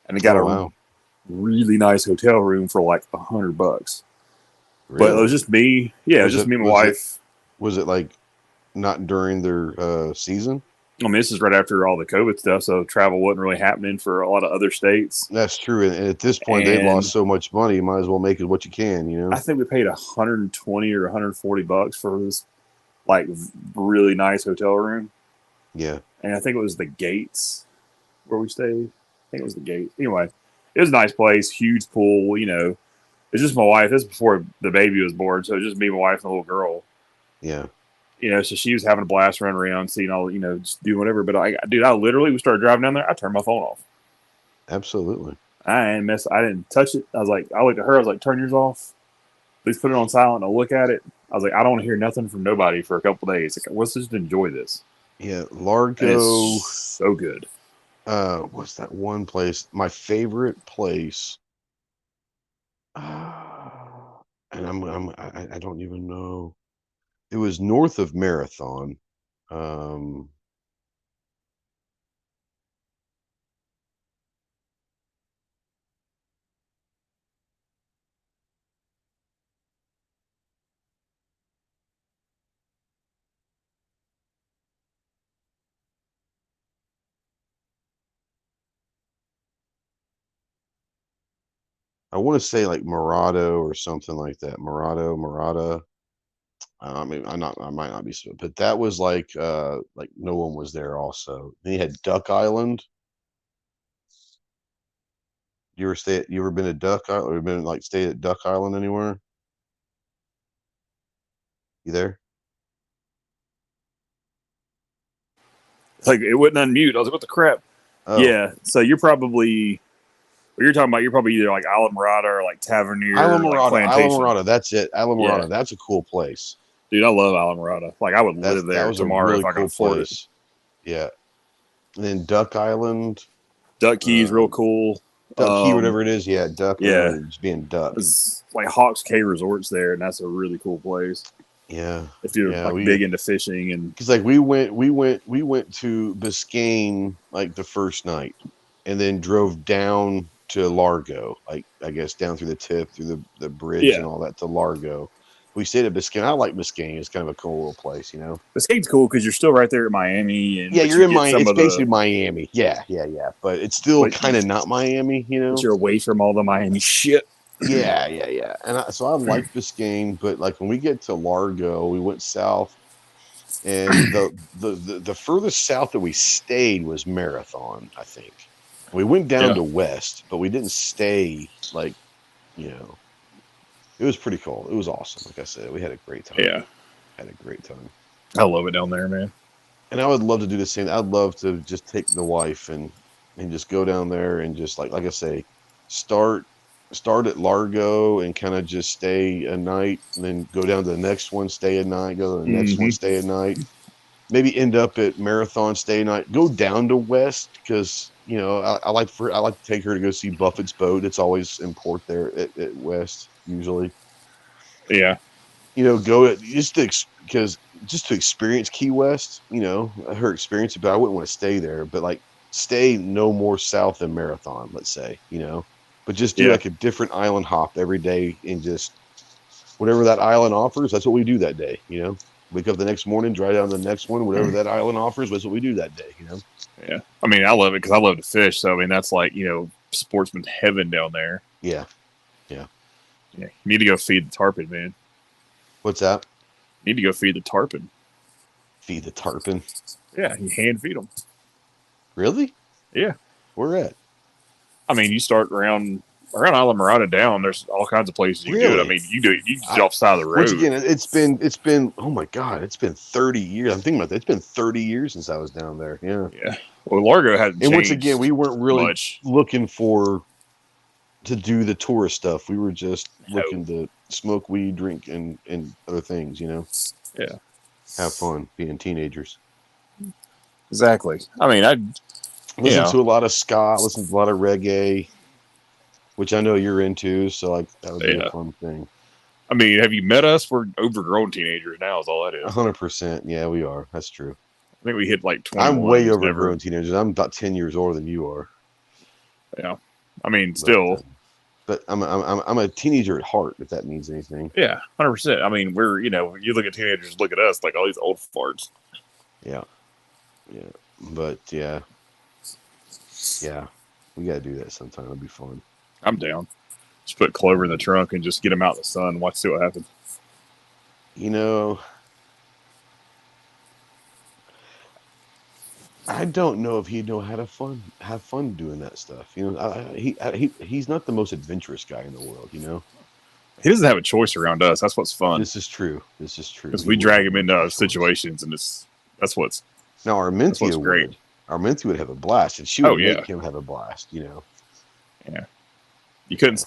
and we got a really nice hotel room for like $100. Really? But it was just me. Yeah, it was just me and my wife. Was it like not during their season? I mean, this is right after all the COVID stuff, so travel wasn't really happening for a lot of other states. That's true, and at this point, they lost so much money. You might as well make it what you can, I think we paid $120 or $140 for this, like, really nice hotel room. Yeah, and I think it was the Gates where we stayed. I think it was the Gates. Anyway, it was a nice place, huge pool. It's just my wife. This is before the baby was born, so it was just me, my wife, and the little girl. Yeah. So she was having a blast running around, seeing all, just doing whatever. But I literally, we started driving down there. I turned my phone off. Absolutely. I didn't touch it. I looked at her. I was like, turn yours off. Please put it on silent. I'll look at it. I was like, I don't want to hear nothing from nobody for a couple of days. Like, let's just enjoy this. Yeah. Largo. So good. What's that one place? My favorite place And I don't even know. It was north of Marathon. Um, I want to say like Murado or something like that. Murata. I mean, I might not be, but that was like no one was there. Also, then you had Duck Island. You ever been to Duck Island? Or been like stayed at Duck Island anywhere? You there? Like it wouldn't unmute. I was like, what the crap? Oh, Yeah. So you're probably what you're talking about. You're probably either like Isla Morada or like Tavernier, Isla or like Morada. Isla Plantation. Morada. That's it. Isla Yeah, Morada. That's a cool place. dude, I love Isla Morada. Like I would live That there was a tomorrow really if I could cool afford it. place. Yeah. And then Duck Island. Duck Key's real cool. Duck Key, whatever it is. Yeah, Duck. Yeah, Just being Duck. it's like Hawks Cay Resorts there, and that's a really cool place. Yeah. If you're Yeah. like big into fishing and Because like we went to Biscayne like the first night, and then drove down to Largo, like I guess down through the tip, through the bridge yeah, and all that to Largo. We stayed at Biscayne. I like Biscayne. It's kind of a cool little place, you know. Biscayne's cool because you're still right there at Miami, and Yeah, but you're you in get Miami. some It's of basically the Miami. Yeah, yeah, yeah. But it's still but, kind of not Miami, you but know. you're away from all the Miami shit. Yeah, yeah, yeah. And so I like Biscayne, but like when we get to Largo, we went south, and the furthest south that we stayed was Marathon, I think. We went down Yeah, to West, but we didn't stay like, you know, it was pretty cool. It was awesome. Like I said, we had a great time. yeah, Had a great time. I love it down there, man. And I would love to do the same. I'd love to just take the wife and just go down there and just like I say, start start at Largo and kind of just stay a night, and then go down to the next one, stay a night, go to the next one, Mm-hmm. stay a night. Maybe end up at Marathon, stay a night, go down to West because I like to take her to go see Buffett's boat. It's always in port there at West usually. Yeah, Go at because just to experience Key West, her experience, but I wouldn't want to stay there, but like stay no more south than Marathon, let's say, but just do yeah, like a different island hop every day and just whatever that island offers, that's what we do that day. Wake up the next morning, drive down to the next one, whatever that island offers, that's what we do that day. yeah. I mean, I love it because I love to fish. So I mean, that's like sportsman heaven down there. Yeah. Yeah. Yeah, you need to go feed the tarpon, man. What's that? You need to go feed the tarpon. Feed the tarpon. Yeah, you hand feed them. Really? Yeah. Where at? I mean, you start around Isla Morada down. There's all kinds of places you can do it. I Really? mean, you do it. You get off the side of the road. Once again, it's been oh my god, it's been 30 years. I'm thinking about that. It's been 30 years since I was down there. Yeah. Yeah. Well, Largo hasn't And once changed again, we weren't really much. looking to do the tourist stuff. We were just looking to smoke weed, drink, and other things. Yeah. Have fun being teenagers. Exactly. I mean, I Listen to a lot of ska, listen to a lot of reggae, which I know you're into. So like that would be a fun thing. I mean, have you met us? We're overgrown teenagers now. Is all that is. 100%. Yeah, we are. That's true. I think we hit like 21. I'm way overgrown teenagers. I'm about 10 years older than you are. Yeah. I mean, still. But I'm a teenager at heart, if that means anything. Yeah, 100%. I mean, we're you look at teenagers, look at us like all these old farts. Yeah. Yeah. But yeah. Yeah. We gotta do that sometime. It'll be fun. I'm down. Just put Clover in the trunk and just get him out in the sun. See what happens. I don't know if he'd know how to have fun doing that stuff. He's not the most adventurous guy in the world. He doesn't have a choice around us. That's what's fun. This is true. Because we drag him into situations, and that's what's now Armentia great. would. Armentia would have a blast, and she would make him have a blast. Yeah. You couldn't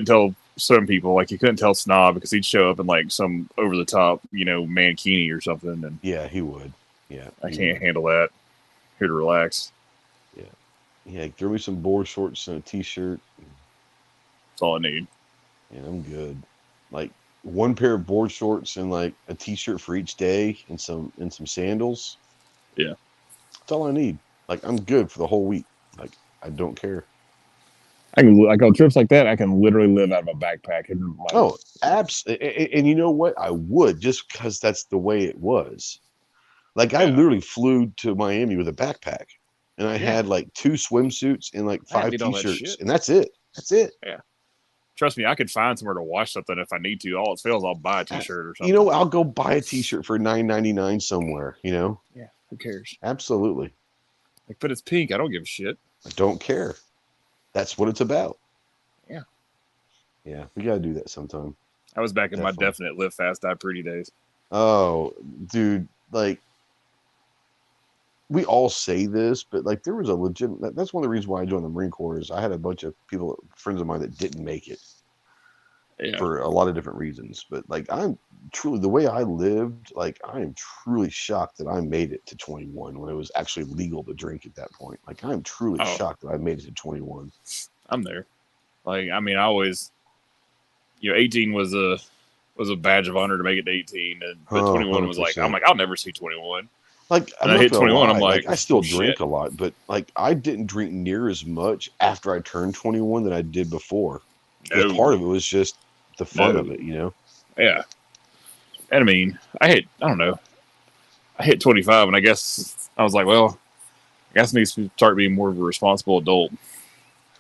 tell some people, like you couldn't tell Snob because he'd show up in like some over the top, mankini or something, and yeah, he would. Yeah, I can't handle that. Here to relax. Yeah. Throw me some board shorts and a t-shirt. That's all I need. And I'm good. Like one pair of board shorts and like a t-shirt for each day and some sandals. Yeah. That's all I need. Like I'm good for the whole week. Like I don't care. I can like on trips like that. I can literally live out of a backpack and like, Oh, absolutely. And you know what? I would just because that's the way it was. Like I Yeah. literally flew to Miami with a backpack, and I had like 2 swimsuits and like I 5 need all that t-shirts, shit. and that's it. That's it. Yeah. Trust me, I could find somewhere to wash something if I need to. All it fails, I'll buy a t-shirt or something. You know, I'll go buy a t-shirt for $9.99 somewhere. You know. Yeah. Who cares? Absolutely. Like, but it's pink. I don't give a shit. I don't care. That's what it's about. Yeah. Yeah, we gotta do that sometime. I was back in my Definitely. definite live fast, die pretty days. Oh, dude, like we all say this, but like there was a legitimate. That's one of the reasons why I joined the Marine Corps. Is I had a bunch of people, friends of mine, that didn't make it Yeah. for a lot of different reasons. But like I'm truly the way I lived. Like I am truly shocked that I made it to 21 when it was actually legal to drink at that point. Like I'm truly shocked that I made it to 21. I'm there. Like I mean, I always, 18 was a badge of honor to make it to 18, but 21 was like, 100%. I'm like, I'll never see 21. Like And I'm I hit not gonna 21, lie, I'm like, I still shit. drink a lot, but like I didn't drink near as much after I turned 21 than I did before. Because part of it was just the fun of it, you know. Yeah. And I mean, I hit 25, and I guess I was like, well, I guess I need to start being more of a responsible adult.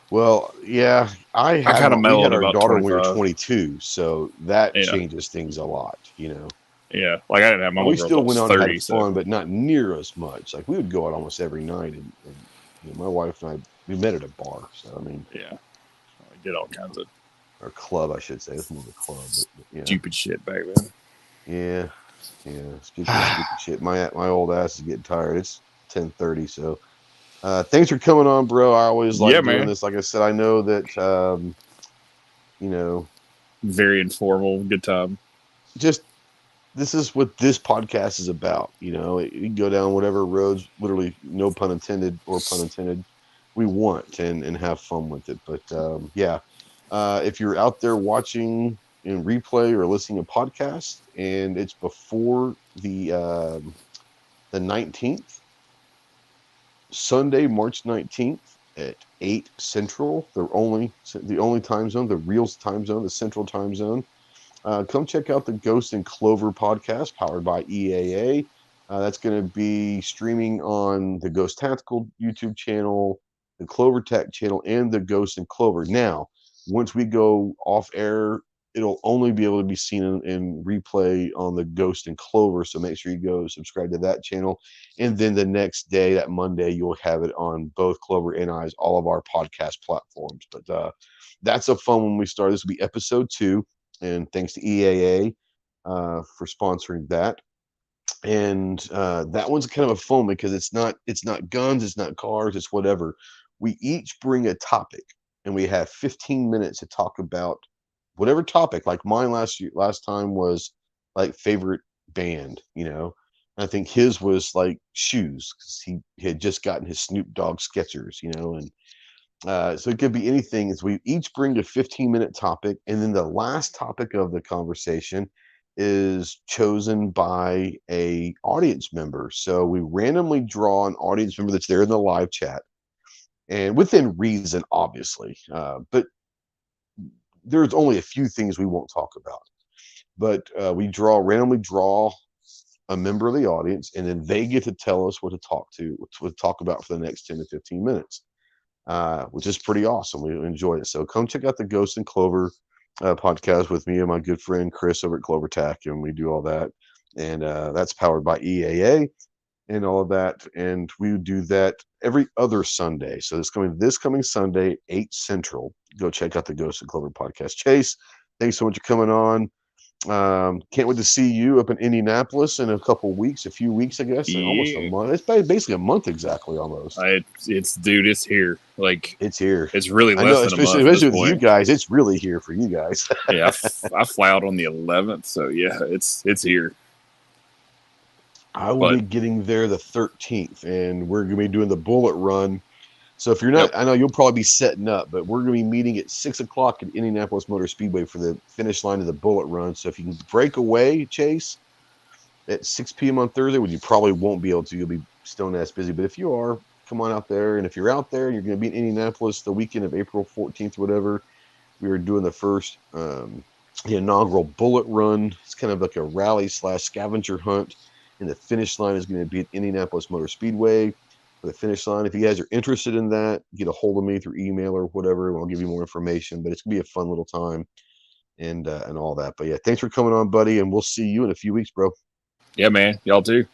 Well, yeah, I kind of we mellowed had our about daughter when 25. we were 22, so that Yeah. changes things a lot, you know. Yeah, like I didn't have my We girl still went out and 30, had fun, but not near as much. Like we would go out almost every night, and my wife and I, we met at a bar. So I mean, yeah, I did all kinds of or club, I should say. It's more of a club, but yeah. stupid shit back then. Yeah. Speaking of stupid shit, my old ass is getting tired. It's 10:30, so thanks for coming on, bro. I always like doing this. Like I said, I know that very informal, good time. Just this is what this podcast is about. You know, you can go down whatever roads, literally, no pun intended or pun intended, we want and have fun with it. But yeah, if you're out there watching in replay or listening to podcasts and it's before the 19th, Sunday, March 19th at 8 Central, the only time zone, the real time zone, the Central time zone. Come check out the Ghost and Clover podcast powered by EAA. That's going to be streaming on the Ghost Tactical YouTube channel, the Clover Tech channel, and the Ghost and Clover. Now, once we go off air, it'll only be able to be seen in replay on the Ghost and Clover. So make sure you go subscribe to that channel. And then the next day, that Monday, you'll have it on both Clover and I's, all of our podcast platforms. But that's a fun one we start. This will be episode 2. And thanks to EAA for sponsoring that. And that one's kind of a fun because it's not guns, it's not cars, it's whatever. We each bring a topic, and we have 15 minutes to talk about whatever topic. Like mine last time was like favorite band, you know. And I think his was like shoes because he had just gotten his Snoop Dogg Skechers, you know, and so it could be anything. Is we each bring a 15-minute topic, and then the last topic of the conversation is chosen by a audience member. So we randomly draw an audience member that's there in the live chat, and within reason, obviously. But there's only a few things we won't talk about. But we randomly draw a member of the audience, and then they get to tell us what to talk about for the next 10 to 15 minutes. Which is pretty awesome. We enjoy it. So come check out the Ghost and Clover podcast with me and my good friend Chris over at Clover Tech, and we do all that. And that's powered by EAA and all of that. And we do that every other Sunday. So this coming Sunday, 8 Central. Go check out the Ghost and Clover podcast. Chase, thanks so much for coming on. Can't wait to see you up in Indianapolis in a few weeks, I guess. Yeah. Almost a month. It's basically a month exactly, almost. It's here. Like it's here. It's really less I know, than especially a month. with you guys. It's really here for you guys. Yeah, I fly out on the 11th, so yeah, it's here. I will be getting there the 13th, and we're going to be doing the bullet run So if you're not, I know you'll probably be setting up, but we're going to be meeting at 6 o'clock at Indianapolis Motor Speedway for the finish line of the Bullet Run. So if you can break away, Chase, at 6 p.m. on Thursday, when you probably won't be able to, you'll be stone ass busy. But if you are, come on out there. And if you're out there and you're going to be in Indianapolis the weekend of April 14th, whatever, we are doing the first the inaugural Bullet Run. It's kind of like a rally / scavenger hunt. And the finish line is going to be at Indianapolis Motor Speedway for the finish line. If you guys are interested in that, get a hold of me through email or whatever, and I'll give you more information. But it's gonna be a fun little time and all that. But yeah, thanks for coming on, buddy, and we'll see you in a few weeks, bro. Yeah, man. Y'all too.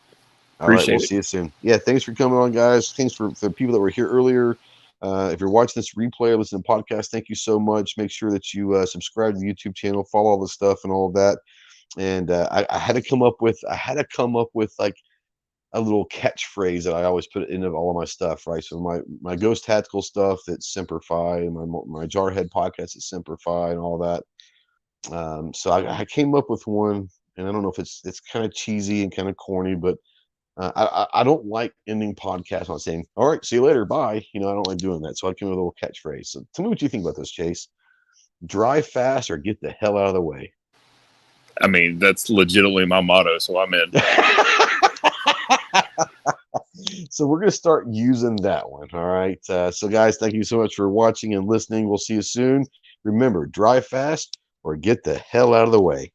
All right, Appreciate we'll it. see you soon. Yeah, thanks for coming on, guys. Thanks for the people that were here earlier. If you're watching this replay or listening to the podcast, thank you so much. Make sure that you subscribe to the YouTube channel, follow all the stuff and all of that. And I had to come up with like a little catchphrase that I always put into all of my stuff, right? So my Ghost Tactical stuff, that's Semper Fi, and my Jarhead podcast is Semper Fi and all that. So I came up with one, and I don't know if it's kind of cheesy and kind of corny, but I don't like ending podcasts on saying, all right, see you later, bye. I don't like doing that. So I came up with a little catchphrase. So tell me what you think about this, Chase. Drive fast or get the hell out of the way. I mean, that's legitimately my motto, so I'm in. So we're going to start using that one. All right. So guys, thank you so much for watching and listening. We'll see you soon. Remember, drive fast or get the hell out of the way.